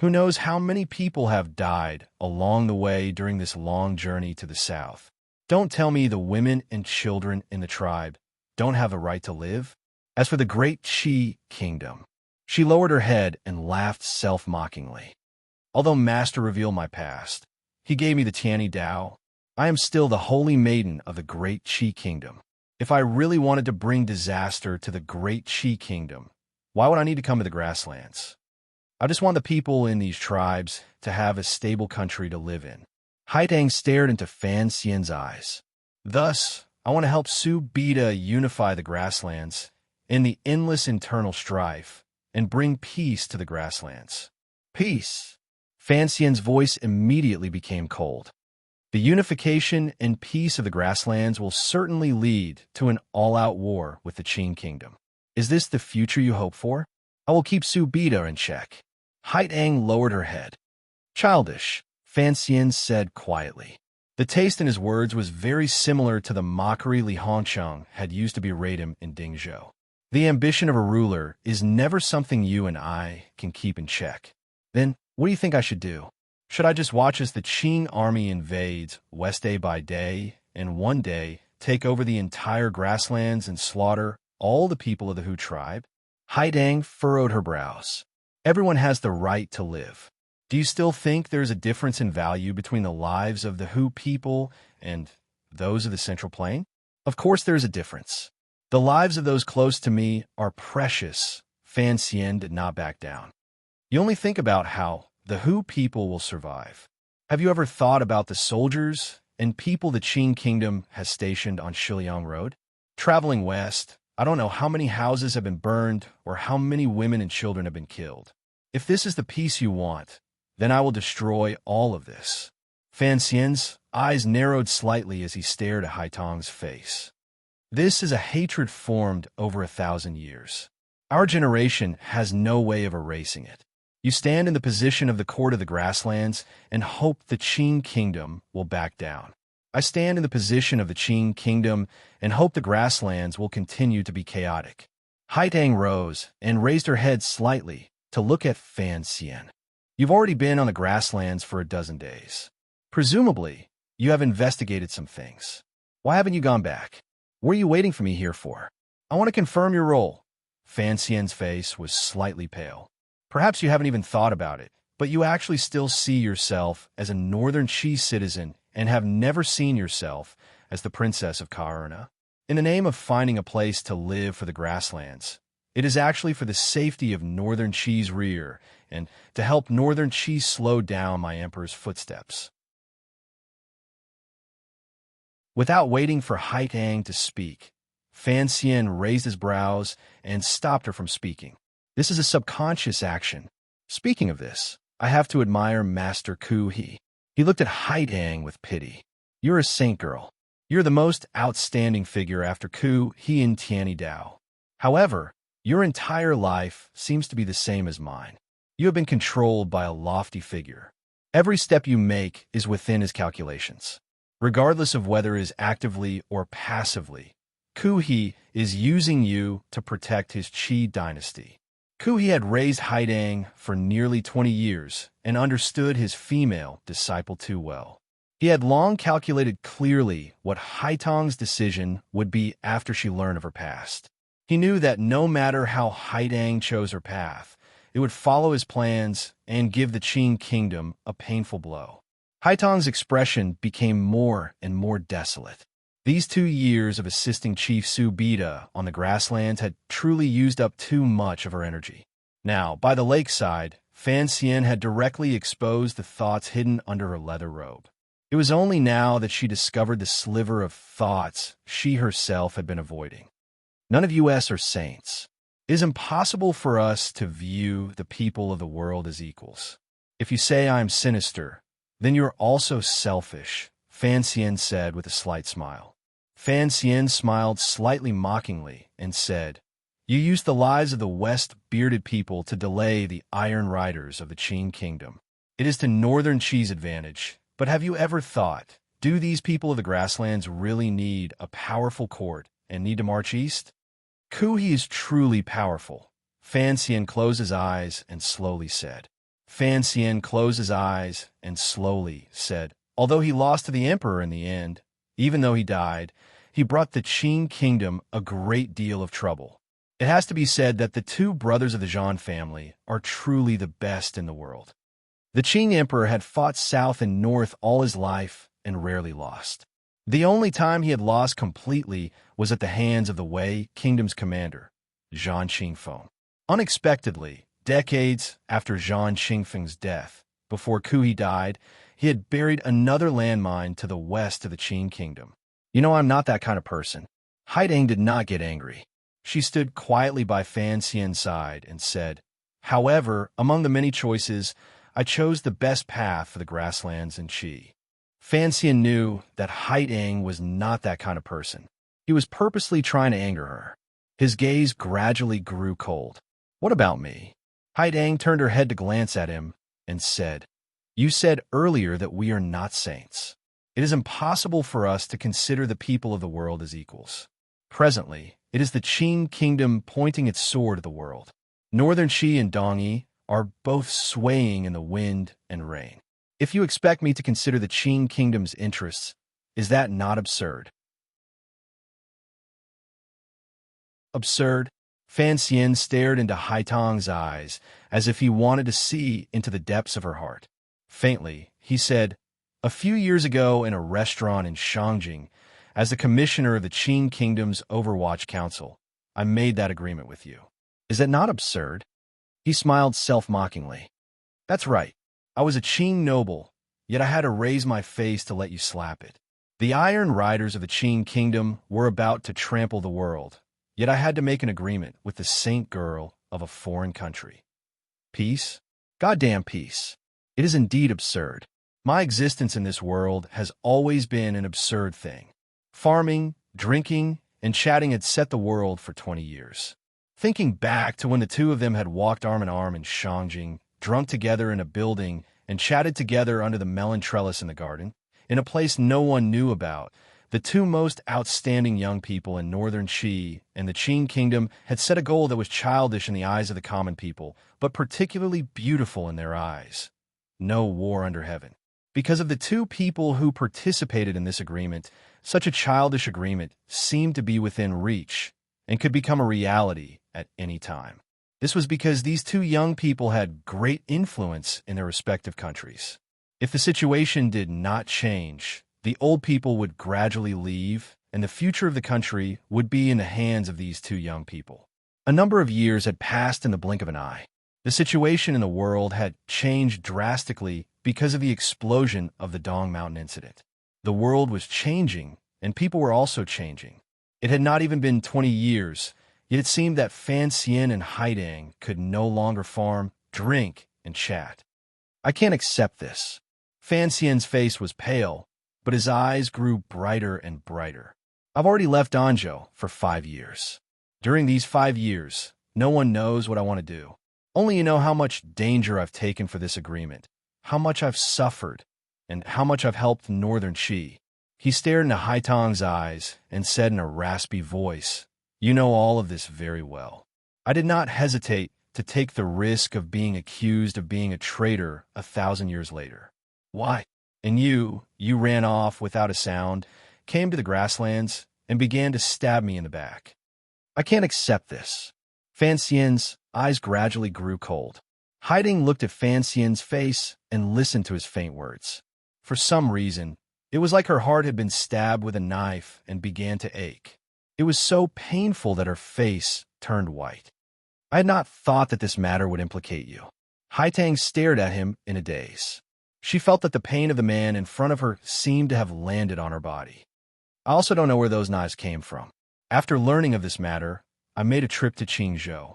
Who knows how many people have died along the way during this long journey to the south? Don't tell me the women and children in the tribe don't have a right to live. As for the great Chi kingdom, she lowered her head and laughed self-mockingly. Although Master revealed my past, he gave me the Tiani Dao. I am still the holy maiden of the great Chi kingdom. If I really wanted to bring disaster to the great Chi kingdom, why would I need to come to the grasslands? I just want the people in these tribes to have a stable country to live in. Haitang stared into Fan Xian's eyes. Thus, I want to help Su Bida unify the grasslands in the endless internal strife and bring peace to the grasslands. Peace! Fan Xian's voice immediately became cold. The unification and peace of the grasslands will certainly lead to an all-out war with the Qin kingdom. Is this the future you hope for? I will keep Su Bida in check. Haitang lowered her head. Childish, Fan Xian said quietly. The taste in his words was very similar to the mockery Li Hongcheng had used to berate him in Dingzhou. The ambition of a ruler is never something you and I can keep in check. Then, what do you think I should do? Should I just watch as the Qin army invades West day by day, and one day take over the entire grasslands and slaughter all the people of the Hu tribe? Haitang furrowed her brows. Everyone has the right to live. Do you still think there is a difference in value between the lives of the Hu people and those of the Central Plain? Of course there is a difference. The lives of those close to me are precious. Fan Xian did not back down. You only think about how the Hu people will survive. Have you ever thought about the soldiers and people the Qin kingdom has stationed on Shiliang Road? Traveling west, I don't know how many houses have been burned or how many women and children have been killed. If this is the peace you want, then I will destroy all of this. Fan Xian's eyes narrowed slightly as he stared at Haitang's face. This is a hatred formed over 1,000 years. Our generation has no way of erasing it. You stand in the position of the court of the grasslands and hope the Qin kingdom will back down. I stand in the position of the Qin kingdom and hope the grasslands will continue to be chaotic. Haitang rose and raised her head slightly to look at Fan Xian. You've already been on the grasslands for 12 days. Presumably, you have investigated some things. Why haven't you gone back? What are you waiting for me here for? I want to confirm your role. Fan Xian's face was slightly pale. Perhaps you haven't even thought about it, but you actually still see yourself as a Northern Qi citizen and have never seen yourself as the Princess of Kaurna. In the name of finding a place to live for the grasslands, it is actually for the safety of Northern Qi's rear and to help Northern Qi slow down my emperor's footsteps. Without waiting for Haitang to speak, Fan Xian raised his brows and stopped her from speaking. This is a subconscious action. Speaking of this, I have to admire Master Ku He. He looked at Haitang with pity. You're a saint girl. You're the most outstanding figure after Ku He and Tiani Dao. However, your entire life seems to be the same as mine. You have been controlled by a lofty figure. Every step you make is within his calculations. Regardless of whether it is actively or passively, Ku He is using you to protect his Qi dynasty. Ku He had raised Haitang for nearly 20 years and understood his female disciple too well. He had long calculated clearly what Haitang's decision would be after she learned of her past. He knew that no matter how Haitang chose her path, it would follow his plans and give the Qin kingdom a painful blow. Haitang's expression became more and more desolate. These 2 years of assisting Chief Su Bida on the grasslands had truly used up too much of her energy. Now, by the lakeside, Fan Xian had directly exposed the thoughts hidden under her leather robe. It was only now that she discovered the sliver of thoughts she herself had been avoiding. None of us are saints. It is impossible for us to view the people of the world as equals. If you say I am sinister, then you're also selfish, Fan Xian said with a slight smile. Fan Xian smiled slightly mockingly and said, You used the lives of the West-bearded people to delay the Iron Riders of the Qin kingdom. It is to Northern Qi's advantage, but have you ever thought, do these people of the grasslands really need a powerful court and need to march east? Ku He is truly powerful. Fan Xian closed his eyes and slowly said, Fan Xian closed his eyes and slowly said, although he lost to the emperor in the end, even though he died, he brought the Qin kingdom a great deal of trouble. It has to be said that the two brothers of the Zhan family are truly the best in the world. The Qing emperor had fought south and north all his life and rarely lost. The only time he had lost completely was at the hands of the Wei kingdom's commander, Zhan Qingfeng. Unexpectedly, decades after Zhan Qingfeng's death, before Ku died, he had buried another landmine to the west of the Qin kingdom. You know, I'm not that kind of person. Haidang did not get angry. She stood quietly by Fan Xian's side and said, however, among the many choices, I chose the best path for the grasslands in Qi. Fan Xian knew that Haidang was not that kind of person. He was purposely trying to anger her. His gaze gradually grew cold. What about me? Haidang turned her head to glance at him and said, you said earlier that we are not saints. It is impossible for us to consider the people of the world as equals. Presently, it is the Qin kingdom pointing its sword at the world. Northern Qi and Dongyi are both swaying in the wind and rain. If you expect me to consider the Qin kingdom's interests, is that not absurd? Absurd? Fan Xian stared into Haitang's eyes as if he wanted to see into the depths of her heart. Faintly, he said, a few years ago in a restaurant in Shangjing, as the commissioner of the Qin Kingdom's Overwatch Council, I made that agreement with you. Is that not absurd? He smiled self-mockingly. That's right. I was a Qin noble, yet I had to raise my face to let you slap it. The Iron Riders of the Qin Kingdom were about to trample the world, yet I had to make an agreement with the saint girl of a foreign country. Peace? Goddamn peace. It is indeed absurd. My existence in this world has always been an absurd thing. Farming, drinking, and chatting had set the world for 20 years. Thinking back to when the two of them had walked arm in arm in Shangjing, drunk together in a building, and chatted together under the melon trellis in the garden, in a place no one knew about, the two most outstanding young people in northern Qi and the Qin kingdom had set a goal that was childish in the eyes of the common people, but particularly beautiful in their eyes. No war under heaven. Because of the two people who participated in this agreement, such a childish agreement seemed to be within reach and could become a reality at any time. This was because these two young people had great influence in their respective countries. If the situation did not change, the old people would gradually leave, and the future of the country would be in the hands of these two young people. A number of years had passed in the blink of an eye. The situation in the world had changed drastically because of the explosion of the Dong Mountain incident. The world was changing, and people were also changing. It had not even been 20 years, yet it seemed that Fan Xian and Haidang could no longer farm, drink, and chat. I can't accept this. Fan Xian's face was pale, but his eyes grew brighter and brighter. I've already left Anzhou for 5 years. During these 5 years, no one knows what I want to do. Only you know how much danger I've taken for this agreement, how much I've suffered, and how much I've helped Northern Qi. He stared into Haitang's eyes and said in a raspy voice, you know all of this very well. I did not hesitate to take the risk of being accused of being a traitor 1,000 years later. Why? And you ran off without a sound, came to the grasslands, and began to stab me in the back. I can't accept this. Fan Xian's eyes gradually grew cold. Haidang looked at Fan Xian's face and listened to his faint words. For some reason, it was like her heart had been stabbed with a knife and began to ache. It was so painful that her face turned white. I had not thought that this matter would implicate you. Haitang stared at him in a daze. She felt that the pain of the man in front of her seemed to have landed on her body. I also don't know where those knives came from. After learning of this matter, I made a trip to Qingzhou.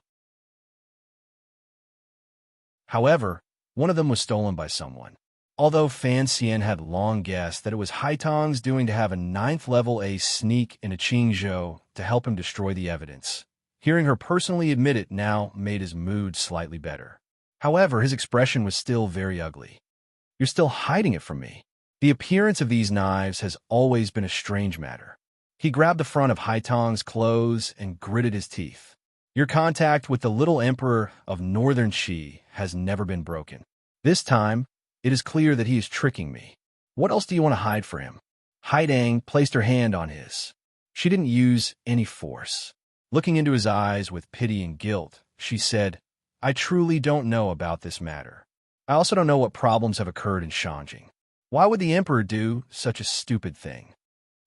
However, one of them was stolen by someone. Although Fan Xian had long guessed that it was Haitang's doing to have a 9th level ace sneak into Qingzhou to help him destroy the evidence, hearing her personally admit it now made his mood slightly better. However, his expression was still very ugly. You're still hiding it from me. The appearance of these knives has always been a strange matter. He grabbed the front of Haitang's clothes and gritted his teeth. Your contact with the little emperor of Northern Qi has never been broken. This time, it is clear that he is tricking me. What else do you want to hide for him? Haidang placed her hand on his. She didn't use any force. Looking into his eyes with pity and guilt, she said, I truly don't know about this matter. I also don't know what problems have occurred in Shanjing. Why would the emperor do such a stupid thing?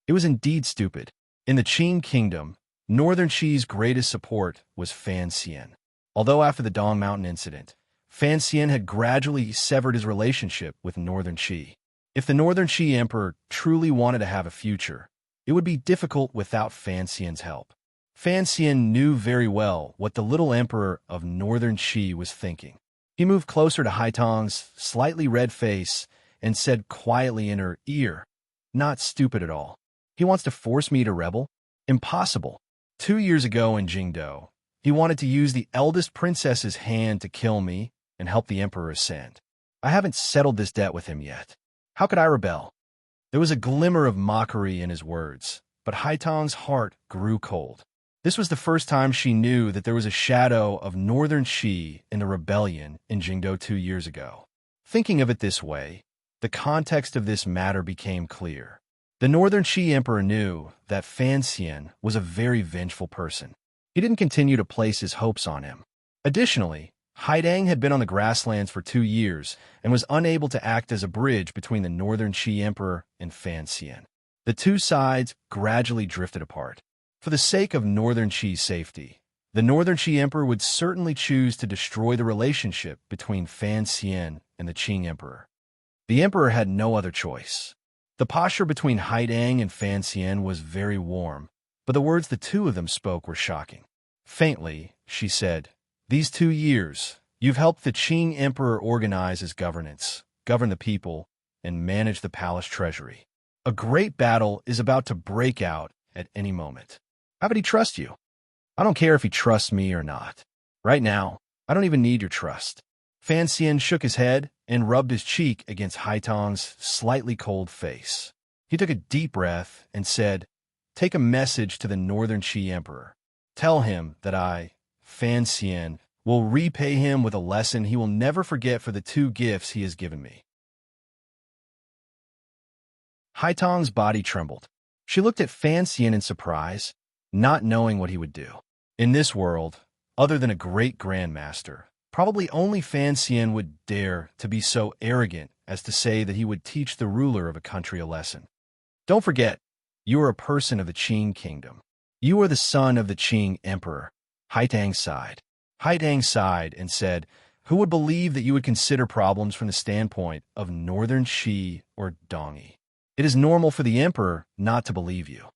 It was indeed stupid. In the Qing kingdom, Northern Qi's greatest support was Fan Xian. Although after the Dong Mountain incident, Fan Xian had gradually severed his relationship with Northern Qi. If the Northern Qi emperor truly wanted to have a future, it would be difficult without Fan Xian's help. Fan Xian knew very well what the little emperor of Northern Qi was thinking. He moved closer to Haitong's slightly red face and said quietly in her ear, Not stupid at all. He wants to force me to rebel? Impossible. 2 years ago in Jingdo, he wanted to use the eldest princess's hand to kill me and help the emperor ascend. I haven't settled this debt with him yet. How could I rebel? There was a glimmer of mockery in his words, but Haitong's heart grew cold. This was the first time she knew that there was a shadow of Northern Qi in the rebellion in Jingdo 2 years ago. Thinking of it this way, the context of this matter became clear. The Northern Qi emperor knew that Fan Xian was a very vengeful person. He didn't continue to place his hopes on him. Additionally, Haidang had been on the grasslands for 2 years and was unable to act as a bridge between the Northern Qi emperor and Fan Xian. The two sides gradually drifted apart. For the sake of Northern Qi's safety, the Northern Qi emperor would certainly choose to destroy the relationship between Fan Xian and the Qing emperor. The emperor had no other choice. The posture between Haidang and Fan Xian was very warm, but the words the two of them spoke were shocking. Faintly, she said, These 2 years, you've helped the Qing emperor organize his governance, govern the people, and manage the palace treasury. A great battle is about to break out at any moment. How could he trust you? I don't care if he trusts me or not. Right now, I don't even need your trust. Fan Xian shook his head and rubbed his cheek against Haitong's slightly cold face. He took a deep breath and said, Take a message to the Northern Qi emperor. Tell him that I, Fan Xian, will repay him with a lesson he will never forget for the 2 gifts he has given me. Haitong's body trembled. She looked at Fan Xian in surprise, not knowing what he would do. In this world, other than a great grandmaster, probably only Fan Xian would dare to be so arrogant as to say that he would teach the ruler of a country a lesson. Don't forget, you are a person of the Qing kingdom. You are the son of the Qing emperor. Haitang sighed. Haitang sighed and said, Who would believe that you would consider problems from the standpoint of Northern Qi or Dongyi? It is normal for the emperor not to believe you.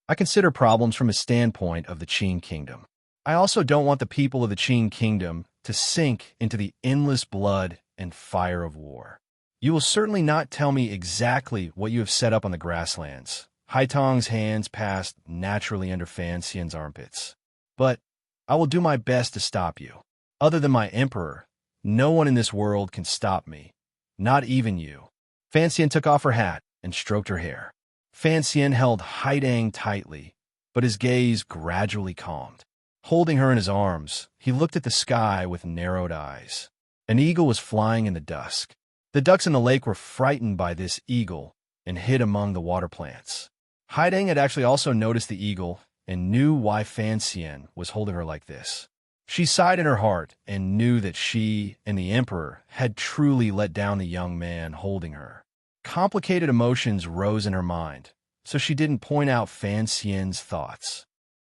I consider problems from a standpoint of the Qing kingdom. I also don't want the people of the Qing kingdom to sink into the endless blood and fire of war. You will certainly not tell me exactly what you have set up on the grasslands. Haitong's hands passed naturally under Fan Xian's armpits. But I will do my best to stop you. Other than my emperor, no one in this world can stop me. Not even you. Fan Xian took off her hat and stroked her hair. Fan Xian held Haidang tightly, but his gaze gradually calmed. Holding her in his arms, he looked at the sky with narrowed eyes. An eagle was flying in the dusk. The ducks in the lake were frightened by this eagle and hid among the water plants. Haidang had actually also noticed the eagle and knew why Fan Xian was holding her like this. She sighed in her heart and knew that she and the emperor had truly let down the young man holding her. Complicated emotions rose in her mind, so she didn't point out Fan Xian's thoughts.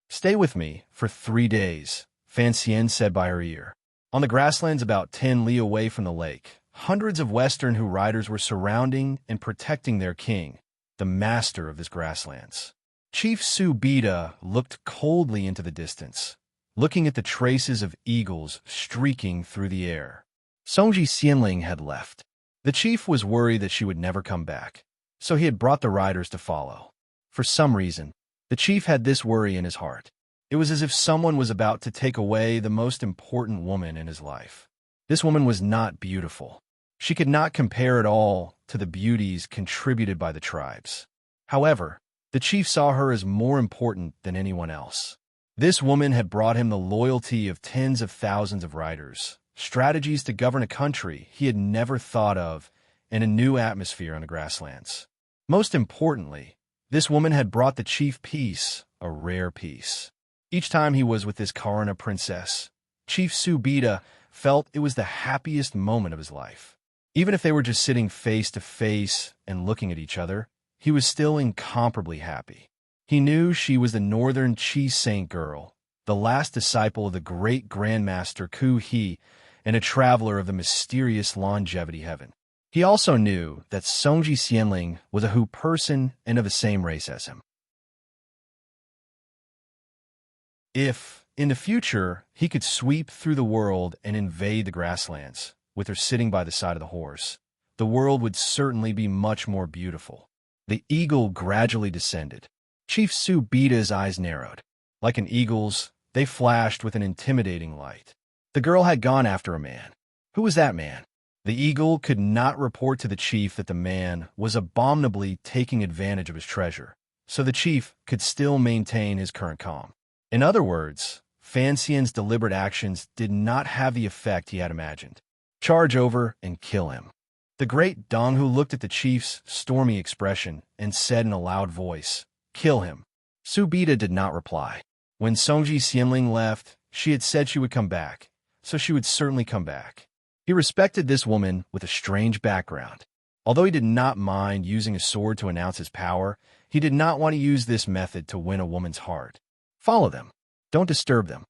Stay with me for 3 days, Fan Xian said by her ear. On the grasslands about 10 li away from the lake, hundreds of Western Hu riders were surrounding and protecting their king, the master of this grasslands. Chief Su Bida looked coldly into the distance, looking at the traces of eagles streaking through the air. Songji Xianling had left. The chief was worried that she would never come back, so he had brought the riders to follow. For some reason, the chief had this worry in his heart. It was as if someone was about to take away the most important woman in his life. This woman was not beautiful. She could not compare at all to the beauties contributed by the tribes. However, the chief saw her as more important than anyone else. This woman had brought him the loyalty of tens of thousands of riders, strategies to govern a country he had never thought of, and a new atmosphere on the grasslands. Most importantly, this woman had brought the chief peace, a rare peace. Each time he was with this Karana princess, Chief Subida felt it was the happiest moment of his life. Even if they were just sitting face to face and looking at each other, he was still incomparably happy. He knew she was the northern Chi Saint girl, the last disciple of the great Grandmaster Ku He, and a traveler of the mysterious longevity heaven. He also knew that Songji Xianling was a Hu person and of the same race as him. If, in the future, he could sweep through the world and invade the grasslands, with her sitting by the side of the horse, the world would certainly be much more beautiful. The eagle gradually descended. Chief Subida's eyes narrowed. Like an eagle's, they flashed with an intimidating light. The girl had gone after a man. Who was that man? The eagle could not report to the chief that the man was abominably taking advantage of his treasure, so the chief could still maintain his current calm. In other words, Fan Xian's deliberate actions did not have the effect he had imagined. Charge over and kill him. The great Dong Hu looked at the chief's stormy expression and said in a loud voice, "Kill him." Subida did not reply. When Songji Xianling left, she had said she would come back, so she would certainly come back. He respected this woman with a strange background. Although he did not mind using a sword to announce his power, he did not want to use this method to win a woman's heart. Follow them. Don't disturb them.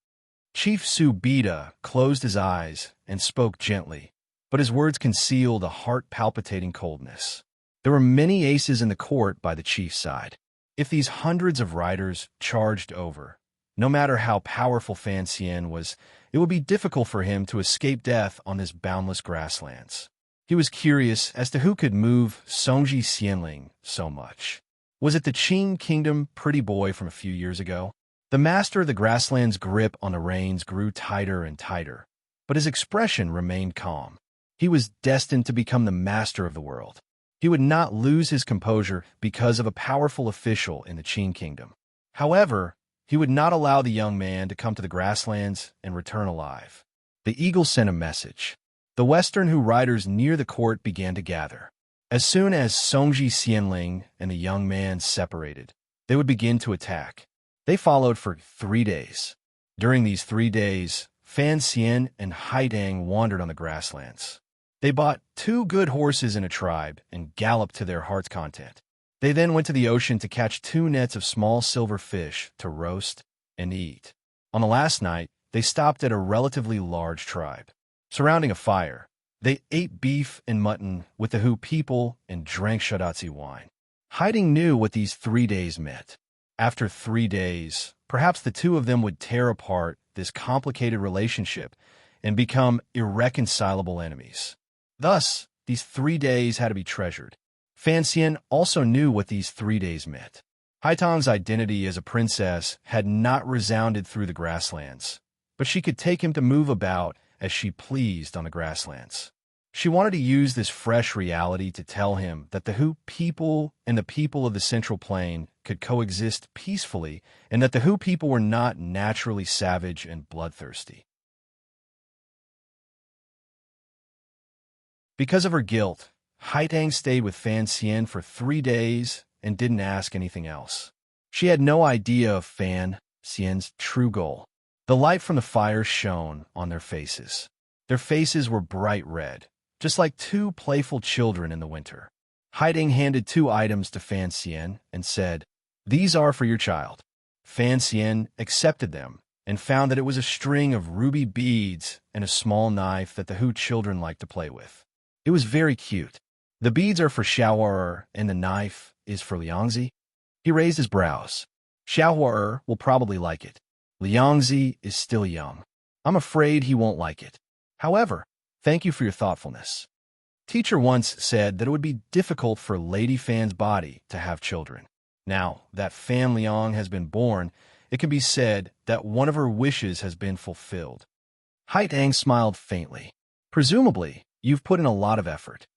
Chief Subida closed his eyes and spoke gently, but his words concealed a heart-palpitating coldness. There were many aces in the court by the chief's side. If these hundreds of riders charged over, no matter how powerful Fan Xian was, it would be difficult for him to escape death on this boundless grasslands. He was curious as to who could move Songji Xianling so much. Was it the Qing Kingdom pretty boy from a few years ago? The master of the grassland's grip on the reins grew tighter and tighter, but his expression remained calm. He was destined to become the master of the world. He would not lose his composure because of a powerful official in the Qing Kingdom. However, he would not allow the young man to come to the grasslands and return alive. The eagle sent a message. The Western Hu riders near the court began to gather. As soon as Songji Xianling and the young man separated, they would begin to attack. They followed for 3 days. During these 3 days, Fan Xian and Haidang wandered on the grasslands. They bought 2 good horses in a tribe and galloped to their heart's content. They then went to the ocean to catch 2 nets of small silver fish to roast and eat. On the last night, they stopped at a relatively large tribe. Surrounding a fire, they ate beef and mutton with the Hu people and drank Shadatsi wine. Haidang knew what these 3 days meant. After 3 days, perhaps the two of them would tear apart this complicated relationship and become irreconcilable enemies. Thus, these 3 days had to be treasured. Fan Xian also knew what these 3 days meant. Haitang's identity as a princess had not resounded through the grasslands, but she could take him to move about as she pleased on the grasslands. She wanted to use this fresh reality to tell him that the Hu people and the people of the Central Plain could coexist peacefully, and that the Hu people were not naturally savage and bloodthirsty. Because of her guilt, Haitang stayed with Fan Xian for 3 days and didn't ask anything else. She had no idea of Fan Xian's true goal. The light from the fire shone on their faces. Their faces were bright red, just like 2 playful children in the winter. Haidang handed 2 items to Fan Xian and said, "These are for your child." Fan Xian accepted them and found that it was a string of ruby beads and a small knife that the Hu children liked to play with. It was very cute. The beads are for Xiaohua and the knife is for Liangzi. He raised his brows. Xiaohua will probably like it. Liangzi is still young. I'm afraid he won't like it. However, thank you for your thoughtfulness. Teacher once said that it would be difficult for Lady Fan's body to have children. Now that Fan Liang has been born, it can be said that one of her wishes has been fulfilled. Haitang smiled faintly. Presumably, you've put in a lot of effort.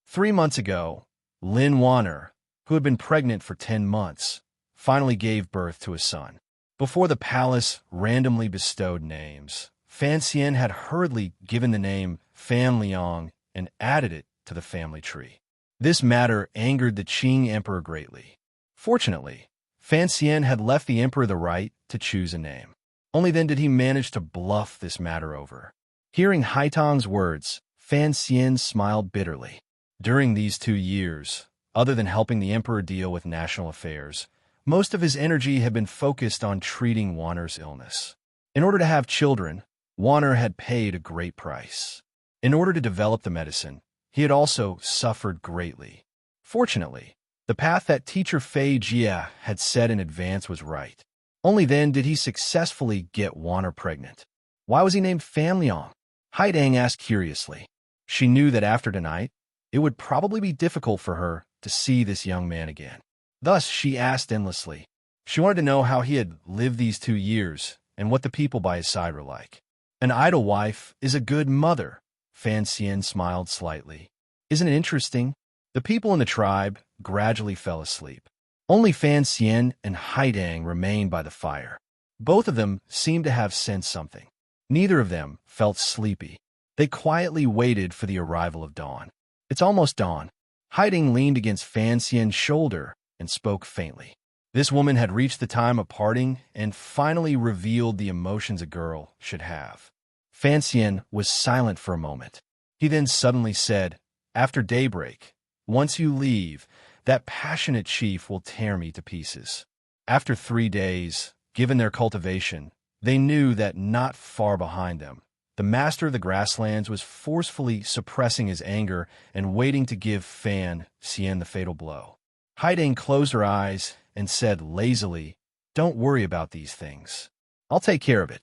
3 months ago, Lin Wanner, who had been pregnant for 10 months, finally gave birth to a son. Before the palace randomly bestowed names, Fan Xian had hurriedly given the name Fan Liang and added it to the family tree. This matter angered the Qing emperor greatly. Fortunately, Fan Xian had left the emperor the right to choose a name. Only then did he manage to bluff this matter over. Hearing Haitang's words, Fan Xian smiled bitterly. During these 2 years, other than helping the emperor deal with national affairs, most of his energy had been focused on treating Wanner's illness. In order to have children, Wanner had paid a great price. In order to develop the medicine, he had also suffered greatly. Fortunately, the path that teacher Fei Jia had set in advance was right. Only then did he successfully get Wanner pregnant. Why was he named Fan Liang? Haidang asked curiously. She knew that after tonight, it would probably be difficult for her to see this young man again. Thus, she asked endlessly. She wanted to know how he had lived these 2 years and what the people by his side were like. An idle wife is a good mother, Fan Xian smiled slightly. Isn't it interesting? The people in the tribe gradually fell asleep. Only Fan Xian and Haidang remained by the fire. Both of them seemed to have sensed something. Neither of them felt sleepy. They quietly waited for the arrival of dawn. It's almost dawn. Haidang leaned against Fan Xian's shoulder and spoke faintly. This woman had reached the time of parting and finally revealed the emotions a girl should have. Fan Xian was silent for a moment. He then suddenly said, "After daybreak, once you leave, that passionate chief will tear me to pieces." After 3 days, given their cultivation, they knew that not far behind them, the master of the grasslands was forcefully suppressing his anger and waiting to give Fan Xian the fatal blow. Haidang closed her eyes and said lazily, "Don't worry about these things. I'll take care of it.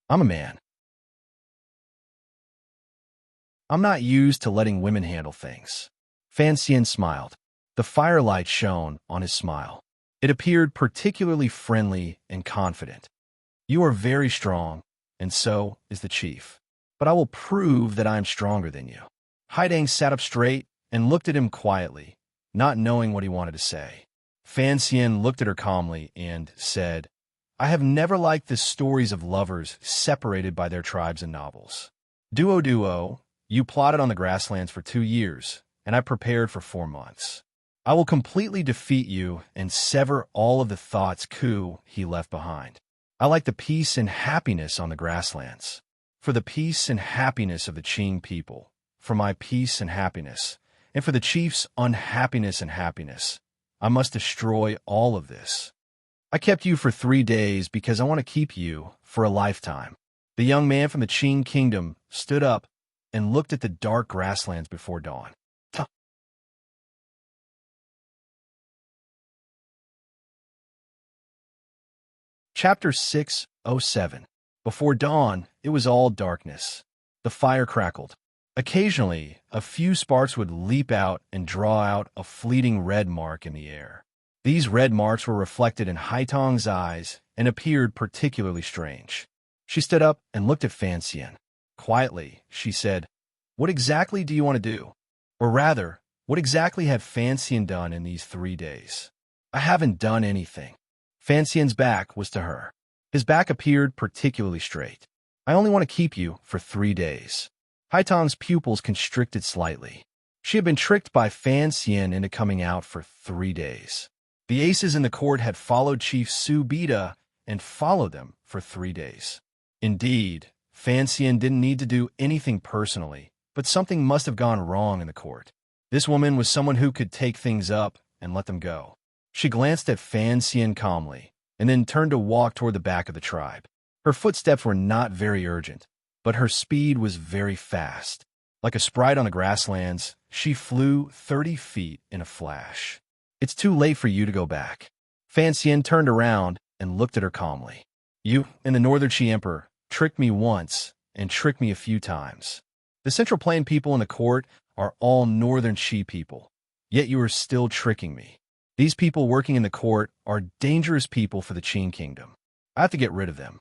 I'm a man. I'm not used to letting women handle things." Fan Xian smiled. The firelight shone on his smile. It appeared particularly friendly and confident. "You are very strong, and so is the chief. But I will prove that I am stronger than you." Haidang sat up straight and looked at him quietly, not knowing what he wanted to say. Fan Xian looked at her calmly and said, "I have never liked the stories of lovers separated by their tribes in novels. Duo, you plotted on the grasslands for 2 years, and I prepared for 4 months. I will completely defeat you and sever all of the thoughts he left behind. I like the peace and happiness on the grasslands. For the peace and happiness of the Qing people, for my peace and happiness, and for the chief's unhappiness and happiness, I must destroy all of this. I kept you for 3 days because I want to keep you for a lifetime." The young man from the Qing kingdom stood up and looked at the dark grasslands before dawn. Chapter 607. Before dawn, it was all darkness. The fire crackled. Occasionally, a few sparks would leap out and draw out a fleeting red mark in the air. These red marks were reflected in Haitang's eyes and appeared particularly strange. She stood up and looked at Fan Xian. Quietly, she said, "What exactly do you want to do? Or rather, what exactly have Fan Xian done in these 3 days?" "I haven't done anything." Fan Xian's back was to her. His back appeared particularly straight. "I only want to keep you for 3 days." Haitang's pupils constricted slightly. She had been tricked by Fan Xian into coming out for 3 days. The aces in the court had followed Chief Su Bida and followed them for 3 days. Indeed, Fan Xian didn't need to do anything personally, but something must have gone wrong in the court. This woman was someone who could take things up and let them go. She glanced at Fan Xian calmly, and then turned to walk toward the back of the tribe. Her footsteps were not very urgent, but her speed was very fast. Like a sprite on the grasslands, she flew 30 feet in a flash. "It's too late for you to go back." Fan Xian turned around and looked at her calmly. "You and the Northern Qi Emperor tricked me once and tricked me a few times. The Central Plain people in the court are all Northern Qi people, yet you are still tricking me. These people working in the court are dangerous people for the Qing kingdom. I have to get rid of them."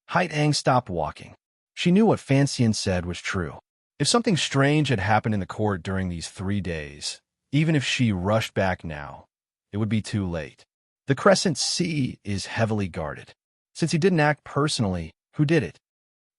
Haitang stopped walking. She knew what Fan Xian said was true. If something strange had happened in the court during these 3 days, even if she rushed back now, it would be too late. The Crescent Sea is heavily guarded. Since he didn't act personally, who did it?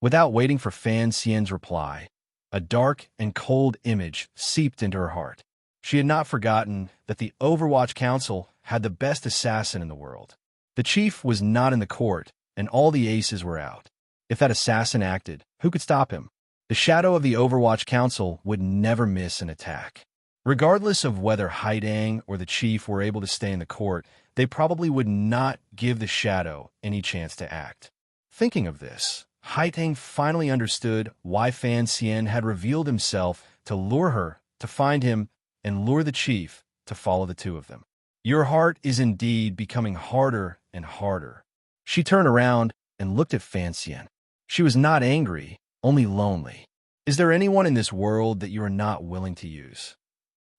Without waiting for Fan Xian's reply, a dark and cold image seeped into her heart. She had not forgotten that the Overwatch Council had the best assassin in the world. The chief was not in the court, and all the aces were out. If that assassin acted, who could stop him? The shadow of the Overwatch Council would never miss an attack. Regardless of whether Haidang or the chief were able to stay in the court, they probably would not give the shadow any chance to act. Thinking of this, Haidang finally understood why Fan Xian had revealed himself to lure her to find him and lure the chief to follow the two of them. Your heart is indeed becoming harder and harder. She turned around and looked at Fan Xian. She was not angry, only lonely. Is there anyone in this world that you are not willing to use?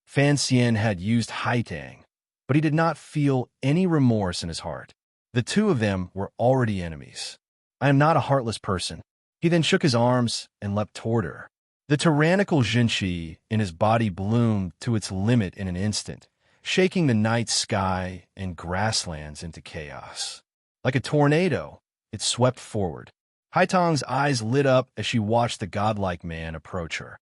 Fan Xian had used Haitang, but he did not feel any remorse in his heart. The two of them were already enemies. I am not a heartless person. He then shook his arms and leapt toward her. The tyrannical Jinshi in his body bloomed to its limit in an instant, shaking the night sky and grasslands into chaos. Like a tornado, it swept forward. Haitang's eyes lit up as she watched the godlike man approach her.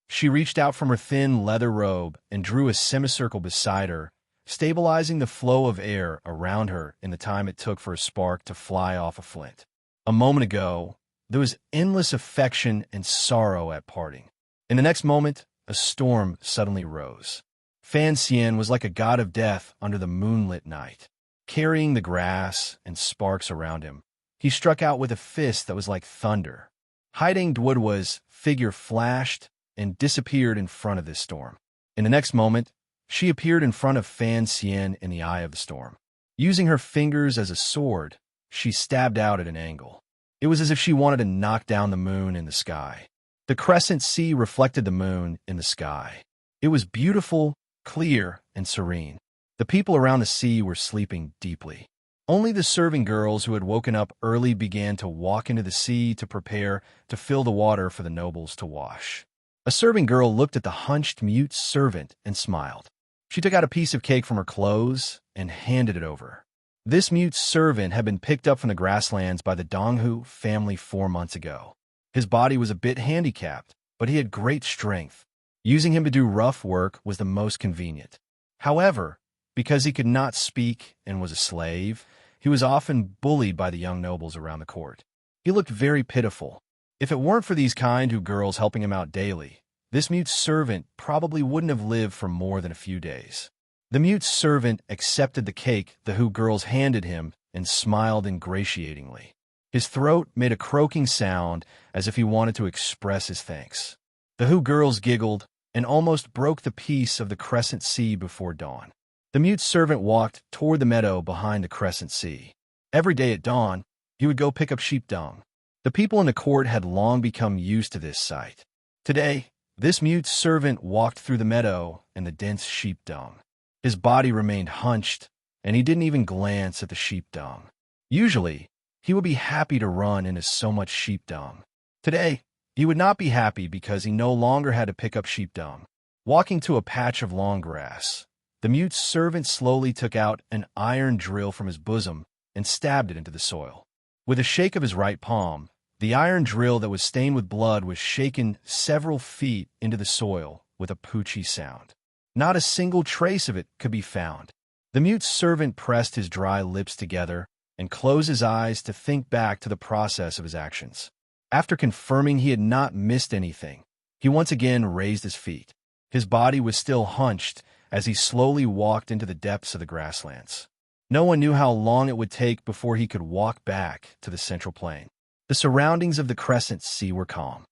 She reached out from her thin leather robe and drew a semicircle beside her, stabilizing the flow of air around her in the time it took for a spark to fly off a flint. A moment ago, there was endless affection and sorrow at parting. In the next moment, a storm suddenly rose. Fan Xian was like a god of death under the moonlit night. Carrying the grass and sparks around him, he struck out with a fist that was like thunder. Haidang Duodwa's figure flashed and disappeared in front of this storm. In the next moment, she appeared in front of Fan Xian in the eye of the storm. Using her fingers as a sword, she stabbed out at an angle. It was as if she wanted to knock down the moon in the sky. The crescent sea reflected the moon in the sky. It was beautiful, clear, and serene. The people around the sea were sleeping deeply. Only the serving girls who had woken up early began to walk into the sea to prepare to fill the water for the nobles to wash. A serving girl looked at the hunched mute servant and smiled. She took out a piece of cake from her clothes and handed it over. This mute servant had been picked up from the grasslands by the Donghu family 4 months ago. His body was a bit handicapped, but he had great strength. Using him to do rough work was the most convenient. However, because he could not speak and was a slave, he was often bullied by the young nobles around the court. He looked very pitiful. If it weren't for these kind Hu girls helping him out daily, this mute servant probably wouldn't have lived for more than a few days. The mute servant accepted the cake the Hu girls handed him and smiled ingratiatingly. His throat made a croaking sound as if he wanted to express his thanks. The Hu girls giggled and almost broke the peace of the crescent sea before dawn. The mute servant walked toward the meadow behind the crescent sea. Every day at dawn, he would go pick up sheep dung. The people in the court had long become used to this sight. Today, this mute servant walked through the meadow and the dense sheep dung. His body remained hunched, and he didn't even glance at the sheep dung. Usually, he would be happy to run into so much sheep dung. Today, he would not be happy because he no longer had to pick up sheep dung. Walking to a patch of long grass, the mute servant slowly took out an iron drill from his bosom and stabbed it into the soil. With a shake of his right palm, the iron drill that was stained with blood was shaken several feet into the soil with a poochy sound. Not a single trace of it could be found. The mute servant pressed his dry lips together and closed his eyes to think back to the process of his actions. After confirming he had not missed anything, he once again raised his feet. His body was still hunched as he slowly walked into the depths of the grasslands. No one knew how long it would take before he could walk back to the central plain. The surroundings of the crescent sea were calm.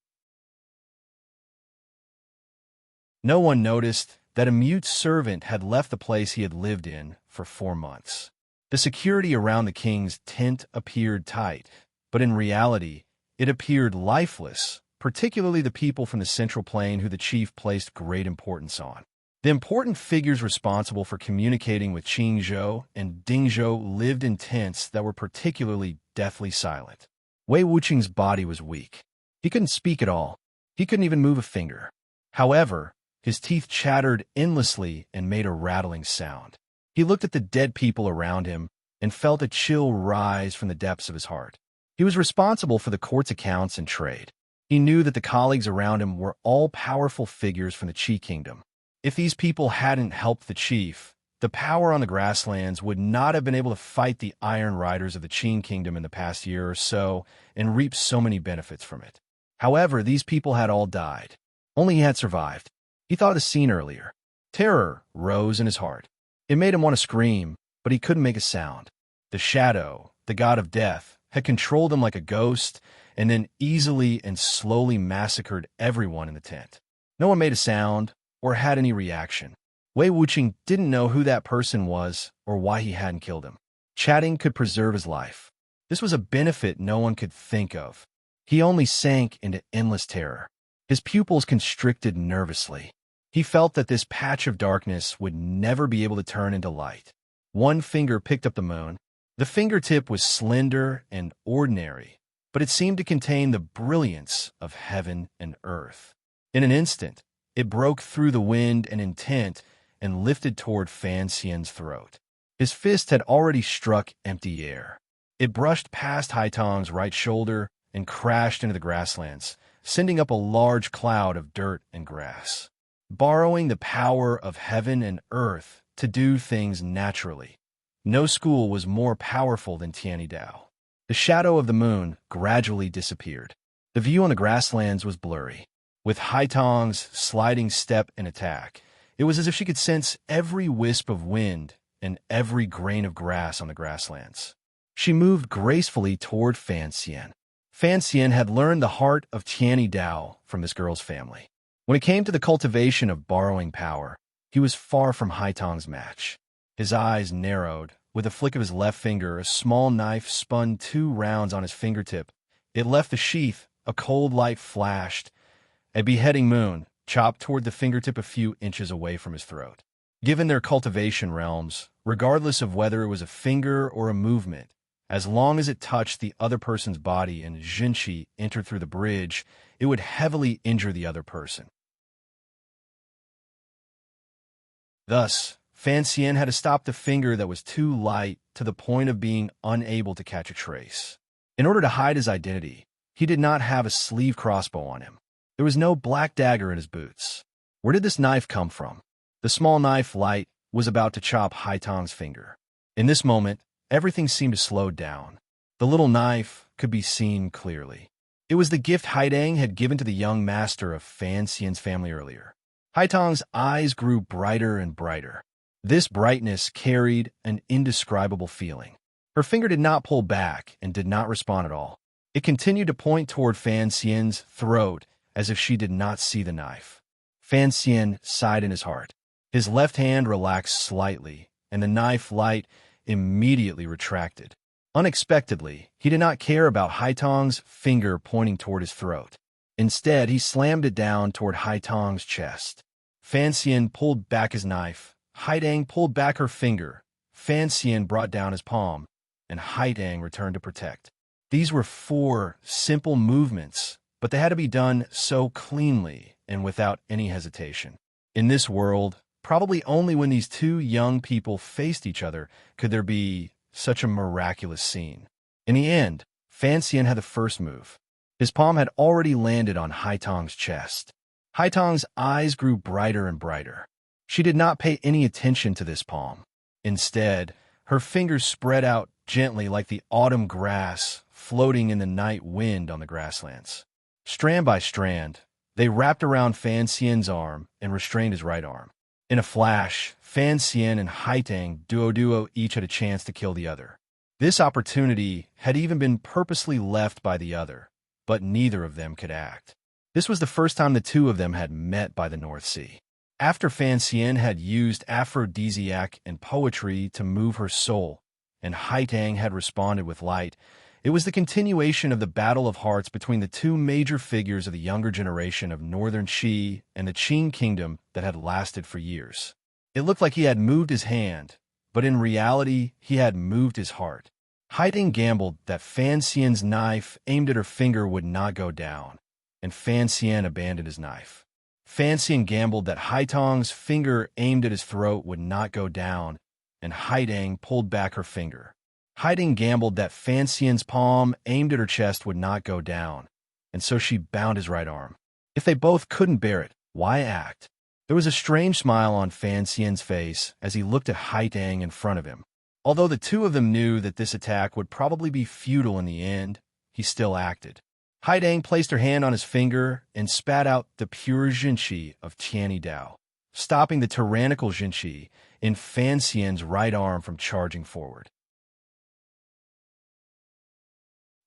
No one noticed that a mute servant had left the place he had lived in for 4 months. The security around the king's tent appeared tight, but in reality, it appeared lifeless, particularly the people from the central plain who the chief placed great importance on. The important figures responsible for communicating with Qingzhou and Dingzhou lived in tents that were particularly deathly silent. Wei Wuqing's body was weak. He couldn't speak at all. He couldn't even move a finger. However, his teeth chattered endlessly and made a rattling sound. He looked at the dead people around him and felt a chill rise from the depths of his heart. He was responsible for the court's accounts and trade. He knew that the colleagues around him were all powerful figures from the Qi kingdom. If these people hadn't helped the chief, the power on the grasslands would not have been able to fight the Iron Riders of the Qin kingdom in the past year or so and reap so many benefits from it. However, these people had all died. Only he had survived. He thought of the scene earlier. Terror rose in his heart. It made him want to scream, but he couldn't make a sound. The shadow, the god of death, had controlled him like a ghost and then easily and slowly massacred everyone in the tent. No one made a sound or had any reaction. Wei Wuqing didn't know who that person was or why he hadn't killed him. Chatting could preserve his life. This was a benefit no one could think of. He only sank into endless terror. His pupils constricted nervously. He felt that this patch of darkness would never be able to turn into light. One finger picked up the moon. The fingertip was slender and ordinary, but it seemed to contain the brilliance of heaven and earth. In an instant, it broke through the wind and intent and lifted toward Fan Xian's throat. His fist had already struck empty air. It brushed past Haitong's right shoulder and crashed into the grasslands, sending up a large cloud of dirt and grass. Borrowing the power of heaven and earth to do things naturally, no school was more powerful than Tianyi Dao. The shadow of the moon gradually disappeared. The view on the grasslands was blurry. With Haitong's sliding step and attack, it was as if she could sense every wisp of wind and every grain of grass on the grasslands. She moved gracefully toward Fan Xian. Fan Xian had learned the heart of Tianyi Dao from this girl's family. When it came to the cultivation of borrowing power, he was far from Haitong's match. His eyes narrowed. With a flick of his left finger, a small knife spun 2 rounds on his fingertip. It left the sheath. A cold light flashed. A beheading moon chopped toward the fingertip a few inches away from his throat. Given their cultivation realms, regardless of whether it was a finger or a movement, as long as it touched the other person's body and Jinqi entered through the bridge, it would heavily injure the other person. Thus, Fan Xian had to stop the finger that was too light to the point of being unable to catch a trace. In order to hide his identity, he did not have a sleeve crossbow on him. There was no black dagger in his boots. Where did this knife come from? The small knife light was about to chop Haitong's finger. In this moment, everything seemed to slow down. The little knife could be seen clearly. It was the gift Haidang had given to the young master of Fan Xian's family earlier. Haitong's eyes grew brighter and brighter. This brightness carried an indescribable feeling. Her finger did not pull back and did not respond at all. It continued to point toward Fan Xian's throat as if she did not see the knife. Fan Xian sighed in his heart. His left hand relaxed slightly, and the knife light immediately retracted. Unexpectedly, he did not care about Haitong's finger pointing toward his throat. Instead, he slammed it down toward Haitong's chest. Fan Xian pulled back his knife. Haidang pulled back her finger. Fan Xian brought down his palm, and Haidang returned to protect. These were 4 simple movements, but they had to be done so cleanly and without any hesitation. In this world, probably only when these 2 young people faced each other could there be such a miraculous scene. In the end, Fan Xian had the first move. His palm had already landed on Haitong's chest. Haitong's eyes grew brighter and brighter. She did not pay any attention to this palm. Instead, her fingers spread out gently like the autumn grass floating in the night wind on the grasslands. Strand by strand, they wrapped around Fan Xian's arm and restrained his right arm. In a flash, Fan Xian and Haitang duo each had a chance to kill the other. This opportunity had even been purposely left by the other, but neither of them could act. This was the first time the 2 of them had met by the North Sea. After Fan Xian had used aphrodisiac and poetry to move her soul, and Haitang had responded with light, it was the continuation of the battle of hearts between the 2 major figures of the younger generation of Northern Qi and the Qin kingdom that had lasted for years. It looked like he had moved his hand, but in reality, he had moved his heart. Haitang gambled that Fan Xian's knife aimed at her finger would not go down, and Fan Xian abandoned his knife. Fan Xian gambled that Haitong's finger aimed at his throat would not go down, and Haidang pulled back her finger. Haiding gambled that Fan Xian's palm aimed at her chest would not go down, and so she bound his right arm. If they both couldn't bear it, why act? There was a strange smile on Fan Xian's face as he looked at Haiding in front of him. Although the two of them knew that this attack would probably be futile in the end, he still acted. Haiding placed her hand on his finger and spat out the pure Jinqi of Tianyi Dao, stopping the tyrannical Jinqi in Fan Xian's right arm from charging forward.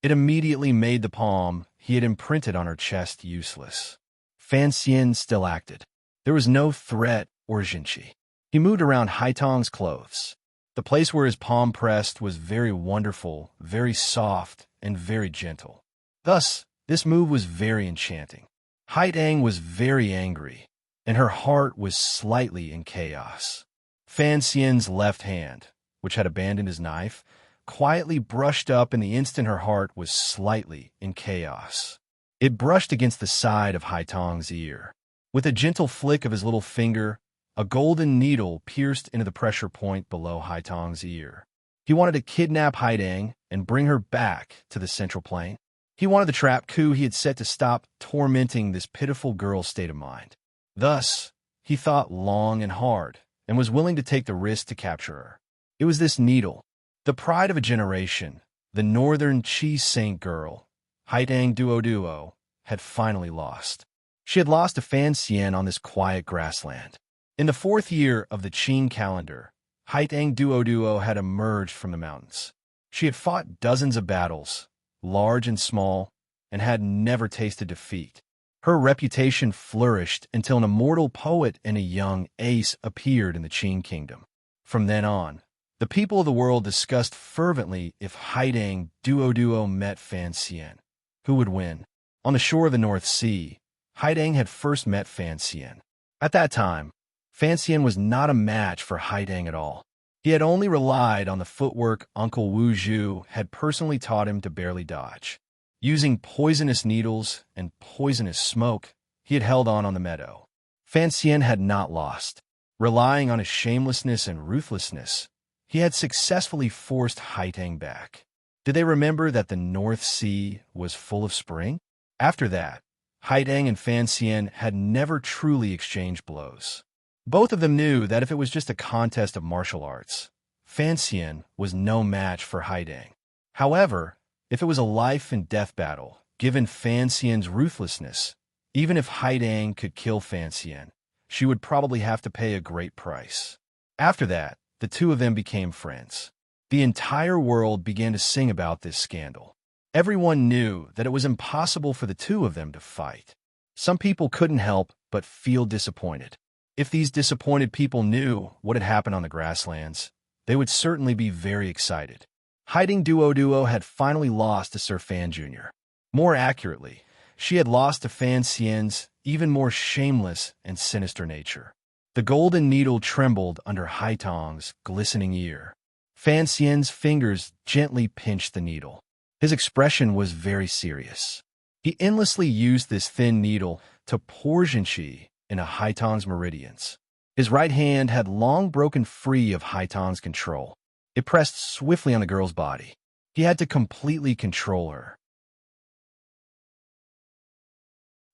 It immediately made the palm he had imprinted on her chest useless. Fan Xian still acted. There was no threat or Jinqi. He moved around Haitong's clothes. The place where his palm pressed was very wonderful, very soft, and very gentle. Thus, this move was very enchanting. Haiding was very angry, and her heart was slightly in chaos. Fan Xian's left hand, which had abandoned his knife, quietly brushed up in the instant her heart was slightly in chaos. It brushed against the side of Haitong's ear. With a gentle flick of his little finger, a golden needle pierced into the pressure point below Haitong's ear. He wanted to kidnap Haiding and bring her back to the central plane. He wanted the trap coup he had set to stop tormenting this pitiful girl's state of mind. Thus, he thought long and hard and was willing to take the risk to capture her. It was this needle, the pride of a generation, the northern Qi Saint girl, Haiding Duo, had finally lost. She had lost to Fan Xian on this quiet grassland. In the 4th year of the Qin calendar, Haiding Duo had emerged from the mountains. She had fought dozens of battles, large and small, and had never tasted defeat. Her reputation flourished until an immortal poet and a young ace appeared in the Qin kingdom. From then on, the people of the world discussed fervently if Haiding Duo met Fan Xian. Who would win? On the shore of the North Sea, Haiding had first met Fan Xian. At that time, Fan Xian was not a match for Haiding at all. He had only relied on the footwork Uncle Wu Zhu had personally taught him to barely dodge. Using poisonous needles and poisonous smoke, he had held on the meadow. Fan Xian had not lost. Relying on his shamelessness and ruthlessness, he had successfully forced Haiding back. Did they remember that the North Sea was full of spring? After that, Haiding and Fan Xian had never truly exchanged blows. Both of them knew that if it was just a contest of martial arts, Fan Xian was no match for Haiding. However, if it was a life-and-death battle, given Fan Xian's ruthlessness, even if Haiding could kill Fan Xian, she would probably have to pay a great price. After that, the two of them became friends. The entire world began to sing about this scandal. Everyone knew that it was impossible for the two of them to fight. Some people couldn't help but feel disappointed. If these disappointed people knew what had happened on the grasslands, they would certainly be very excited. Haiding Duo had finally lost to Sir Fan Jr. More accurately, she had lost to Fan Xian's even more shameless and sinister nature. The golden needle trembled under Haitong's glistening ear. Fan Xian's fingers gently pinched the needle. His expression was very serious. He endlessly used this thin needle to pour Jinqi into Haitong's meridians. His right hand had long broken free of Haitong's control. It pressed swiftly on the girl's body. He had to completely control her.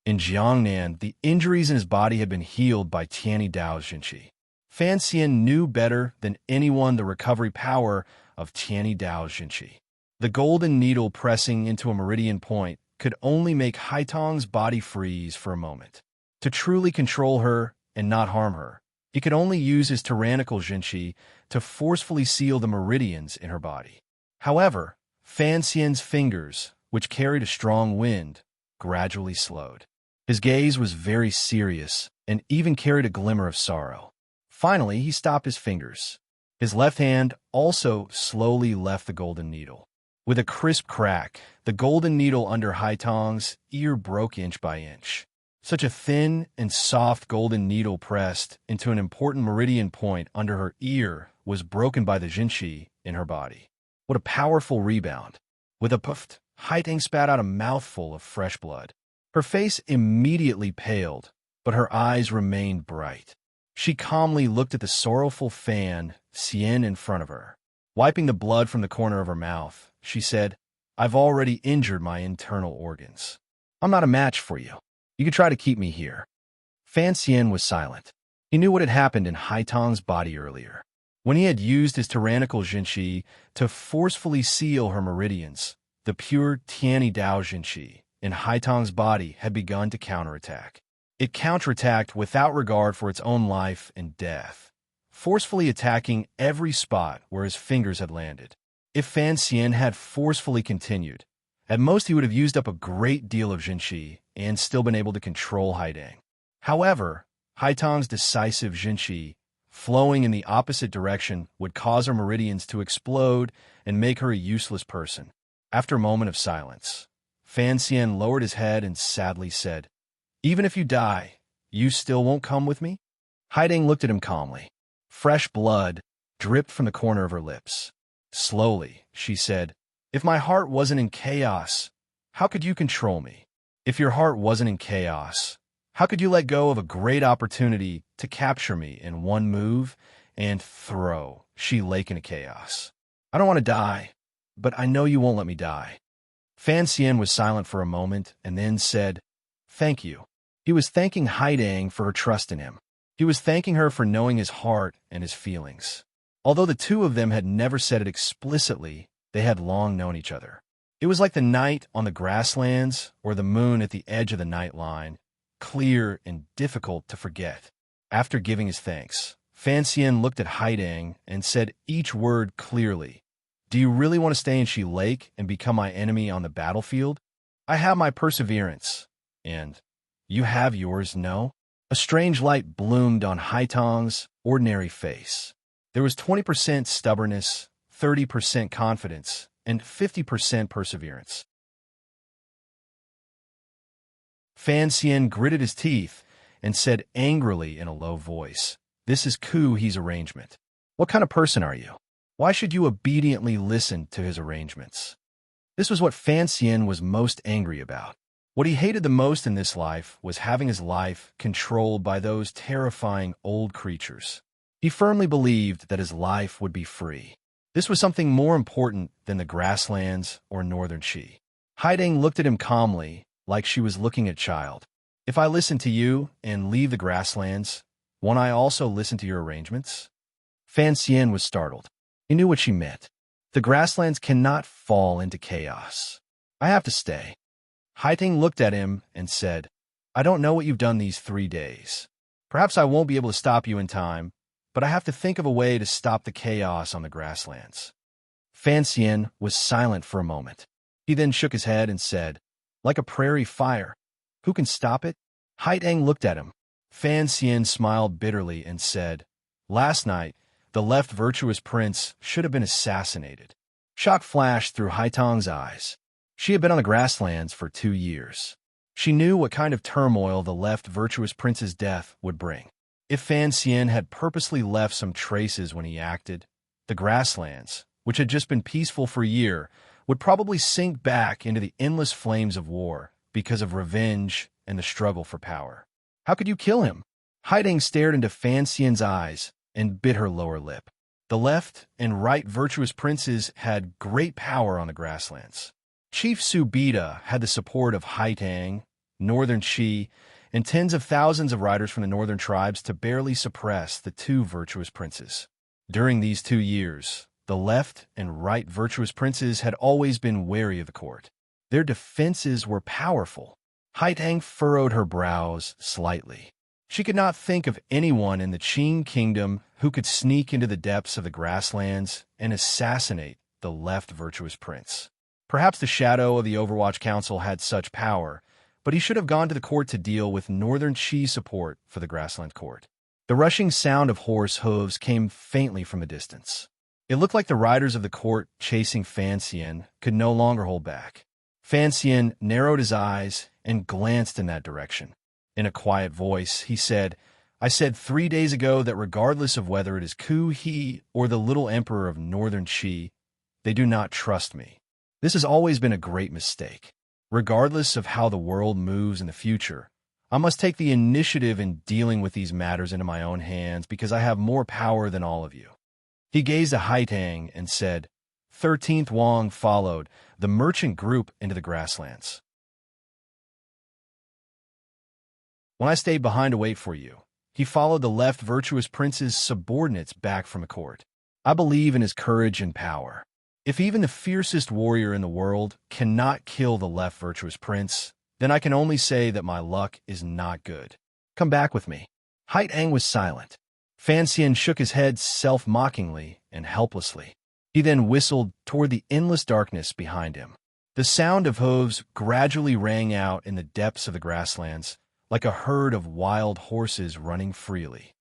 In Jiangnan, the injuries in his body had been healed by Tianyi Dao's Jinqi. Fan Xian knew better than anyone the recovery power of Tianyi Dao's Jinqi. The golden needle pressing into a meridian point could only make Haitong's body freeze for a moment. To truly control her and not harm her, he could only use his tyrannical Jinqi to forcefully seal the meridians in her body. However, Fan Xian's fingers, which carried a strong wind, gradually slowed. His gaze was very serious and even carried a glimmer of sorrow. Finally, he stopped his fingers. His left hand also slowly left the golden needle. With a crisp crack, the golden needle under Haitong's ear broke inch by inch. Such a thin and soft golden needle pressed into an important meridian point under her ear was broken by the Jinqi in her body. What a powerful rebound. With a puff, Haiding spat out a mouthful of fresh blood. Her face immediately paled, but her eyes remained bright. She calmly looked at the sorrowful Fan Xian in front of her. Wiping the blood from the corner of her mouth, she said, "I've already injured my internal organs. I'm not a match for you. You could try to keep me here." Fan Xian was silent. He knew what had happened in Haitang's body earlier. When he had used his tyrannical Jinqi to forcefully seal her meridians, the pure Tianyi Dao Jinqi in Haitang's body had begun to counterattack. It counterattacked without regard for its own life and death, forcefully attacking every spot where his fingers had landed. If Fan Xian had forcefully continued, at most he would have used up a great deal of Jinqi and still been able to control Haidang. However, Haitang's decisive Jinqi, flowing in the opposite direction, would cause her meridians to explode and make her a useless person. After a moment of silence, Fan Xian lowered his head and sadly said, "Even if you die, you still won't come with me?" Haidang looked at him calmly. Fresh blood dripped from the corner of her lips. Slowly, she said, "If my heart wasn't in chaos, how could you control me? If your heart wasn't in chaos, how could you let go of a great opportunity to capture me in one move and throw Shi Lake into chaos? I don't want to die, but I know you won't let me die." Fan Xian was silent for a moment and then said, "Thank you." He was thanking Haidang for her trust in him. He was thanking her for knowing his heart and his feelings. Although the two of them had never said it explicitly, they had long known each other. It was like the night on the grasslands or the moon at the edge of the night line, clear and difficult to forget. After giving his thanks, Fan Xian looked at Haidang and said each word clearly. "Do you really want to stay in Shi Lake and become my enemy on the battlefield? I have my perseverance, and you have yours, no?" A strange light bloomed on Haitang's ordinary face. There was 20% stubbornness, 30% confidence, and 50% perseverance. Fan Xian gritted his teeth and said angrily in a low voice, "This is Ku He's arrangement. What kind of person are you? Why should you obediently listen to his arrangements?" This was what Fan Xian was most angry about. What he hated the most in this life was having his life controlled by those terrifying old creatures. He firmly believed that his life would be free. This was something more important than the grasslands or northern Qi. Haidang looked at him calmly, like she was looking at a child. "If I listen to you and leave the grasslands, won't I also listen to your arrangements?" Fan Xian was startled. He knew what she meant. The grasslands cannot fall into chaos. "I have to stay." Haidang looked at him and said, "I don't know what you've done these 3 days. Perhaps I won't be able to stop you in time, but I have to think of a way to stop the chaos on the grasslands." Fan Xian was silent for a moment. He then shook his head and said, "Like a prairie fire. Who can stop it?" Haidang looked at him. Fan Xian smiled bitterly and said, "Last night, the left virtuous prince should have been assassinated." Shock flashed through Haitang's eyes. She had been on the grasslands for 2 years. She knew what kind of turmoil the left virtuous prince's death would bring. If Fan Xian had purposely left some traces when he acted, the grasslands, which had just been peaceful for a year, would probably sink back into the endless flames of war because of revenge and the struggle for power. "How could you kill him?" Haidang stared into Fan Xian's eyes and bit her lower lip. The left and right virtuous princes had great power on the grasslands. Chief Su Bida had the support of Haitang, Northern Qi, and tens of thousands of riders from the northern tribes to barely suppress the two virtuous princes. During these 2 years, the left and right virtuous princes had always been wary of the court. Their defenses were powerful. Haitang furrowed her brows slightly. She could not think of anyone in the Qing kingdom who could sneak into the depths of the grasslands and assassinate the left virtuous prince. Perhaps the shadow of the Overwatch Council had such power, but he should have gone to the court to deal with Northern Qi support for the grassland court. The rushing sound of horse hooves came faintly from a distance. It looked like the riders of the court chasing Fan Xian could no longer hold back. Fan Xian narrowed his eyes and glanced in that direction. In a quiet voice, he said, "I said 3 days ago that regardless of whether it is Ku He or the little emperor of Northern Qi, they do not trust me. This has always been a great mistake. Regardless of how the world moves in the future, I must take the initiative in dealing with these matters into my own hands because I have more power than all of you." He gazed at Haitang and said, 13th Wang followed the merchant group into the grasslands. When I stayed behind to wait for you, he followed the left virtuous prince's subordinates back from the court. I believe in his courage and power. If even the fiercest warrior in the world cannot kill the left virtuous prince, then I can only say that my luck is not good. Come back with me. Haitang was silent. Fan Xian shook his head self-mockingly and helplessly. He then whistled toward the endless darkness behind him. The sound of hooves gradually rang out in the depths of the grasslands, like a herd of wild horses running freely.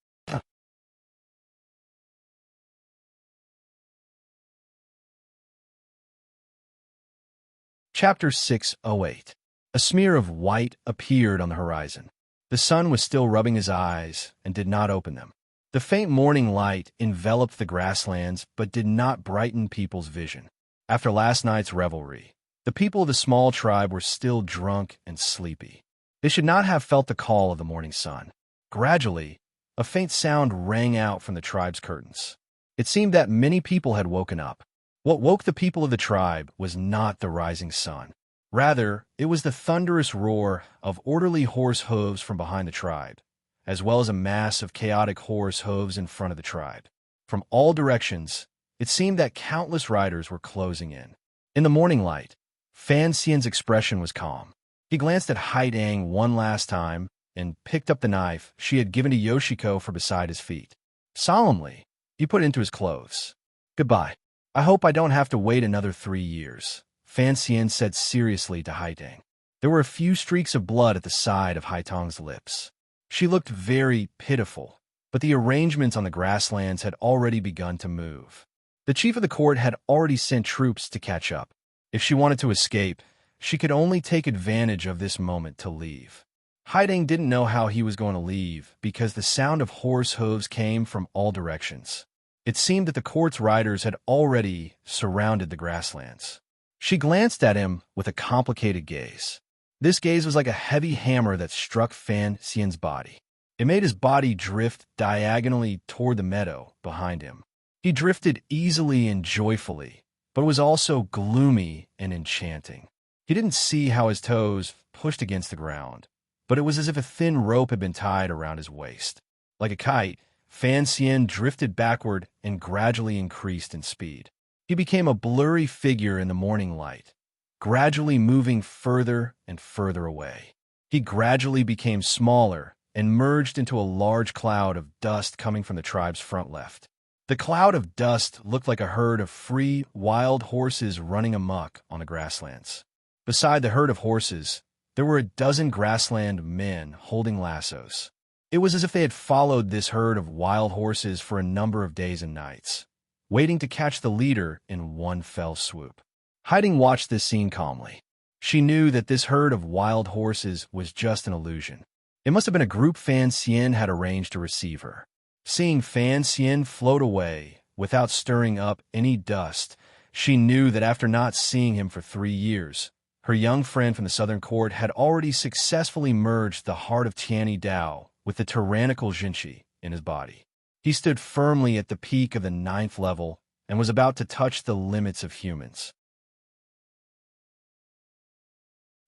Chapter 608. A smear of white appeared on the horizon. The sun was still rubbing his eyes and did not open them. The faint morning light enveloped the grasslands but did not brighten people's vision. After last night's revelry, the people of the small tribe were still drunk and sleepy. They should not have felt the call of the morning sun. Gradually, a faint sound rang out from the tribe's curtains. It seemed that many people had woken up. What woke the people of the tribe was not the rising sun. Rather, it was the thunderous roar of orderly horse hooves from behind the tribe, as well as a mass of chaotic horse hooves in front of the tribe. From all directions, it seemed that countless riders were closing in. In the morning light, Fan Xian's expression was calm. He glanced at Haitang one last time and picked up the knife she had given to Yoshiko for beside his feet. Solemnly, he put it into his clothes. Goodbye. I hope I don't have to wait another 3 years, Fan Xian said seriously to Haitang. There were a few streaks of blood at the side of Haitang's lips. She looked very pitiful, but the arrangements on the grasslands had already begun to move. The chief of the court had already sent troops to catch up. If she wanted to escape, she could only take advantage of this moment to leave. Haitang didn't know how he was going to leave because the sound of horse hooves came from all directions. It seemed that the court's riders had already surrounded the grasslands. She glanced at him with a complicated gaze. This gaze was like a heavy hammer that struck Fan Xian's body. It made his body drift diagonally toward the meadow behind him. He drifted easily and joyfully, but was also gloomy and enchanting. He didn't see how his toes pushed against the ground, but it was as if a thin rope had been tied around his waist. Like a kite, Fan Xian drifted backward and gradually increased in speed. He became a blurry figure in the morning light, gradually moving further and further away. He gradually became smaller and merged into a large cloud of dust coming from the tribe's front left. The cloud of dust looked like a herd of free, wild horses running amok on the grasslands. Beside the herd of horses, there were a dozen grassland men holding lassos. It was as if they had followed this herd of wild horses for a number of days and nights, waiting to catch the leader in one fell swoop. Haitang watched this scene calmly. She knew that this herd of wild horses was just an illusion. It must have been a group Fan Xian had arranged to receive her. Seeing Fan Xian float away without stirring up any dust, she knew that after not seeing him for 3 years, her young friend from the southern court had already successfully merged the heart of Tianyi Dao with the tyrannical Jinshi in his body. He stood firmly at the peak of the 9th level and was about to touch the limits of humans.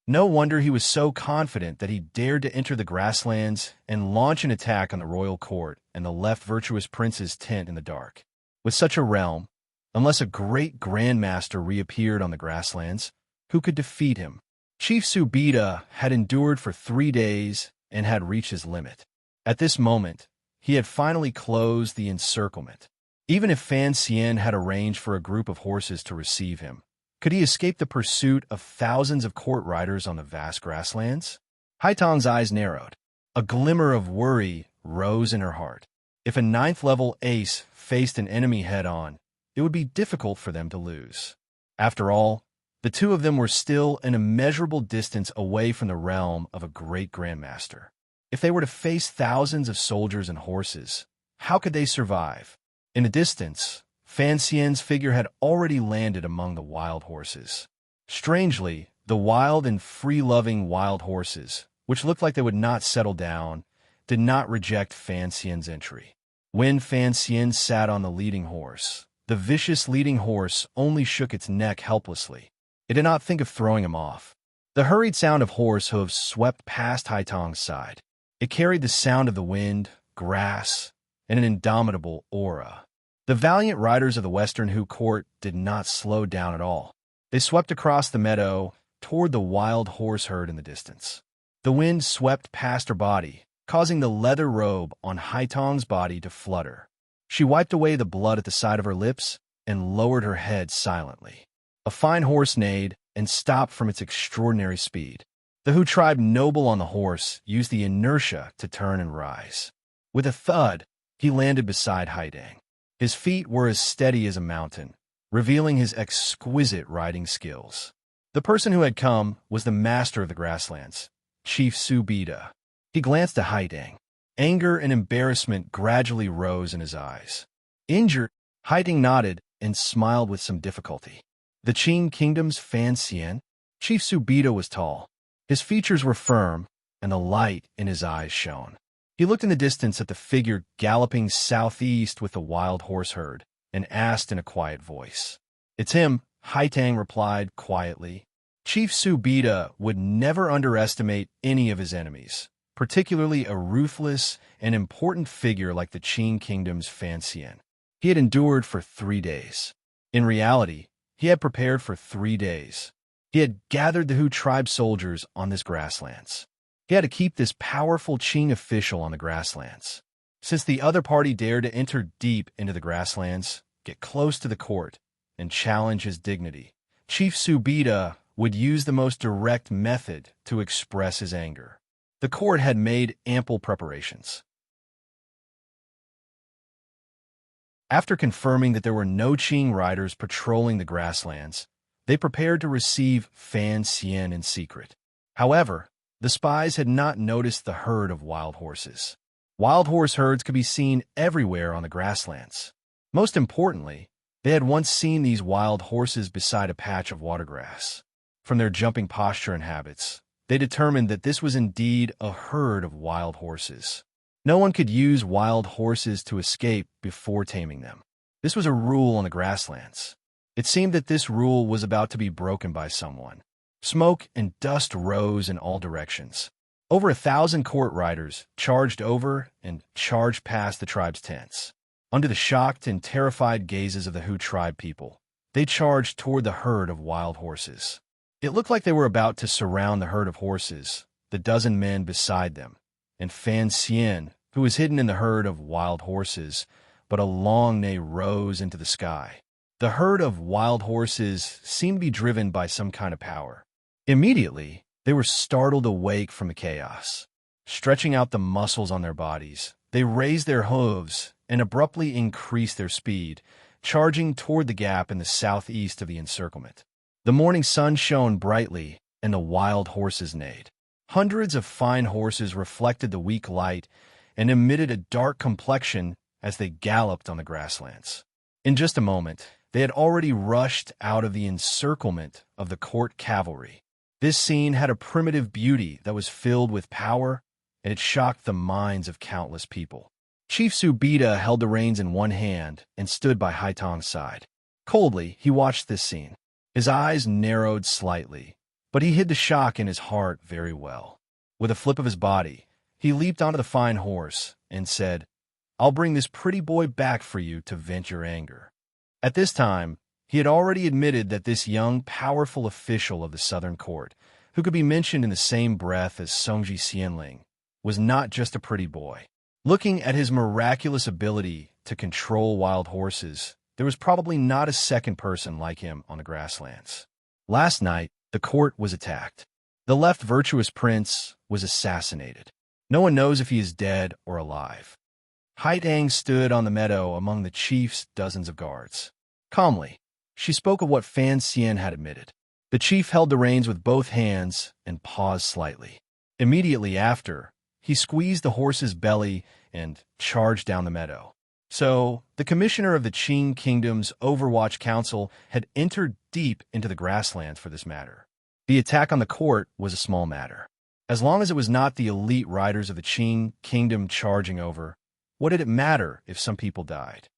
No wonder he was so confident that he dared to enter the grasslands and launch an attack on the royal court and the left virtuous prince's tent in the dark. With such a realm, unless a great grandmaster reappeared on the grasslands, who could defeat him? Chief Subida had endured for 3 days and had reached his limit. At this moment, he had finally closed the encirclement. Even if Fan Xian had arranged for a group of horses to receive him, could he escape the pursuit of thousands of court riders on the vast grasslands? Haitang's eyes narrowed. A glimmer of worry rose in her heart. If a 9th-level ace faced an enemy head-on, it would be difficult for them to lose. After all, the two of them were still an immeasurable distance away from the realm of a great grandmaster. If they were to face thousands of soldiers and horses, how could they survive? In the distance, Fan Xian's figure had already landed among the wild horses. Strangely, the wild and free-loving wild horses, which looked like they would not settle down, did not reject Fan Xian's entry. When Fan Xian sat on the leading horse, the vicious leading horse only shook its neck helplessly. It did not think of throwing him off. The hurried sound of horse hooves swept past Haitong's side. It carried the sound of the wind, grass, and an indomitable aura. The valiant riders of the Western Hu court did not slow down at all. They swept across the meadow toward the wild horse herd in the distance. The wind swept past her body, causing the leather robe on Haitong's body to flutter. She wiped away the blood at the side of her lips and lowered her head silently. A fine horse neighed and stopped from its extraordinary speed. The Hu tribe noble on the horse used the inertia to turn and rise. With a thud, he landed beside Haidang. His feet were as steady as a mountain, revealing his exquisite riding skills. The person who had come was the master of the grasslands, Chief Su Bida. He glanced at Haidang. Anger and embarrassment gradually rose in his eyes. Injured, Haidang nodded and smiled with some difficulty. The Qing Kingdom's Fan Xian? Chief Su Bida was tall. His features were firm, and the light in his eyes shone. He looked in the distance at the figure galloping southeast with the wild horse herd, and asked in a quiet voice. "It's him," Haitang replied quietly. Chief Su Bida would never underestimate any of his enemies, particularly a ruthless and important figure like the Qing Kingdom's Fan Xian. He had endured for 3 days. In reality, he had prepared for 3 days. He had gathered the Hu tribe soldiers on this grasslands. He had to keep this powerful Qing official on the grasslands. Since the other party dared to enter deep into the grasslands, get close to the court, and challenge his dignity, Chief Su Bida would use the most direct method to express his anger. The court had made ample preparations. After confirming that there were no Qing riders patrolling the grasslands, they prepared to receive Fan Xian in secret. However, the spies had not noticed the herd of wild horses. Wild horse herds could be seen everywhere on the grasslands. Most importantly, they had once seen these wild horses beside a patch of watergrass. From their jumping posture and habits, they determined that this was indeed a herd of wild horses. No one could use wild horses to escape before taming them. This was a rule on the grasslands. It seemed that this rule was about to be broken by someone. Smoke and dust rose in all directions. Over 1,000 court riders charged over and charged past the tribe's tents. Under the shocked and terrified gazes of the Hu tribe people, they charged toward the herd of wild horses. It looked like they were about to surround the herd of horses, the dozen men beside them, and Fan Xian, who was hidden in the herd of wild horses, but a long neigh rose into the sky. The herd of wild horses seemed to be driven by some kind of power. Immediately, they were startled awake from the chaos. Stretching out the muscles on their bodies, they raised their hooves and abruptly increased their speed, charging toward the gap in the southeast of the encirclement. The morning sun shone brightly, and the wild horses neighed. Hundreds of fine horses reflected the weak light and emitted a dark complexion as they galloped on the grasslands. In just a moment, they had already rushed out of the encirclement of the court cavalry. This scene had a primitive beauty that was filled with power, and it shocked the minds of countless people. Chief Su Bida held the reins in one hand and stood by Haitong's side. Coldly, he watched this scene. His eyes narrowed slightly, but he hid the shock in his heart very well. With a flip of his body, he leaped onto the fine horse and said, "I'll bring this pretty boy back for you to vent your anger." At this time, he had already admitted that this young, powerful official of the Southern Court, who could be mentioned in the same breath as Songji Xianling, was not just a pretty boy. Looking at his miraculous ability to control wild horses, there was probably not a second person like him on the grasslands. Last night, the court was attacked. The left virtuous prince was assassinated. No one knows if he is dead or alive. Haitang stood on the meadow among the chief's dozens of guards. Calmly, she spoke of what Fan Xian had admitted. The chief held the reins with both hands and paused slightly. Immediately after, he squeezed the horse's belly and charged down the meadow. So, the commissioner of the Qing Kingdom's Overwatch Council had entered deep into the grasslands for this matter. The attack on the court was a small matter. As long as it was not the elite riders of the Qing Kingdom charging over, What did it matter if some people died?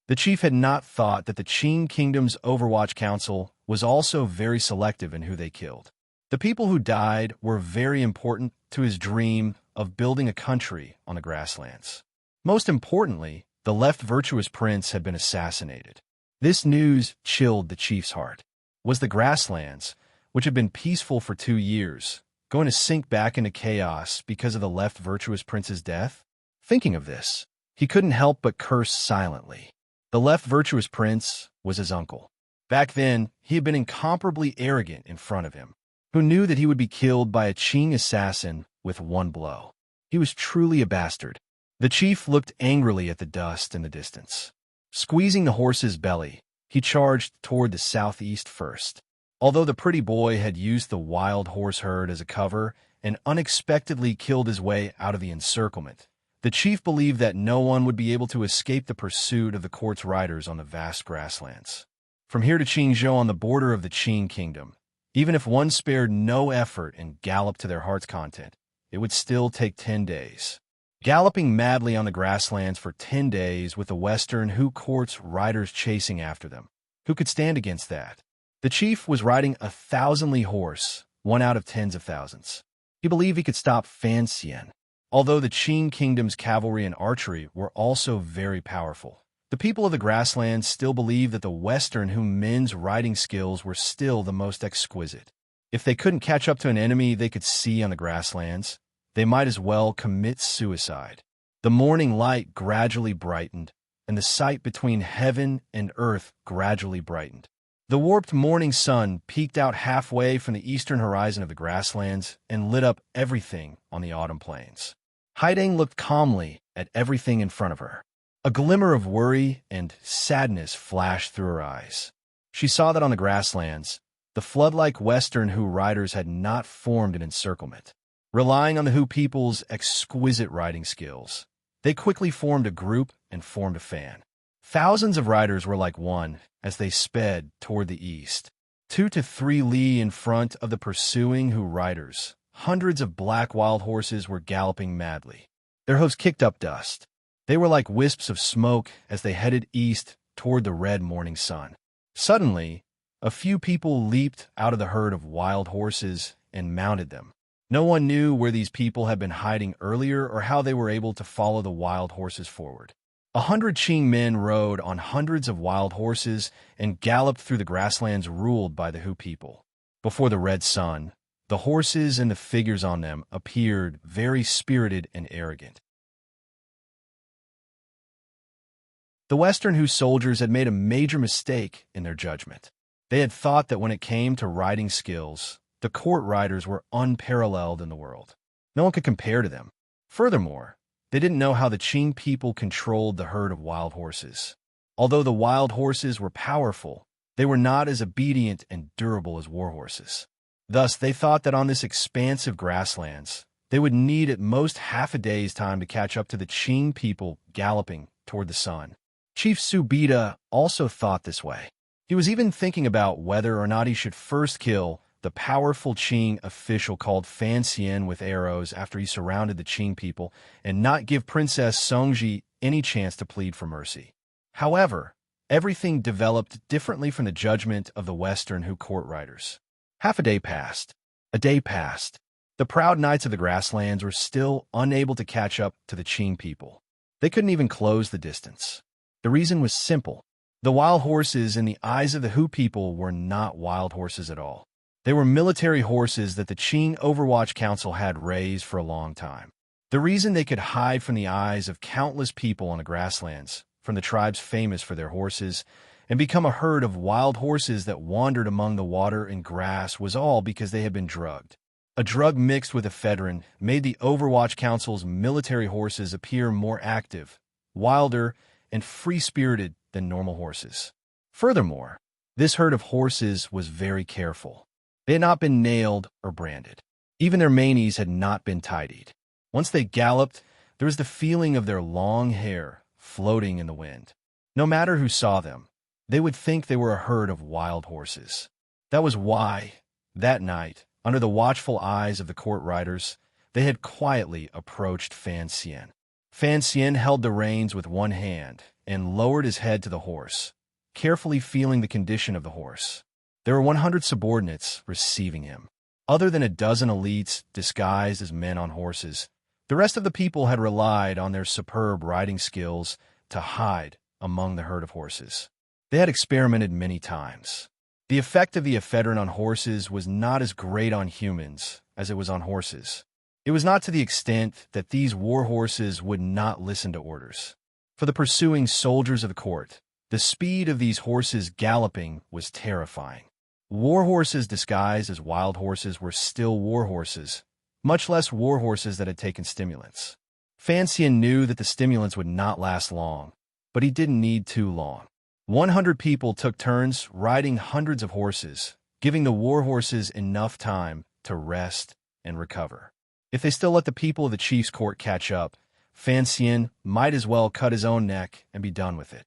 The chief had not thought that the Qing Kingdom's Overwatch Council was also very selective in who they killed. The people who died were very important to his dream of building a country on the grasslands. Most importantly, the left virtuous prince had been assassinated. This news chilled the chief's heart. Was the grasslands, which had been peaceful for 2 years, going to sink back into chaos because of the left virtuous prince's death? Thinking of this, he couldn't help but curse silently. The left virtuous prince was his uncle. Back then, he had been incomparably arrogant in front of him, who knew that he would be killed by a Qing assassin with one blow. He was truly a bastard. The chief looked angrily at the dust in the distance. Squeezing the horse's belly, he charged toward the southeast first. Although the pretty boy had used the wild horse herd as a cover and unexpectedly killed his way out of the encirclement, the chief believed that no one would be able to escape the pursuit of the court's riders on the vast grasslands. From here to Qingzhou on the border of the Qing Kingdom, even if one spared no effort and galloped to their heart's content, it would still take 10 days. Galloping madly on the grasslands for 10 days with the Western Hu court's riders chasing after them. Who could stand against that? The chief was riding a 1,000-li horse, one out of tens of thousands. He believed he could stop Fan Xian. Although the Qing Kingdom's cavalry and archery were also very powerful, the people of the grasslands still believed that the Western Hu men's riding skills were still the most exquisite. If they couldn't catch up to an enemy they could see on the grasslands, they might as well commit suicide. The morning light gradually brightened, and the sight between heaven and earth gradually brightened. The warped morning sun peeked out halfway from the eastern horizon of the grasslands and lit up everything on the autumn plains. Haidang looked calmly at everything in front of her. A glimmer of worry and sadness flashed through her eyes. She saw that on the grasslands, the flood-like Western Hu riders had not formed an encirclement. Relying on the Hu people's exquisite riding skills, they quickly formed a group and formed a fan. Thousands of riders were like one as they sped toward the east. 2 to 3 li in front of the pursuing Hu riders, hundreds of black wild horses were galloping madly. Their hooves kicked up dust. They were like wisps of smoke as they headed east toward the red morning sun. Suddenly, a few people leaped out of the herd of wild horses and mounted them. No one knew where these people had been hiding earlier or how they were able to follow the wild horses forward. 100 Qing men rode on hundreds of wild horses and galloped through the grasslands ruled by the Hu people. Before the red sun, the horses and the figures on them appeared very spirited and arrogant. The Western Hu soldiers had made a major mistake in their judgment. They had thought that when it came to riding skills, the court riders were unparalleled in the world. No one could compare to them. Furthermore, they didn't know how the Qing people controlled the herd of wild horses. Although the wild horses were powerful, they were not as obedient and durable as war horses. Thus, they thought that on this expansive grasslands, they would need at most half a day's time to catch up to the Qing people galloping toward the sun. Chief Subida also thought this way. He was even thinking about whether or not he should first kill the powerful Qing official called Fan Xian with arrows after he surrounded the Qing people and not give Princess Songji any chance to plead for mercy. However, everything developed differently from the judgment of the Western Hu court riders. Half a day passed. A day passed. The proud knights of the grasslands were still unable to catch up to the Qing people. They couldn't even close the distance. The reason was simple. The wild horses in the eyes of the Hu people were not wild horses at all. They were military horses that the Qing Overwatch Council had raised for a long time. The reason they could hide from the eyes of countless people on the grasslands, from the tribes famous for their horses, and become a herd of wild horses that wandered among the water and grass was all because they had been drugged. A drug mixed with ephedrine made the Overwatch Council's military horses appear more active, wilder, and free-spirited than normal horses. Furthermore, this herd of horses was very careful. They had not been nailed or branded. Even their manes had not been tidied. Once they galloped, there was the feeling of their long hair floating in the wind. No matter who saw them, they would think they were a herd of wild horses. That was why, that night, under the watchful eyes of the court riders, They had quietly approached Fan Xian. Fan Xian held the reins with one hand and lowered his head to the horse, carefully feeling the condition of the horse. There were 100 subordinates receiving him. Other than a dozen elites disguised as men on horses, the rest of the people had relied on their superb riding skills to hide among the herd of horses. They had experimented many times. The effect of the ephedrine on horses was not as great on humans as it was on horses. It was not to the extent that these war horses would not listen to orders. For the pursuing soldiers of the court, the speed of these horses galloping was terrifying. War horses disguised as wild horses were still war horses, much less war horses that had taken stimulants. Fan Xian knew that the stimulants would not last long, but he didn't need too long. 100 people took turns riding hundreds of horses, giving the war horses enough time to rest and recover. If they still let the people of the chief's court catch up, Fan Xian might as well cut his own neck and be done with it.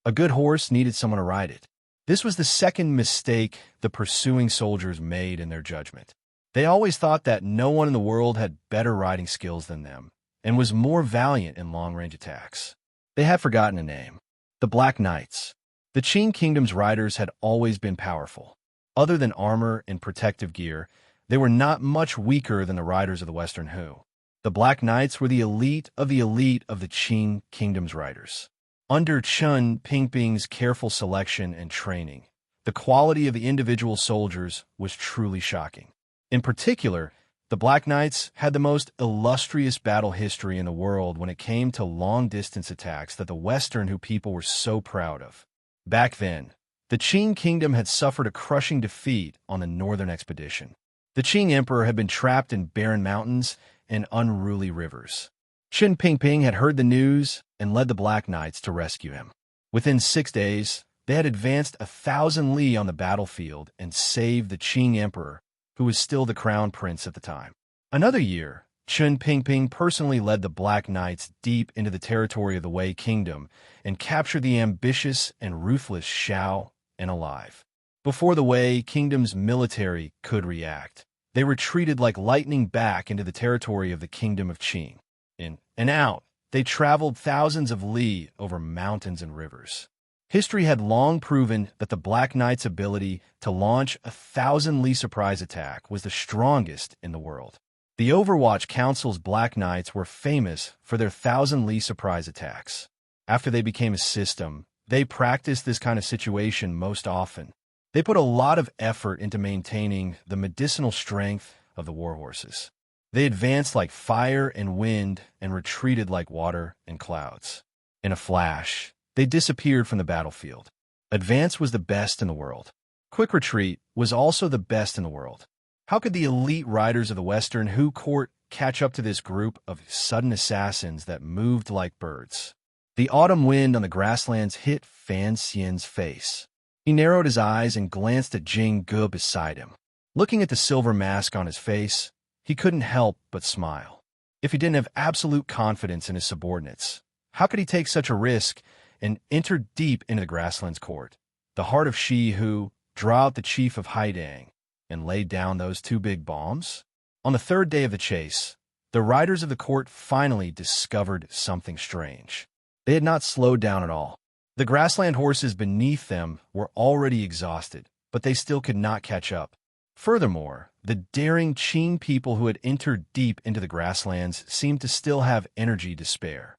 A good horse needed someone to ride it. This was the second mistake the pursuing soldiers made in their judgment. They always thought that no one in the world had better riding skills than them and was more valiant in long-range attacks. They had forgotten a name: the Black Knights. The Qing Kingdom's riders had always been powerful. Other than armor and protective gear, they were not much weaker than the riders of the Western Hu. The Black Knights were the elite of the Qing Kingdom's riders. Under Chen Pingping's careful selection and training, the quality of the individual soldiers was truly shocking. In particular, the Black Knights had the most illustrious battle history in the world when it came to long-distance attacks that the Western Hu people were so proud of. Back then, the Qing Kingdom had suffered a crushing defeat on the northern expedition. The Qing Emperor had been trapped in barren mountains and unruly rivers. Chen Pingping had heard the news and led the Black Knights to rescue him. Within 6 days, they had advanced 1,000 li on the battlefield and saved the Qing Emperor, who was still the crown prince at the time. Another year, Chen Pingping personally led the Black Knights deep into the territory of the Wei Kingdom and captured the ambitious and ruthless Xiao and alive. Before the Wei Kingdom's military could react, they retreated like lightning back into the territory of the Kingdom of Qing. In and out, they traveled thousands of li over mountains and rivers. History had long proven that the Black Knight's ability to launch 1,000 li surprise attack was the strongest in the world. The Overwatch Council's Black Knights were famous for their 1,000 li surprise attacks. After they became a system, they practiced this kind of situation most often. They put a lot of effort into maintaining the medicinal strength of the war horses. They advanced like fire and wind and retreated like water and clouds. In a flash, they disappeared from the battlefield. Advance was the best in the world. Quick retreat was also the best in the world. How could the elite riders of the Western Hu court catch up to this group of sudden assassins that moved like birds? The autumn wind on the grasslands hit Fan Xian's face. He narrowed his eyes and glanced at Jing Ge beside him. Looking at the silver mask on his face, he couldn't help but smile. If he didn't have absolute confidence in his subordinates, how could he take such a risk and enter deep into the grasslands court, the heart of Shi Hu, draw out the chief of Haidang, and lay down those 2 big bombs? On the 3rd day of the chase, the riders of the court finally discovered something strange. They had not slowed down at all. The grassland horses beneath them were already exhausted, but they still could not catch up. Furthermore, the daring Qing people who had entered deep into the grasslands seemed to still have energy to spare.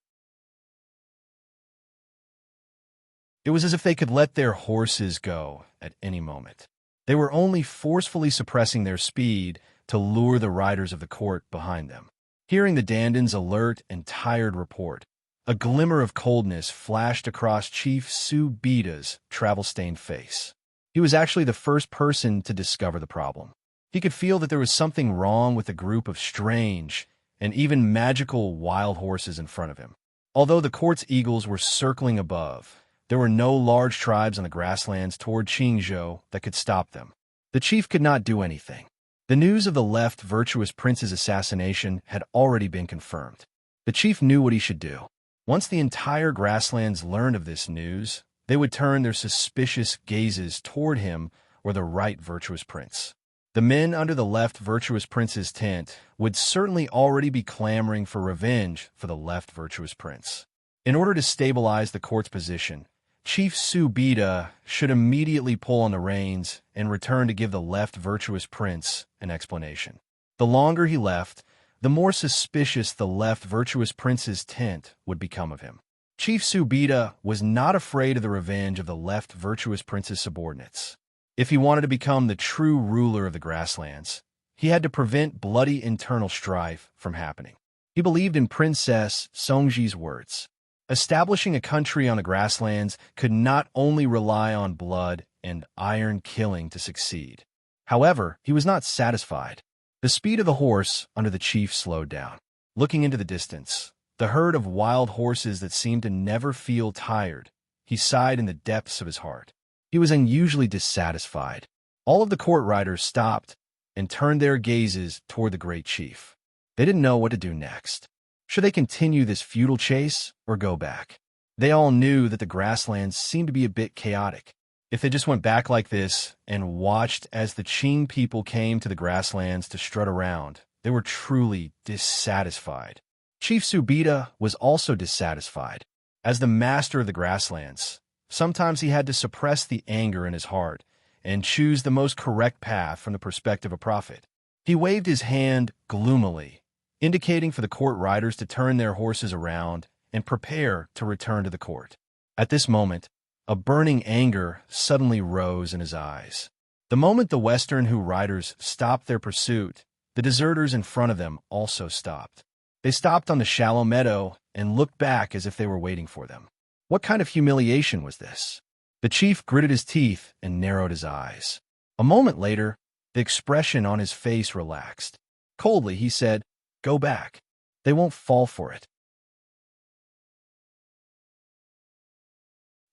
It was as if they could let their horses go at any moment. They were only forcefully suppressing their speed to lure the riders of the court behind them. Hearing the Dandan's alert and tired report, a glimmer of coldness flashed across Chief Su Bida's travel-stained face. He was actually the first person to discover the problem. He could feel that there was something wrong with the group of strange and even magical wild horses in front of him. Although the court's eagles were circling above, there were no large tribes on the grasslands toward Qingzhou that could stop them. The chief could not do anything. The news of the left virtuous prince's assassination had already been confirmed. The chief knew what he should do. Once the entire grasslands learned of this news, they would turn their suspicious gazes toward him or the right virtuous prince. The men under the left virtuous prince's tent would certainly already be clamoring for revenge for the left virtuous prince. In order to stabilize the court's position, Chief Subida should immediately pull on the reins and return to give the left virtuous prince an explanation. The longer he left, the more suspicious the left virtuous prince's tent would become of him. Chief Subida was not afraid of the revenge of the left virtuous prince's subordinates. If he wanted to become the true ruler of the grasslands, he had to prevent bloody internal strife from happening. He believed in Princess Songji's words. Establishing a country on the grasslands could not only rely on blood and iron killing to succeed. However, he was not satisfied. The speed of the horse under the chief slowed down. Looking into the distance, the herd of wild horses that seemed to never feel tired, he sighed in the depths of his heart. He was unusually dissatisfied. All of the court riders stopped and turned their gazes toward the great chief. They didn't know what to do next. Should they continue this futile chase or go back? They all knew that the grasslands seemed to be a bit chaotic. If they just went back like this and watched as the Qing people came to the grasslands to strut around, they were truly dissatisfied. Chief Subida was also dissatisfied. As the master of the grasslands, sometimes he had to suppress the anger in his heart and choose the most correct path from the perspective of profit. He waved his hand gloomily, indicating for the court riders to turn their horses around and prepare to return to the court. At this moment, a burning anger suddenly rose in his eyes. The moment the Western Hu riders stopped their pursuit, the deserters in front of them also stopped. They stopped on the shallow meadow and looked back as if they were waiting for them. What kind of humiliation was this? The chief gritted his teeth and narrowed his eyes. A moment later, the expression on his face relaxed. Coldly, he said, "Go back. They won't fall for it."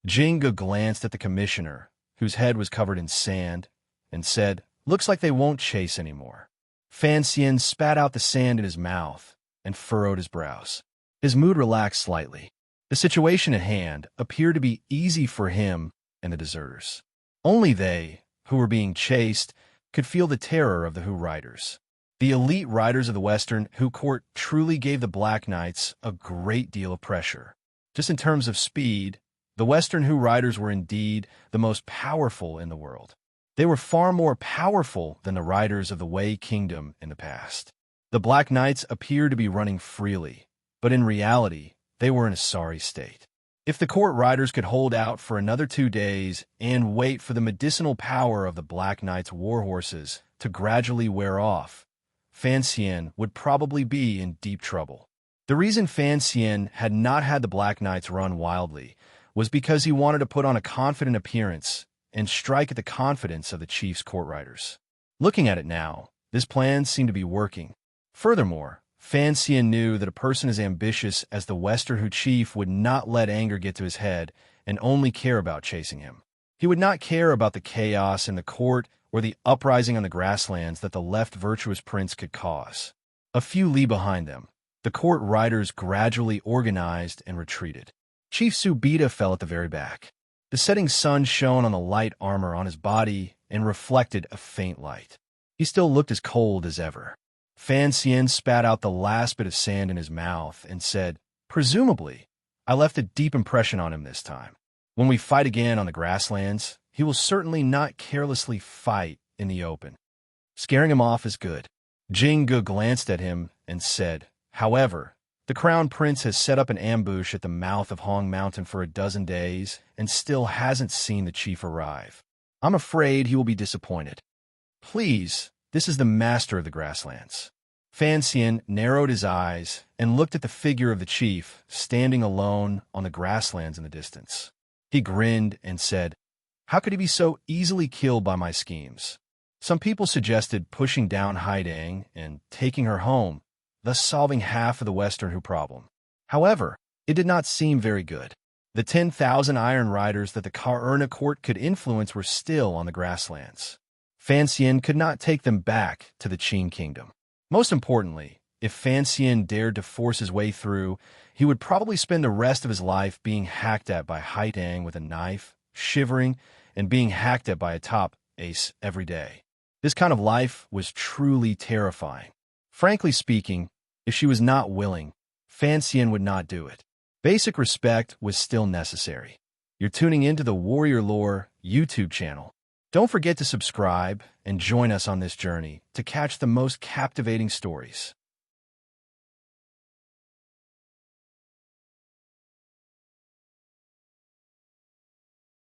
Jinga glanced at the commissioner, whose head was covered in sand, and said, "Looks like they won't chase anymore." Fan Xian spat out the sand in his mouth and furrowed his brows. His mood relaxed slightly. The situation at hand appeared to be easy for him and the deserters. Only they, who were being chased, could feel the terror of the Hu riders. The elite riders of the Western Hu court truly gave the Black Knights a great deal of pressure. Just in terms of speed, the Western Hu riders were indeed the most powerful in the world. They were far more powerful than the riders of the Wei Kingdom in the past. The Black Knights appeared to be running freely, but in reality, they were in a sorry state. If the court riders could hold out for another 2 days and wait for the medicinal power of the Black Knights' war horses to gradually wear off, Fan Xian would probably be in deep trouble. The reason Fan Xian had not had the Black Knights run wildly was because he wanted to put on a confident appearance and strike at the confidence of the chief's court riders. Looking at it now, this plan seemed to be working. Furthermore, Fan Xian knew that a person as ambitious as the Western Hu chief would not let anger get to his head and only care about chasing him. He would not care about the chaos in the court or the uprising on the grasslands that the left virtuous prince could cause. A few li behind them, the court riders gradually organized and retreated. Chief Subida fell at the very back. The setting sun shone on the light armor on his body and reflected a faint light. He still looked as cold as ever. Fan Xian spat out the last bit of sand in his mouth and said, "Presumably, I left a deep impression on him this time. When we fight again on the grasslands, he will certainly not carelessly fight in the open. Scaring him off is good." Jinga glanced at him and said, "However, the Crown Prince has set up an ambush at the mouth of Hong Mountain for a dozen days and still hasn't seen the chief arrive. I'm afraid he will be disappointed. Please, this is the master of the grasslands." Fan Xian narrowed his eyes and looked at the figure of the chief standing alone on the grasslands in the distance. He grinned and said, "How could he be so easily killed by my schemes? Some people suggested pushing down Haidang and taking her home, thus solving half of the Western Hu problem. However, it did not seem very good. The 10,000 iron riders that the Ka-Erna court could influence were still on the grasslands. Fan Xian could not take them back to the Qing kingdom. Most importantly, if Fan Xian dared to force his way through, he would probably spend the rest of his life being hacked at by Haidang with a knife, shivering, and being hacked at by a top ace every day. This kind of life was truly terrifying. Frankly speaking, if she was not willing, Fancian would not do it. Basic respect was still necessary. You're tuning into the Warrior Lore YouTube channel. Don't forget to subscribe and join us on this journey to catch the most captivating stories.